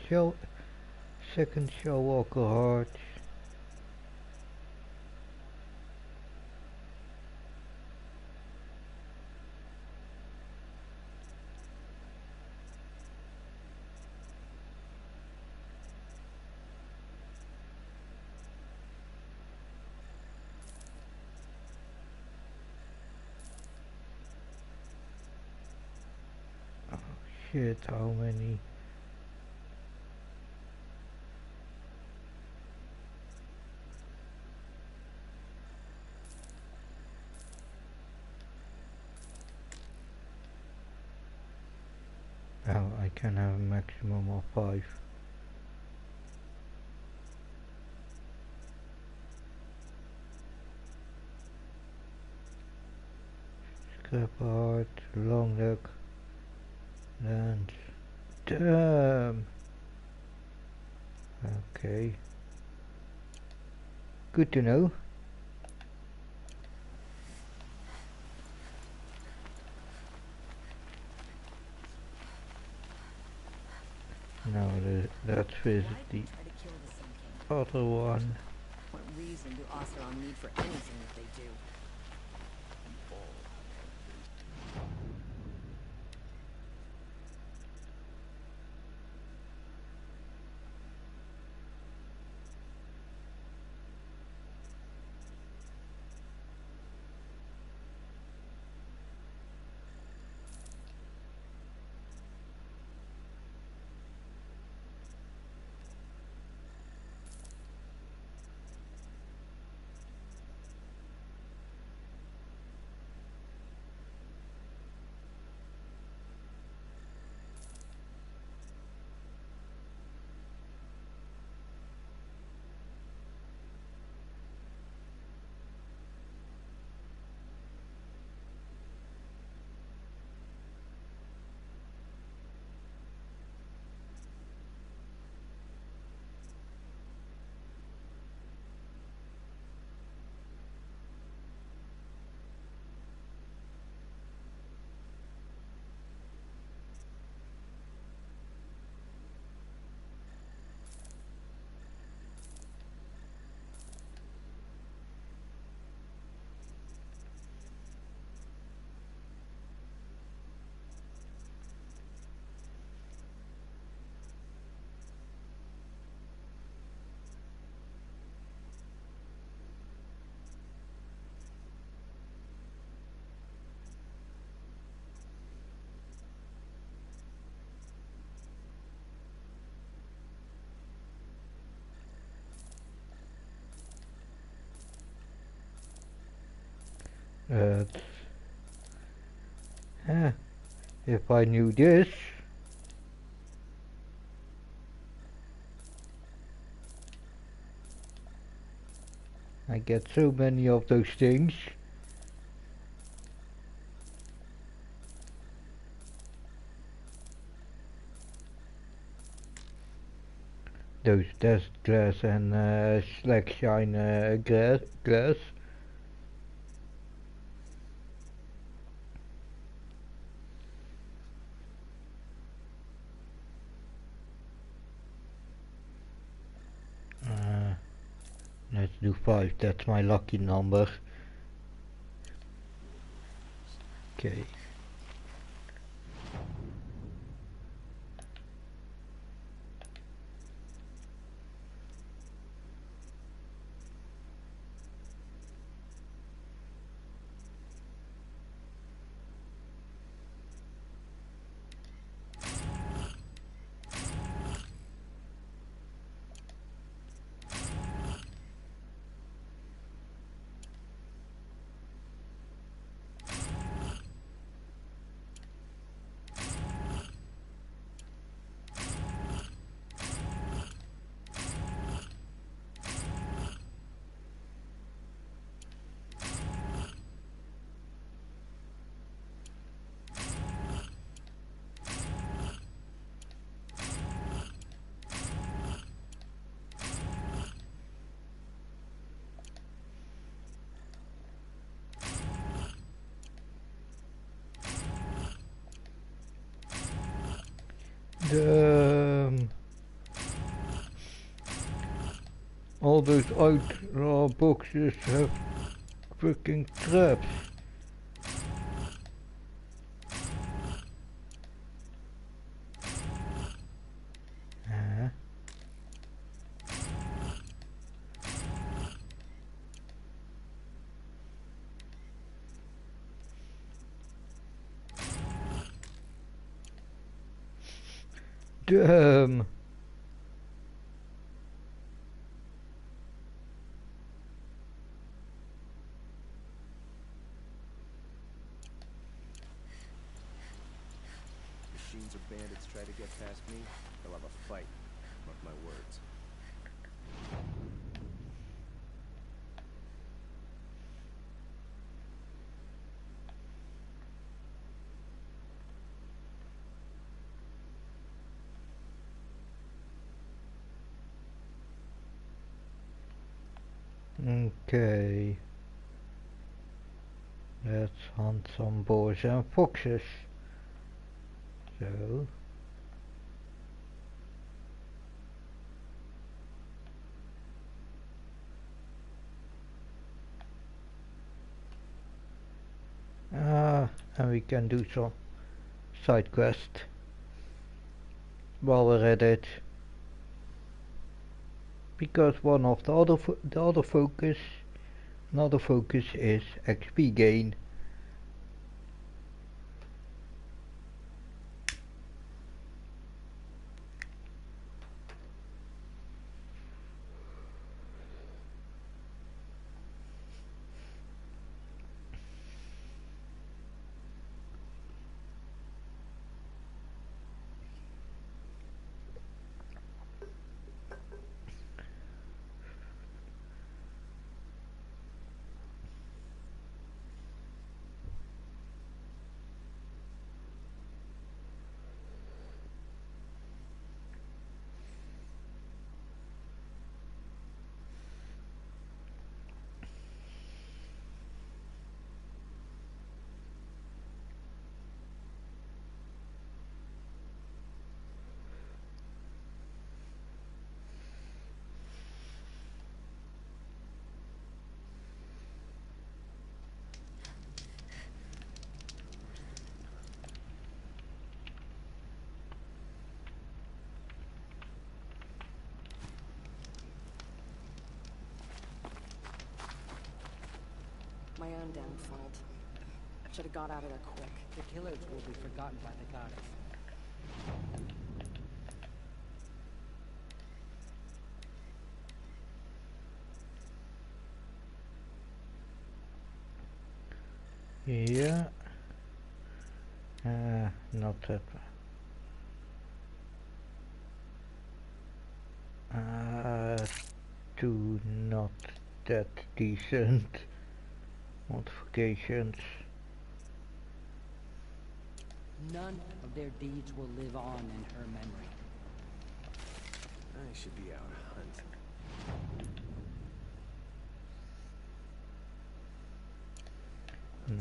second shell walker heart. Shit, how many? Oh, I can have a maximum of 5. Scrap heart, long neck, lance. Damn. Okay. Good to know. Now let's visit the other one. What reason do Osram need for anything that they do? But if I knew this, I get so many of those things. Those desk glass and slack shine glass. Let's do 5, that's my lucky number. Okay. All those outlaw boxes have freaking traps. Damn. Machines or bandits try to get past me, they'll have a fight. Mark my words. Okay. Let's hunt some boars and foxes. So. And we can do some side quest while we're at it. Because one of the other focus, another focus is XP gain. My own damn fault. I should have got out of there quick. The killers will be forgotten by the goddess. Yeah. Not that. Do not that decent modifications. None of their deeds will live on in her memory. I should be out hunting.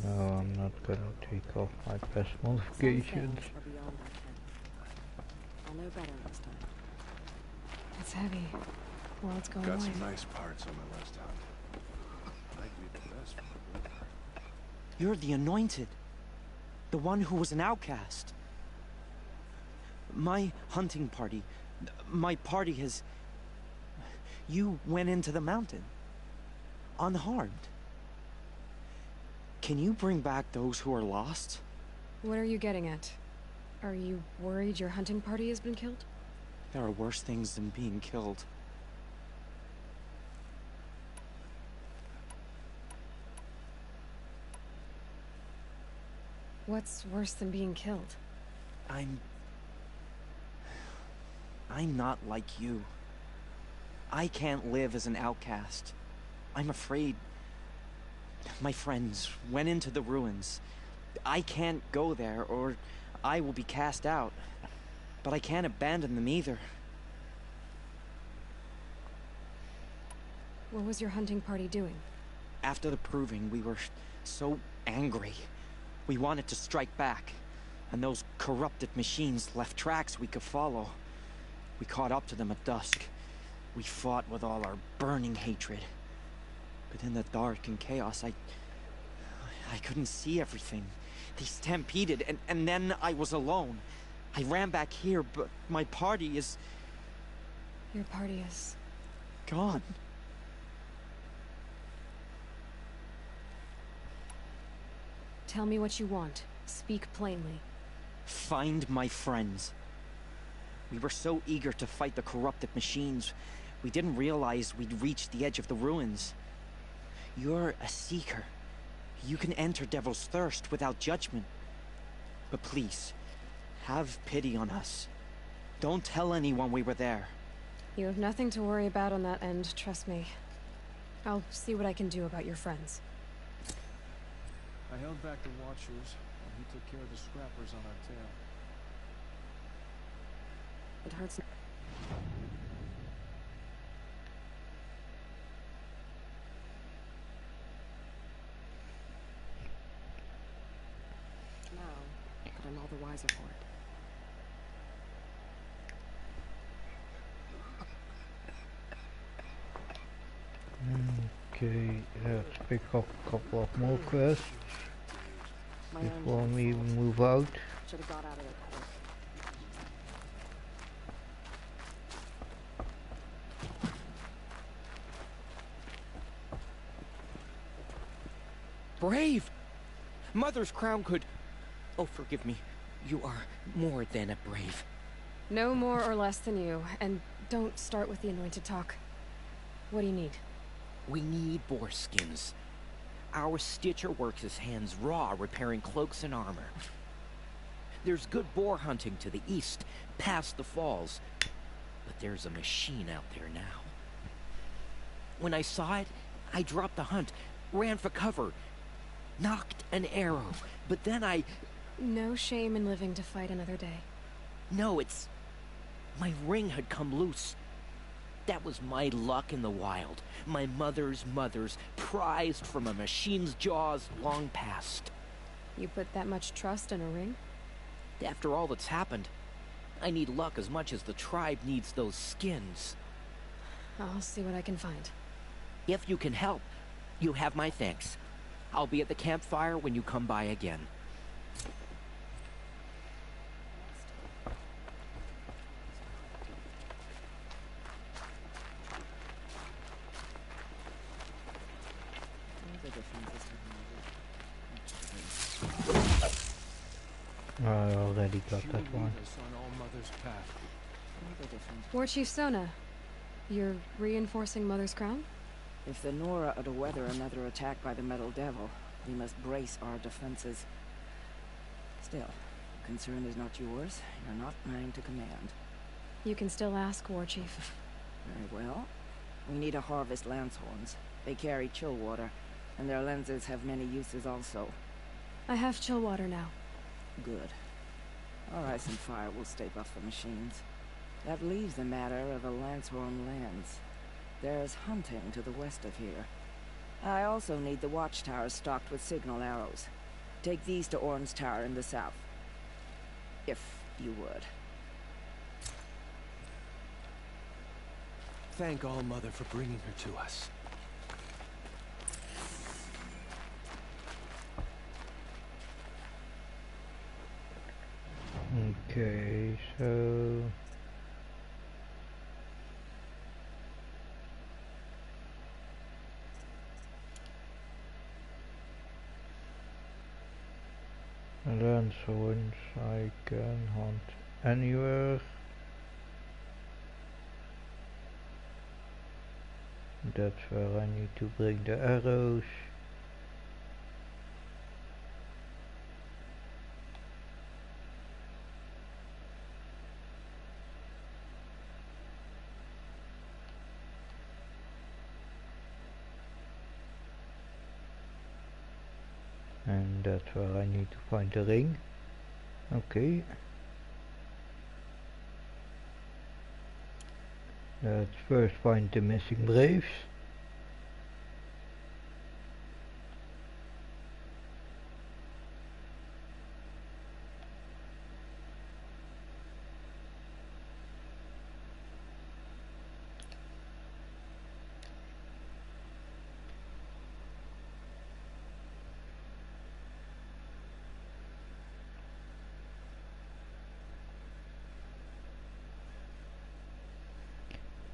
No, I'm not gonna take off my best modifications. I'll know better next time. It's heavy. World's going Got away. some nice parts on my last hunt. Might be the best for my blue card. You're the Anointed. The one who was an outcast. My hunting party, my party has... You went into the mountain. Unharmed. Can you bring back those who are lost? What are you getting at? Are you worried your hunting party has been killed? There are worse things than being killed. What's worse than being killed? I'm not like you. I can't live as an outcast. I'm afraid. My friends went into the ruins. I can't go there, or I will be cast out. But I can't abandon them either. What was your hunting party doing? After the proving, we were so angry. We wanted to strike back. And those corrupted machines left tracks we could follow. We caught up to them at dusk. We fought with all our burning hatred. But in the dark and chaos, I couldn't see everything. They stampeded, and then I was alone. I ran back here, but my party is... Your party is... gone. Tell me what you want. Speak plainly. Find my friends. We were so eager to fight the corrupted machines, we didn't realize we'd reached the edge of the ruins. You're a seeker. You can enter Devil's Thirst without judgment. But please, have pity on us. Don't tell anyone we were there. You have nothing to worry about on that end, trust me. I'll see what I can do about your friends. I held back the Watchers, and he took care of the scrappers on our tail. It hurts. Now, but I'm all the wiser for it. Okay, let's pick up a couple of more quests before we move out. Should have got out of it quick. Brave! Mother's crown could... Oh, forgive me. You are more than a brave. No more or less than you, and don't start with the anointed talk. What do you need? We need boar skins. Our stitcher works his hands raw repairing cloaks and armor. There's good boar hunting to the east, past the falls. But there's a machine out there now. When I saw it, I dropped the hunt, ran for cover, knocked an arrow, but then I... No shame in living to fight another day. No, it's... My ring had come loose. That was my luck in the wild. My mother's prized from a machine's jaws long past. You put that much trust in a ring? After all that's happened, I need luck as much as the tribe needs those skins. I'll see what I can find. If you can help, you have my thanks. I'll be at the campfire when you come by again. I already got that one. War Chief Sona, you're reinforcing Mother's Crown? If the Nora are to weather another attack by the Metal Devil, We must brace our defenses. Still, concern is not yours. You're not mine to command. You can still ask, War Chief. Very well. We need to harvest Lancehorns. They carry chill water, and their lenses have many uses also. I have chill water now. Good. Our ice and fire will stave off the machines. That leaves the matter of a Lancehorn lens. There's hunting to the west of here. I also need the watchtowers stocked with signal arrows. Take these to Orn's Tower in the south. If you would. Thank All-Mother for bringing her to us. Okay, so... Lanthorns I can hunt anywhere. That's where I need to bring the arrows. And that's where I need to find the ring. Okay. Let's first find the missing Braves.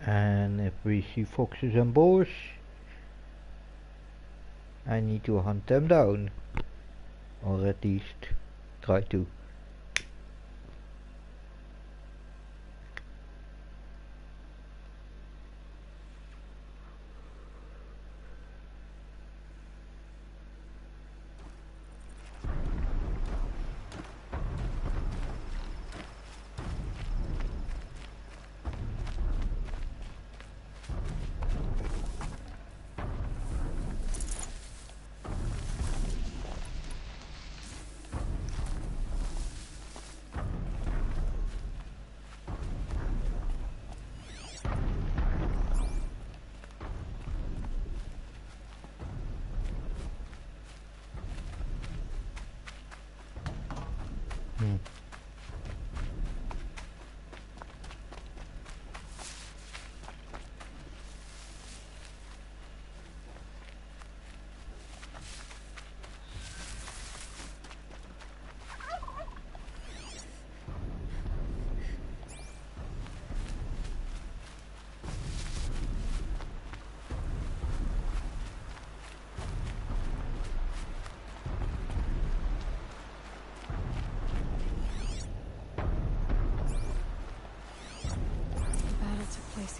And if we see foxes and boars, I need to hunt them down, or at least try to.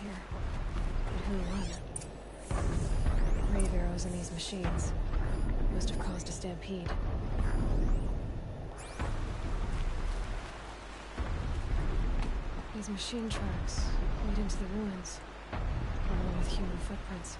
Here. But who won? Brave arrows in these machines must have caused a stampede. These machine tracks lead into the ruins, along with human footprints.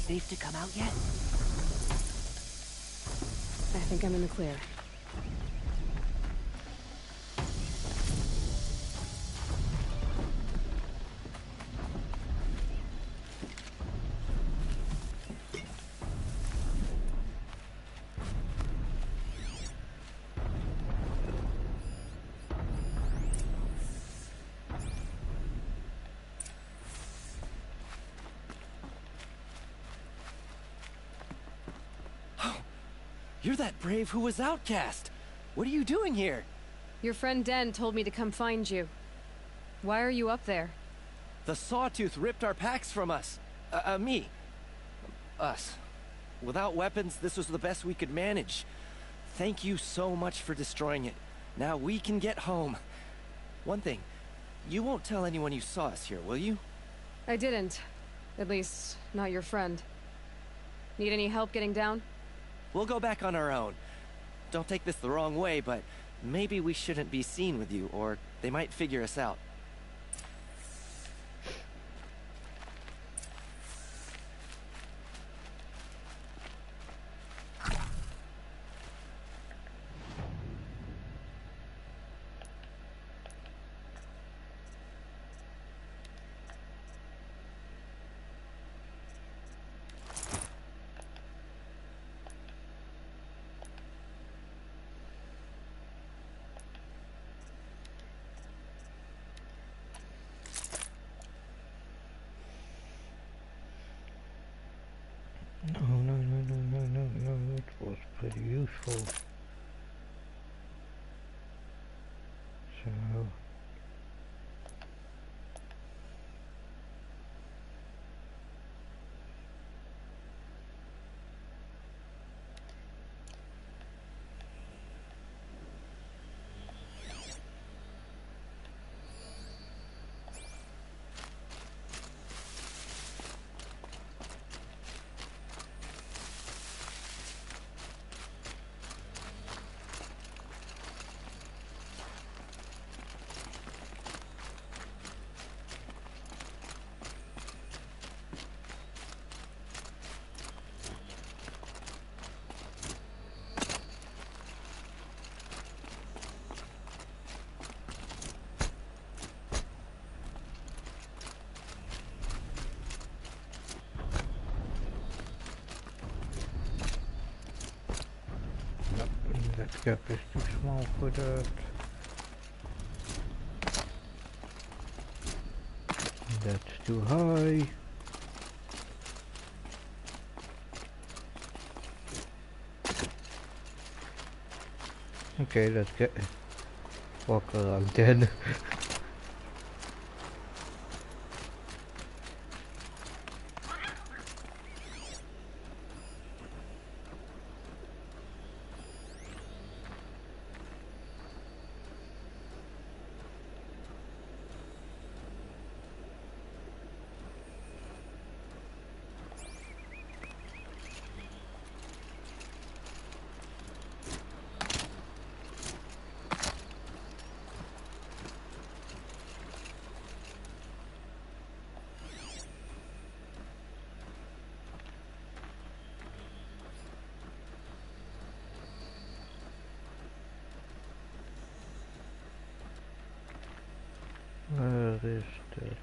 Safe to come out yet? I think I'm in the clear. You're that brave who was outcast. What are you doing here? Your friend Den told me to come find you. Why are you up there? The Sawtooth ripped our packs from us. Me. Us. Without weapons, this was the best we could manage. Thank you so much for destroying it. Now we can get home. One thing, you won't tell anyone you saw us here, will you? I didn't. At least, not your friend. Need any help getting down? We'll go back on our own. Don't take this the wrong way, but maybe we shouldn't be seen with you, or they might figure us out. No, it was pretty useful. So... That gap is too small for that. That's too high. Okay, let's walk around then. Where is that?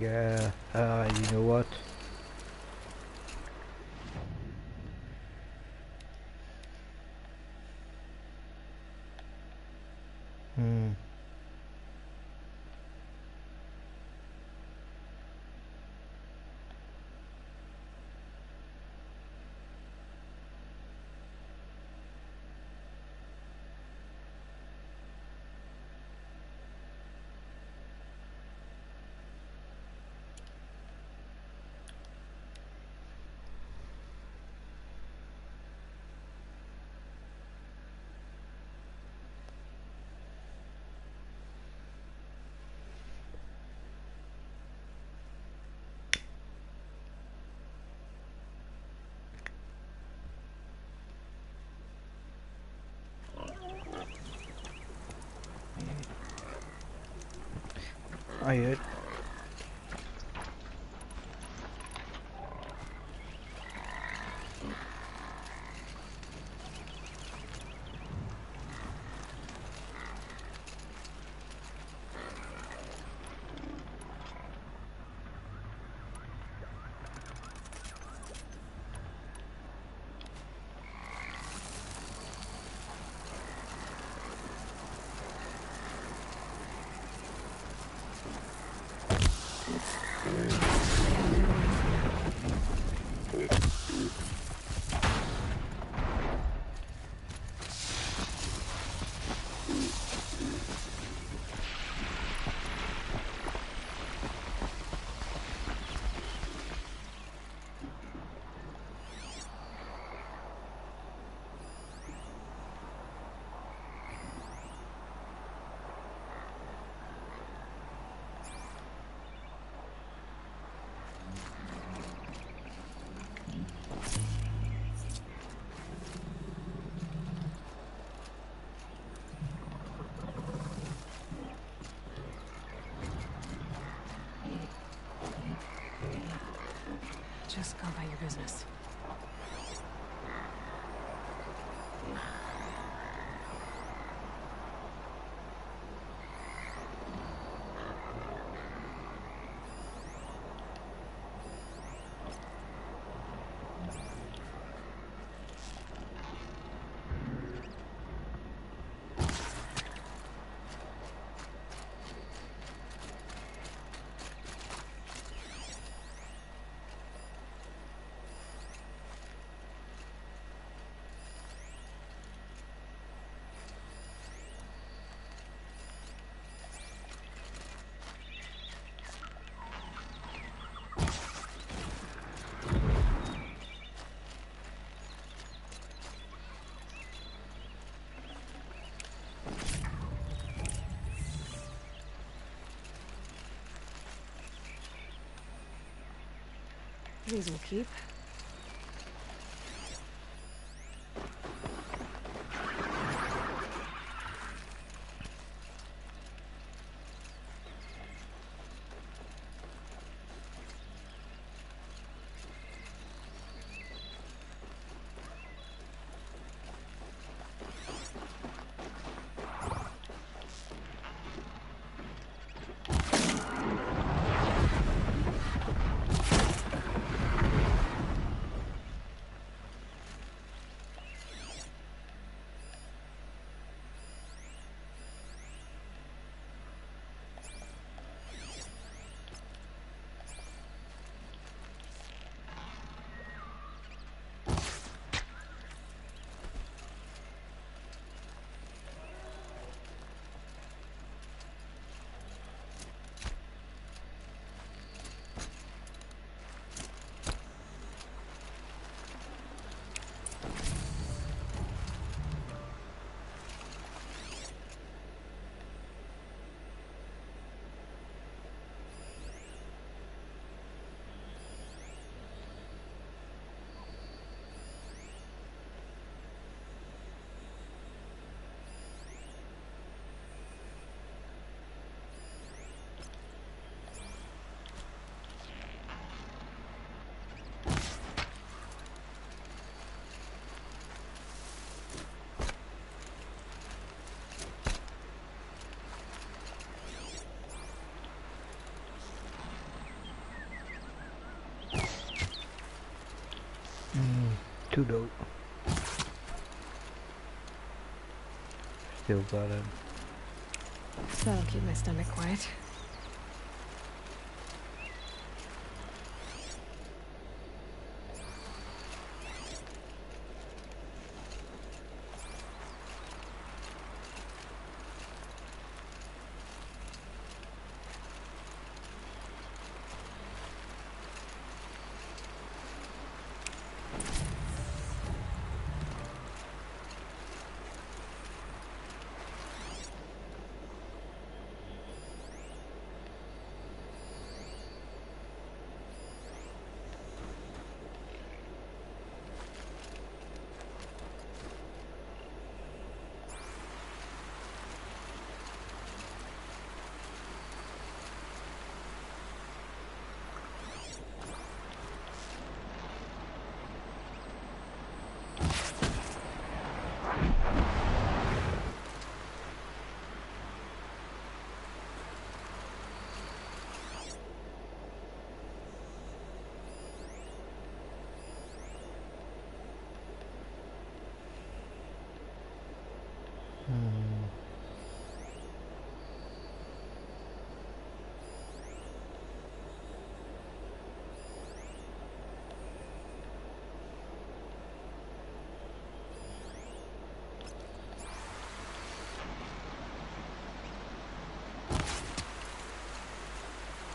Yeah, you know what? I heard. Just go about your business. These will keep. Too dope. Still got it. That'll keep my stomach quiet.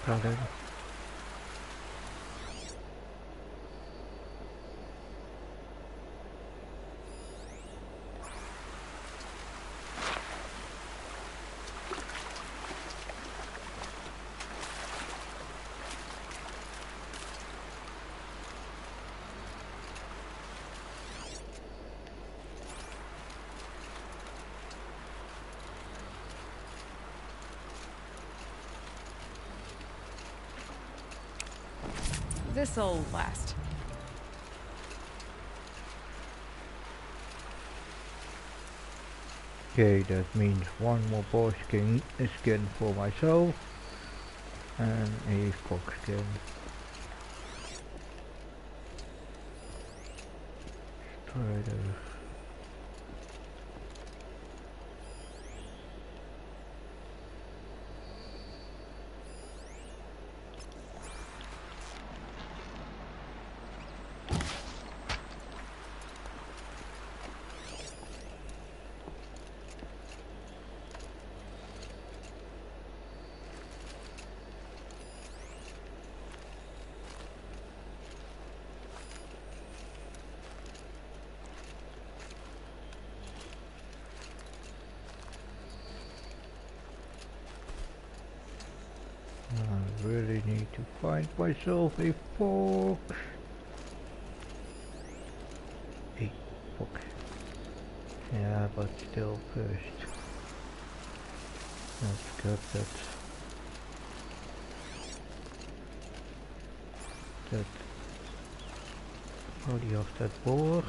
Got it. This'll last. Okay, that means one more boar skin for myself and a fox skin. Strider. I really need to find myself a fox. A fox. Yeah, but still first. Let's cut that body of that boar.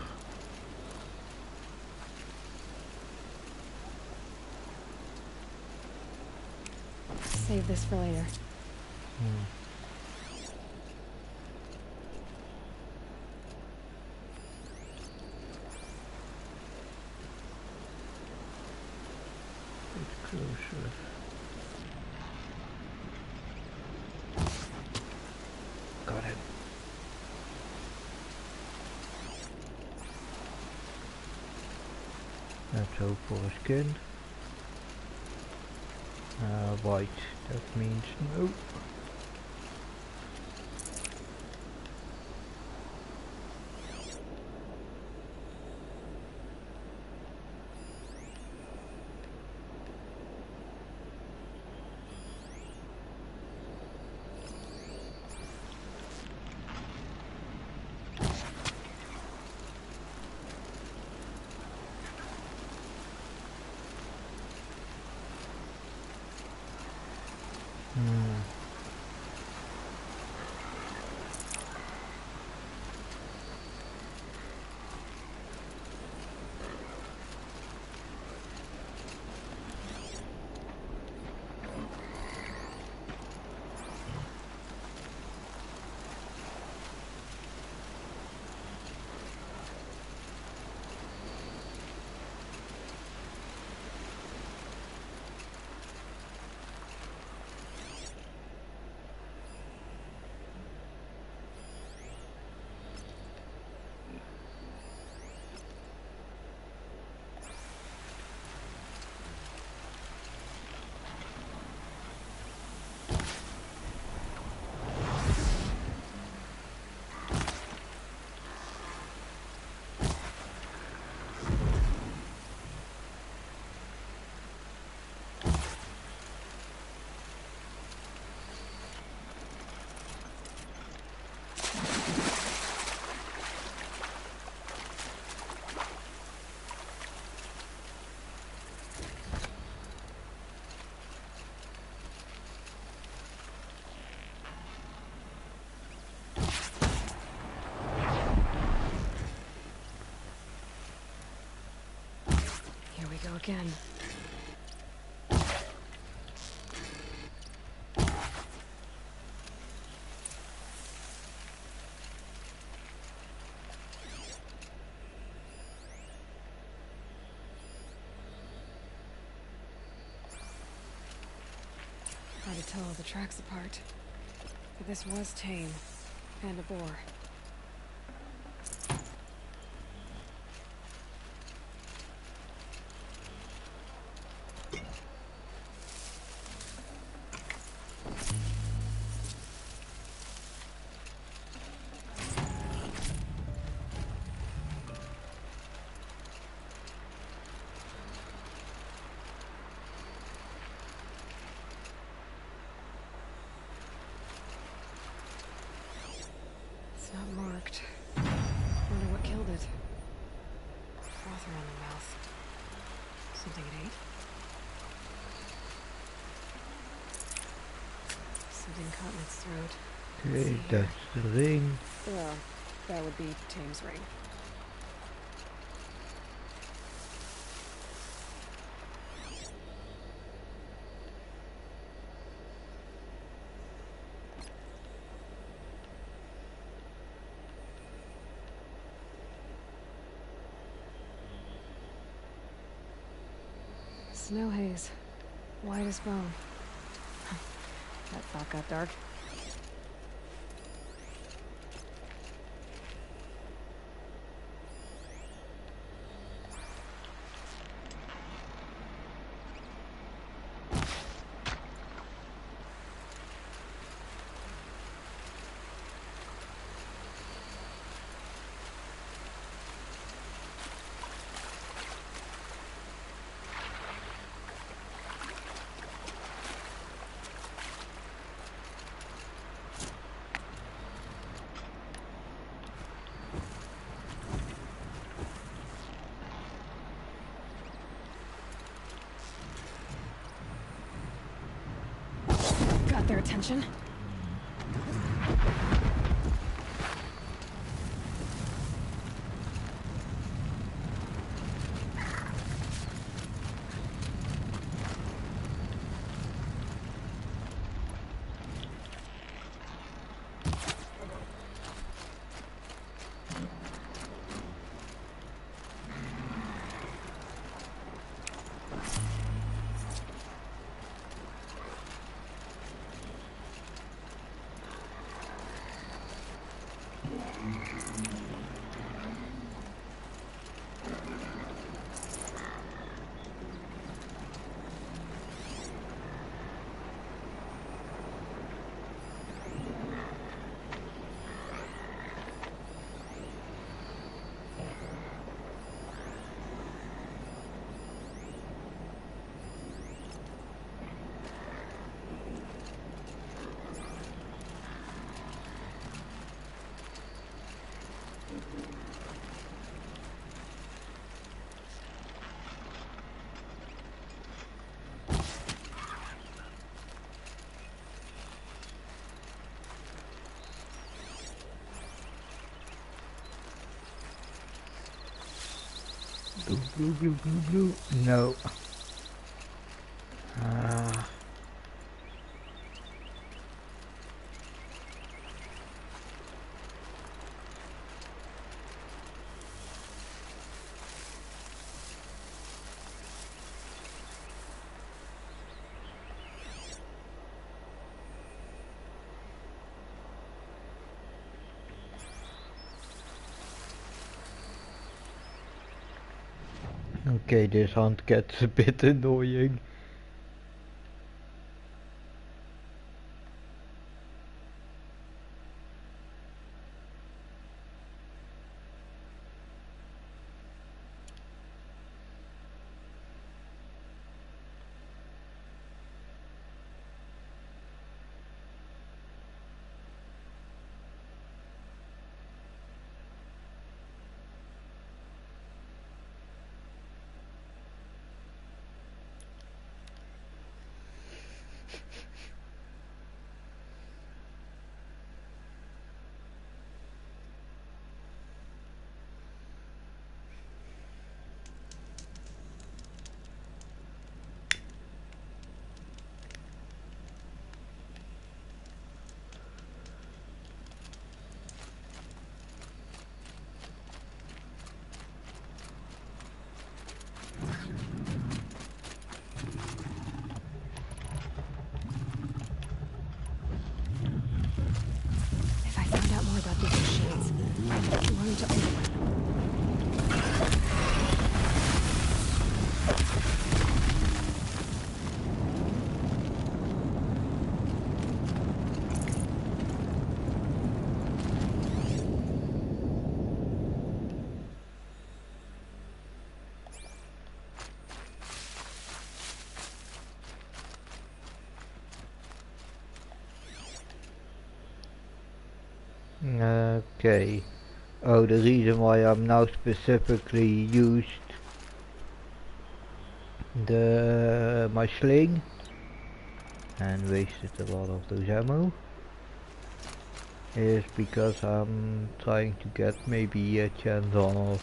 Save this for later. It's closer. Got it. Let's hope for a skin. White. That means no. Go again. Hard to tell all the tracks apart, but this was tame and a boar. something it ate. Something caught in its throat. Okay, that's the ring. Well, that would be Tame's ring. Snow haze. White as bone. That thought got dark. Got their attention. Blue. No. Okay, this hunt gets a bit annoying. If I find out more about these machines, I'll learn to override them. Okay. Oh, the reason why I'm now specifically used my sling and wasted a lot of those ammo is because I'm trying to get maybe a chance on of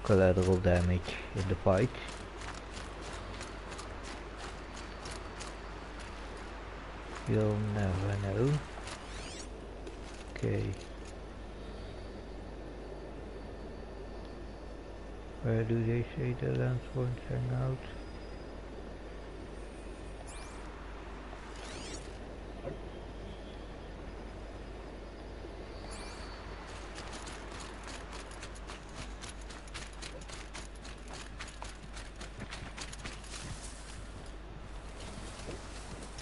collateral damage in the fight. You'll never know. Okay. Where do they say the lens won't hang out?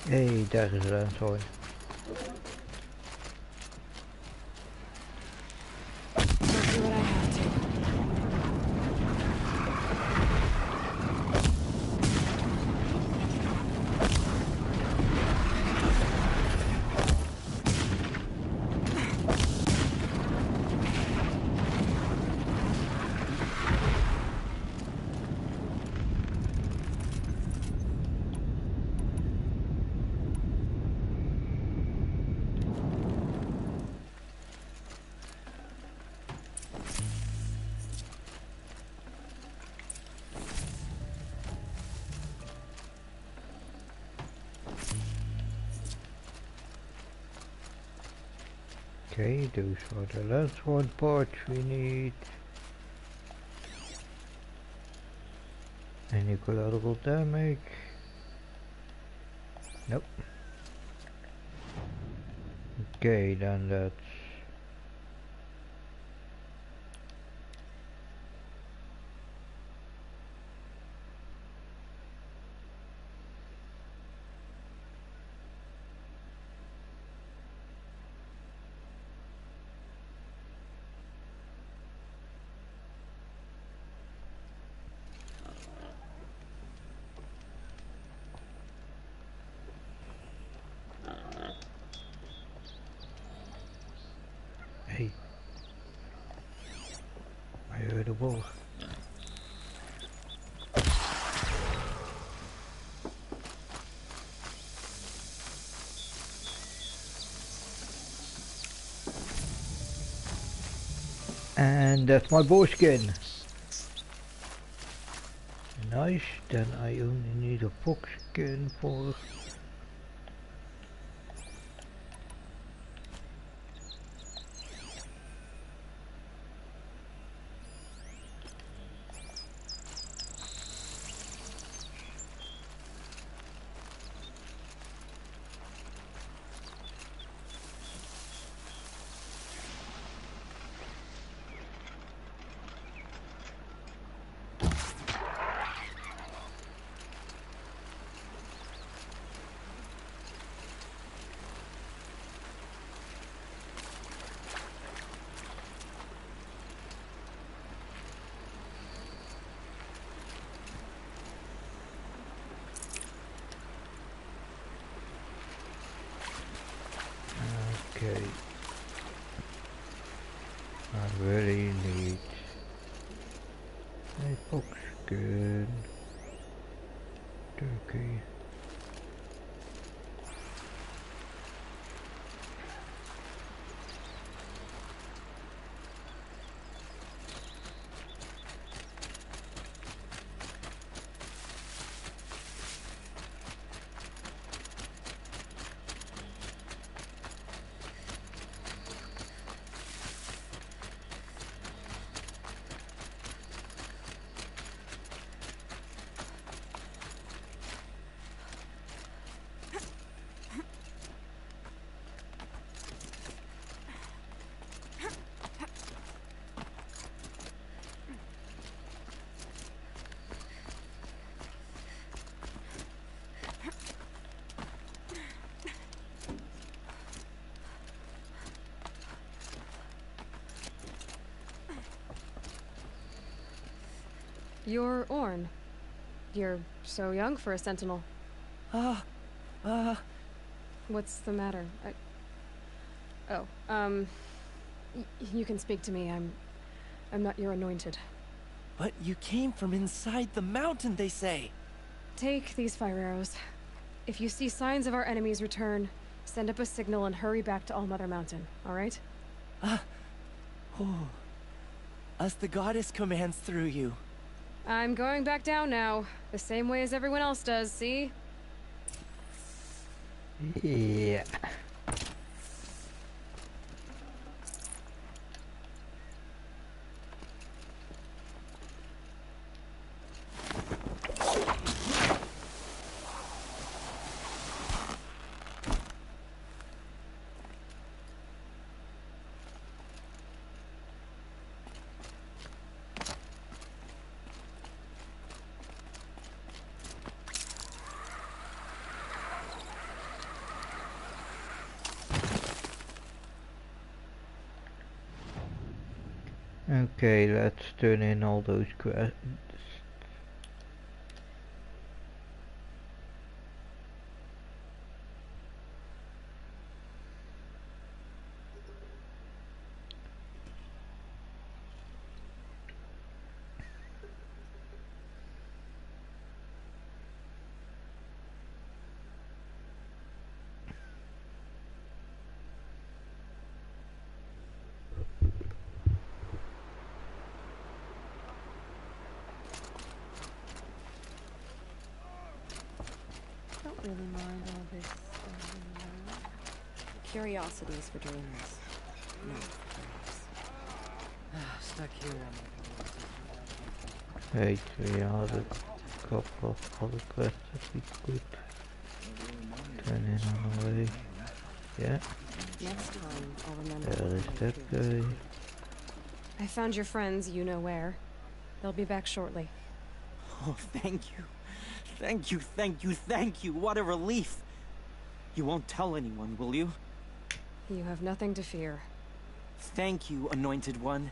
Hey, daar is een zooi. Okay, those are the last one parts we need. Any collateral damage? Nope. Okay, then that's hey. I heard a wolf. And that's my boar skin. Nice, then I only need a fox skin for... Okay. I really need a fox skin. Turkey. You're Orn. You're so young for a sentinel. What's the matter? You can speak to me. I'm not your anointed. But you came from inside the mountain, they say. Take these fire arrows. If you see signs of our enemy's return, send up a signal and hurry back to Allmother Mountain, alright? As the goddess commands through you. I'm going back down now, the same way as everyone else does, see? Yeah. Okay, let's turn in all those quests. Don't really mind all this stuff. Curiosities for doing this. No, Stuck here. Hey, we had a couple of other quests that we could turn in on the way. Yeah. Next time, I'll remember. There is that guy. I found your friends, you know where. They'll be back shortly. Oh, thank you. Thank you, thank you, thank you. What a relief. You won't tell anyone, will you? You have nothing to fear. Thank you, Anointed One.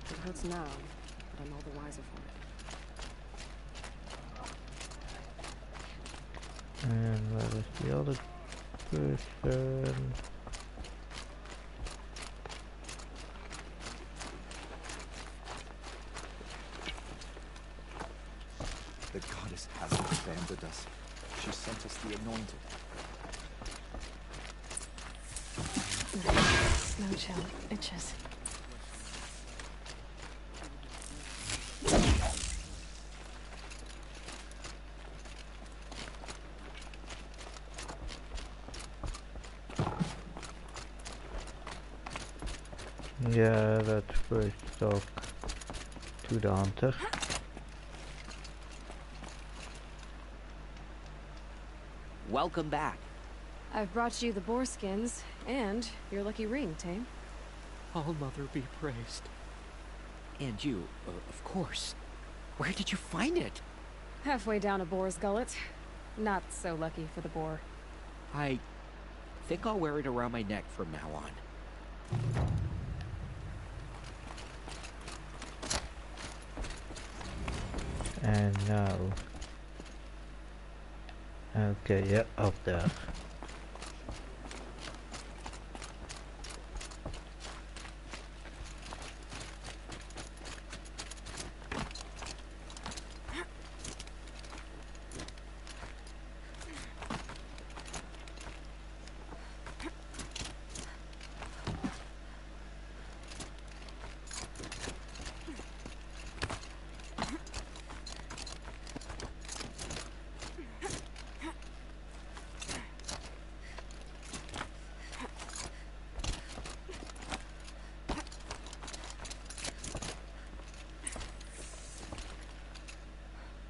It hurts now, but I'm all the wiser for it. And where is the other person? The goddess hasn't abandoned us. She sent us the anointed. Snow chill. Itches. Yeah, let's first talk to the hunter. Welcome back. I've brought you the boar skins and your lucky ring, Tame. All Mother be praised. And you, of course. Where did you find it? Halfway down a boar's gullet. Not so lucky for the boar. I think I'll wear it around my neck from now on. And now... Okay, yeah, up there.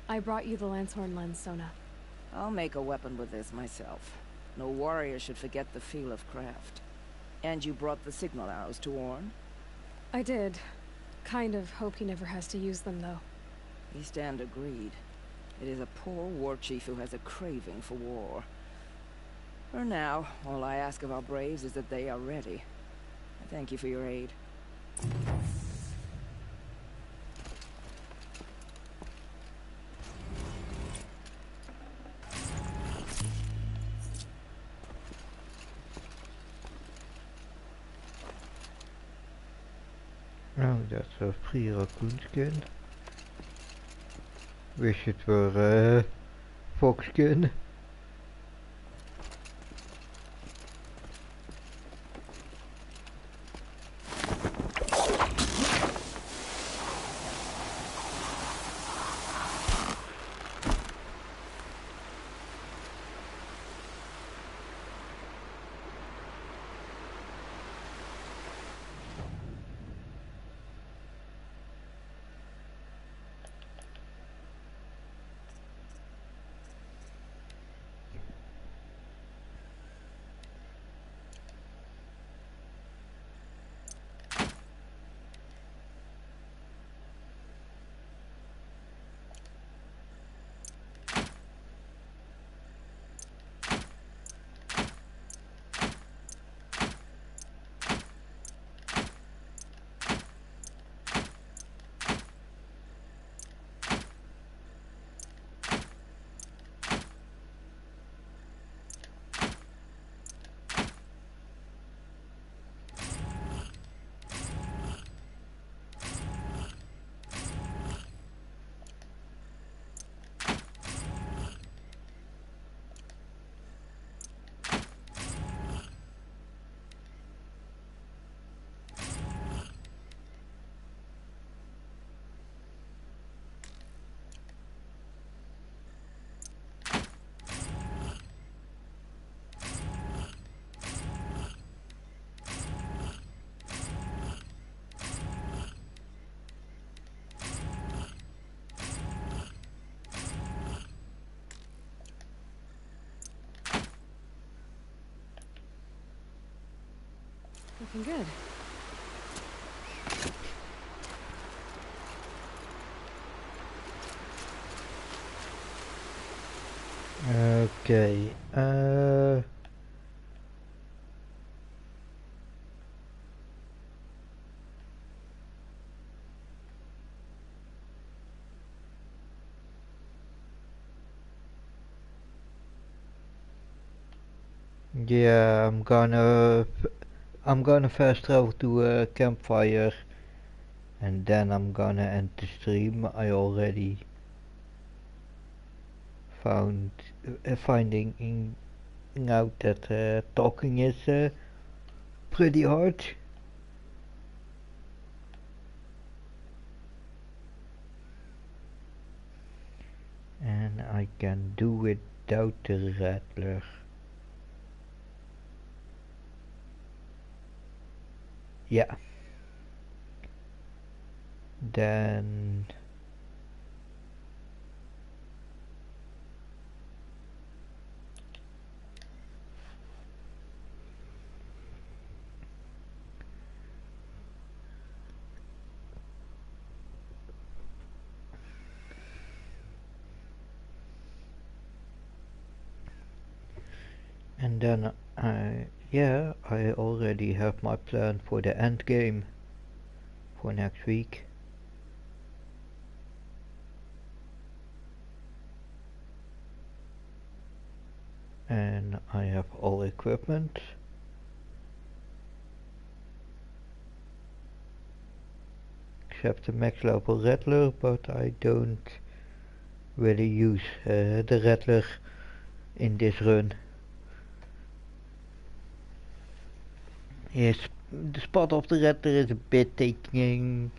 I brought you the Lancehorn lens, Sona. I'll make a weapon with this myself. No warrior should forget the feel of craft. And you brought the signal arrows to Orn? I did. Kind of hope he never has to use them, though. We stand agreed. It is a poor war chief who has a craving for war. For now, all I ask of our braves is that they are ready. I thank you for your aid. Oh, that's a free raccoon skin. Wish it were fox skin. Looking good. Okay, yeah, I'm gonna fast travel to a campfire and then I'm gonna end the stream. I already found finding out that talking is pretty hard. And I can do without the rattler. Yeah. Then yeah, I already have my plan for the end game for next week. And I have all equipment. Except the max level rattler, but I don't really use the rattler in this run. Yes, the spot of the rattler is a bit taken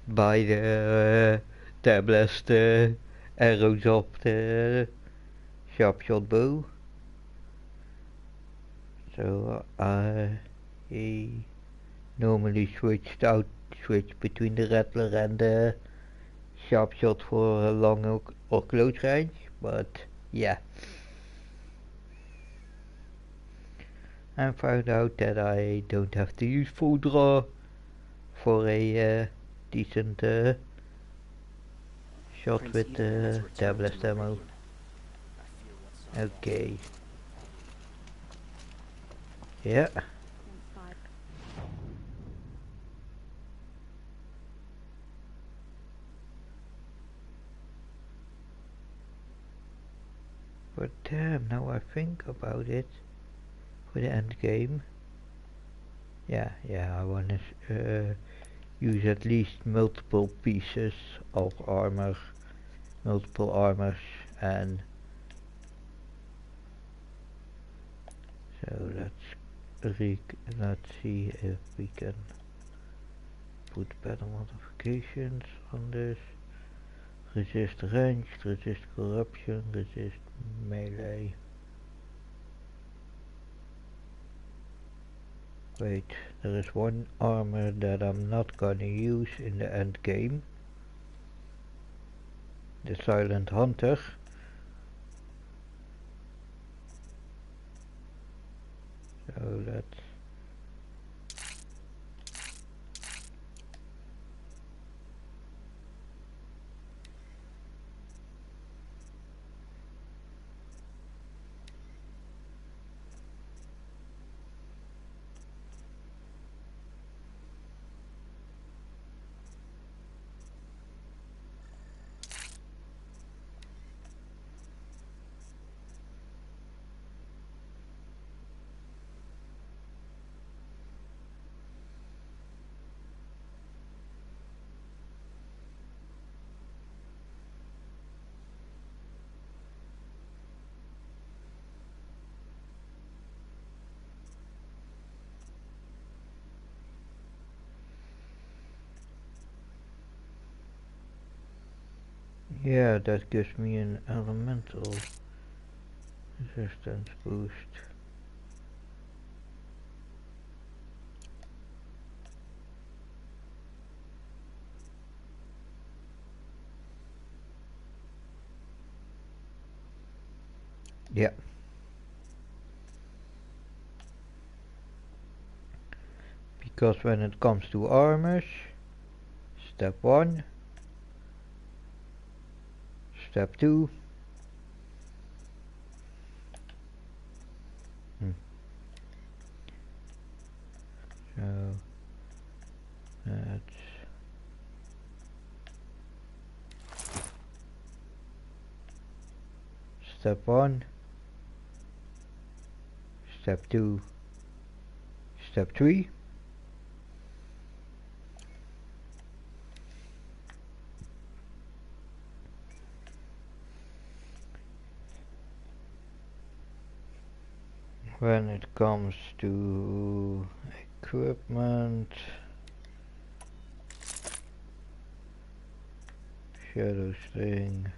by the blast arrows of the sharp shot bow. So I normally switch between the rattler and the sharp shot for a long or close range, but yeah. I found out that I don't have to use full draw for a decent shot with the blast ammo. Okay. Yeah. But damn, now I think about it, for the end game, Yeah, I want to use at least multiple pieces of armor, multiple armors, and so let's see if we can put better modifications on this. Resist ranged, resist corruption, resist melee. Wait, there is one armor that I'm not gonna use in the end game. The Silent Hunter. So let's yeah, that gives me an elemental resistance boost. Yeah. Because when it comes to armors, step 1, step 2, so that's step 1, step 2, step 3. When it comes to equipment, shadow sling,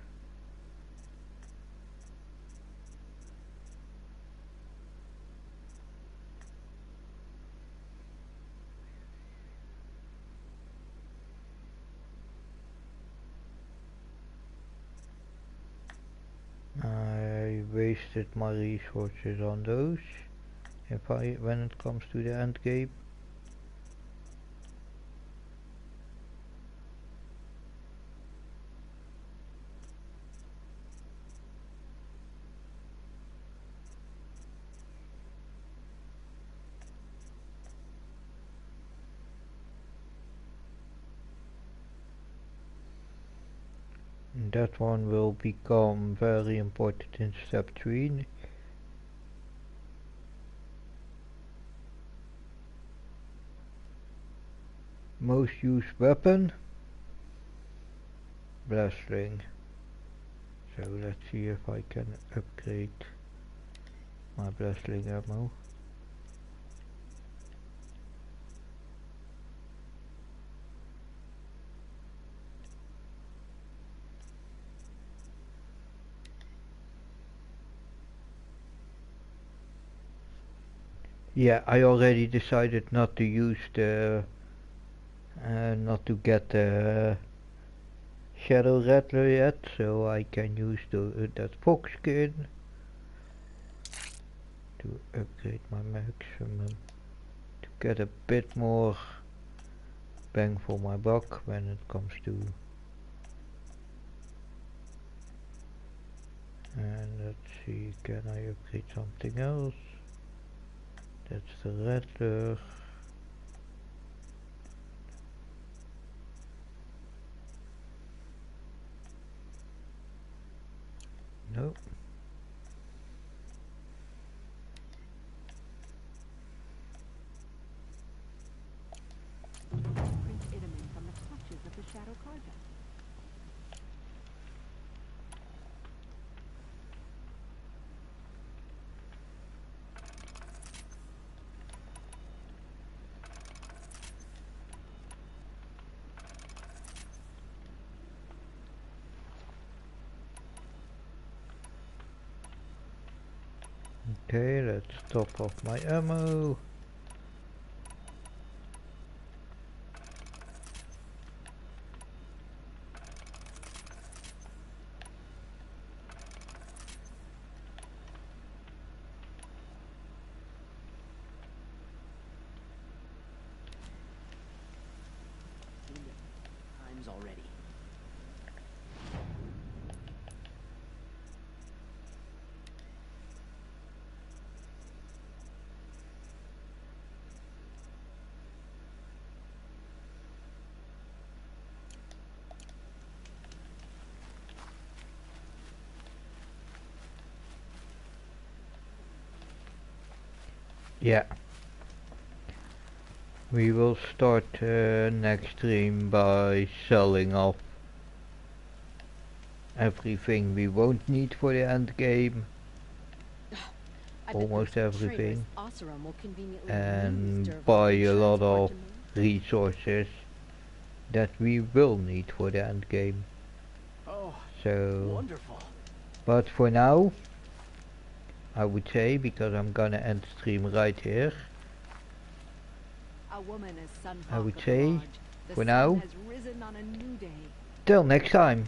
I wasted my resources on those. When it comes to the end game. That one will become very important in step 3. Most used weapon, blastling. So let's see if I can upgrade my blastling ammo. Yeah, I already decided not to use the not to get the Shadow Rattler yet, so I can use that fox skin to upgrade my maximum to get a bit more bang for my buck when it comes to. And let's see, can I upgrade something else? That's the Rattler. Nope. Okay, let's top off my ammo. Times already. Yeah. We will start next stream by selling off everything we won't need for the end game. Almost everything. And buy a lot of resources that we will need for the end game. Oh, so wonderful. But for now, I would say, because I'm gonna end the stream right here, I would say, for now, till next time.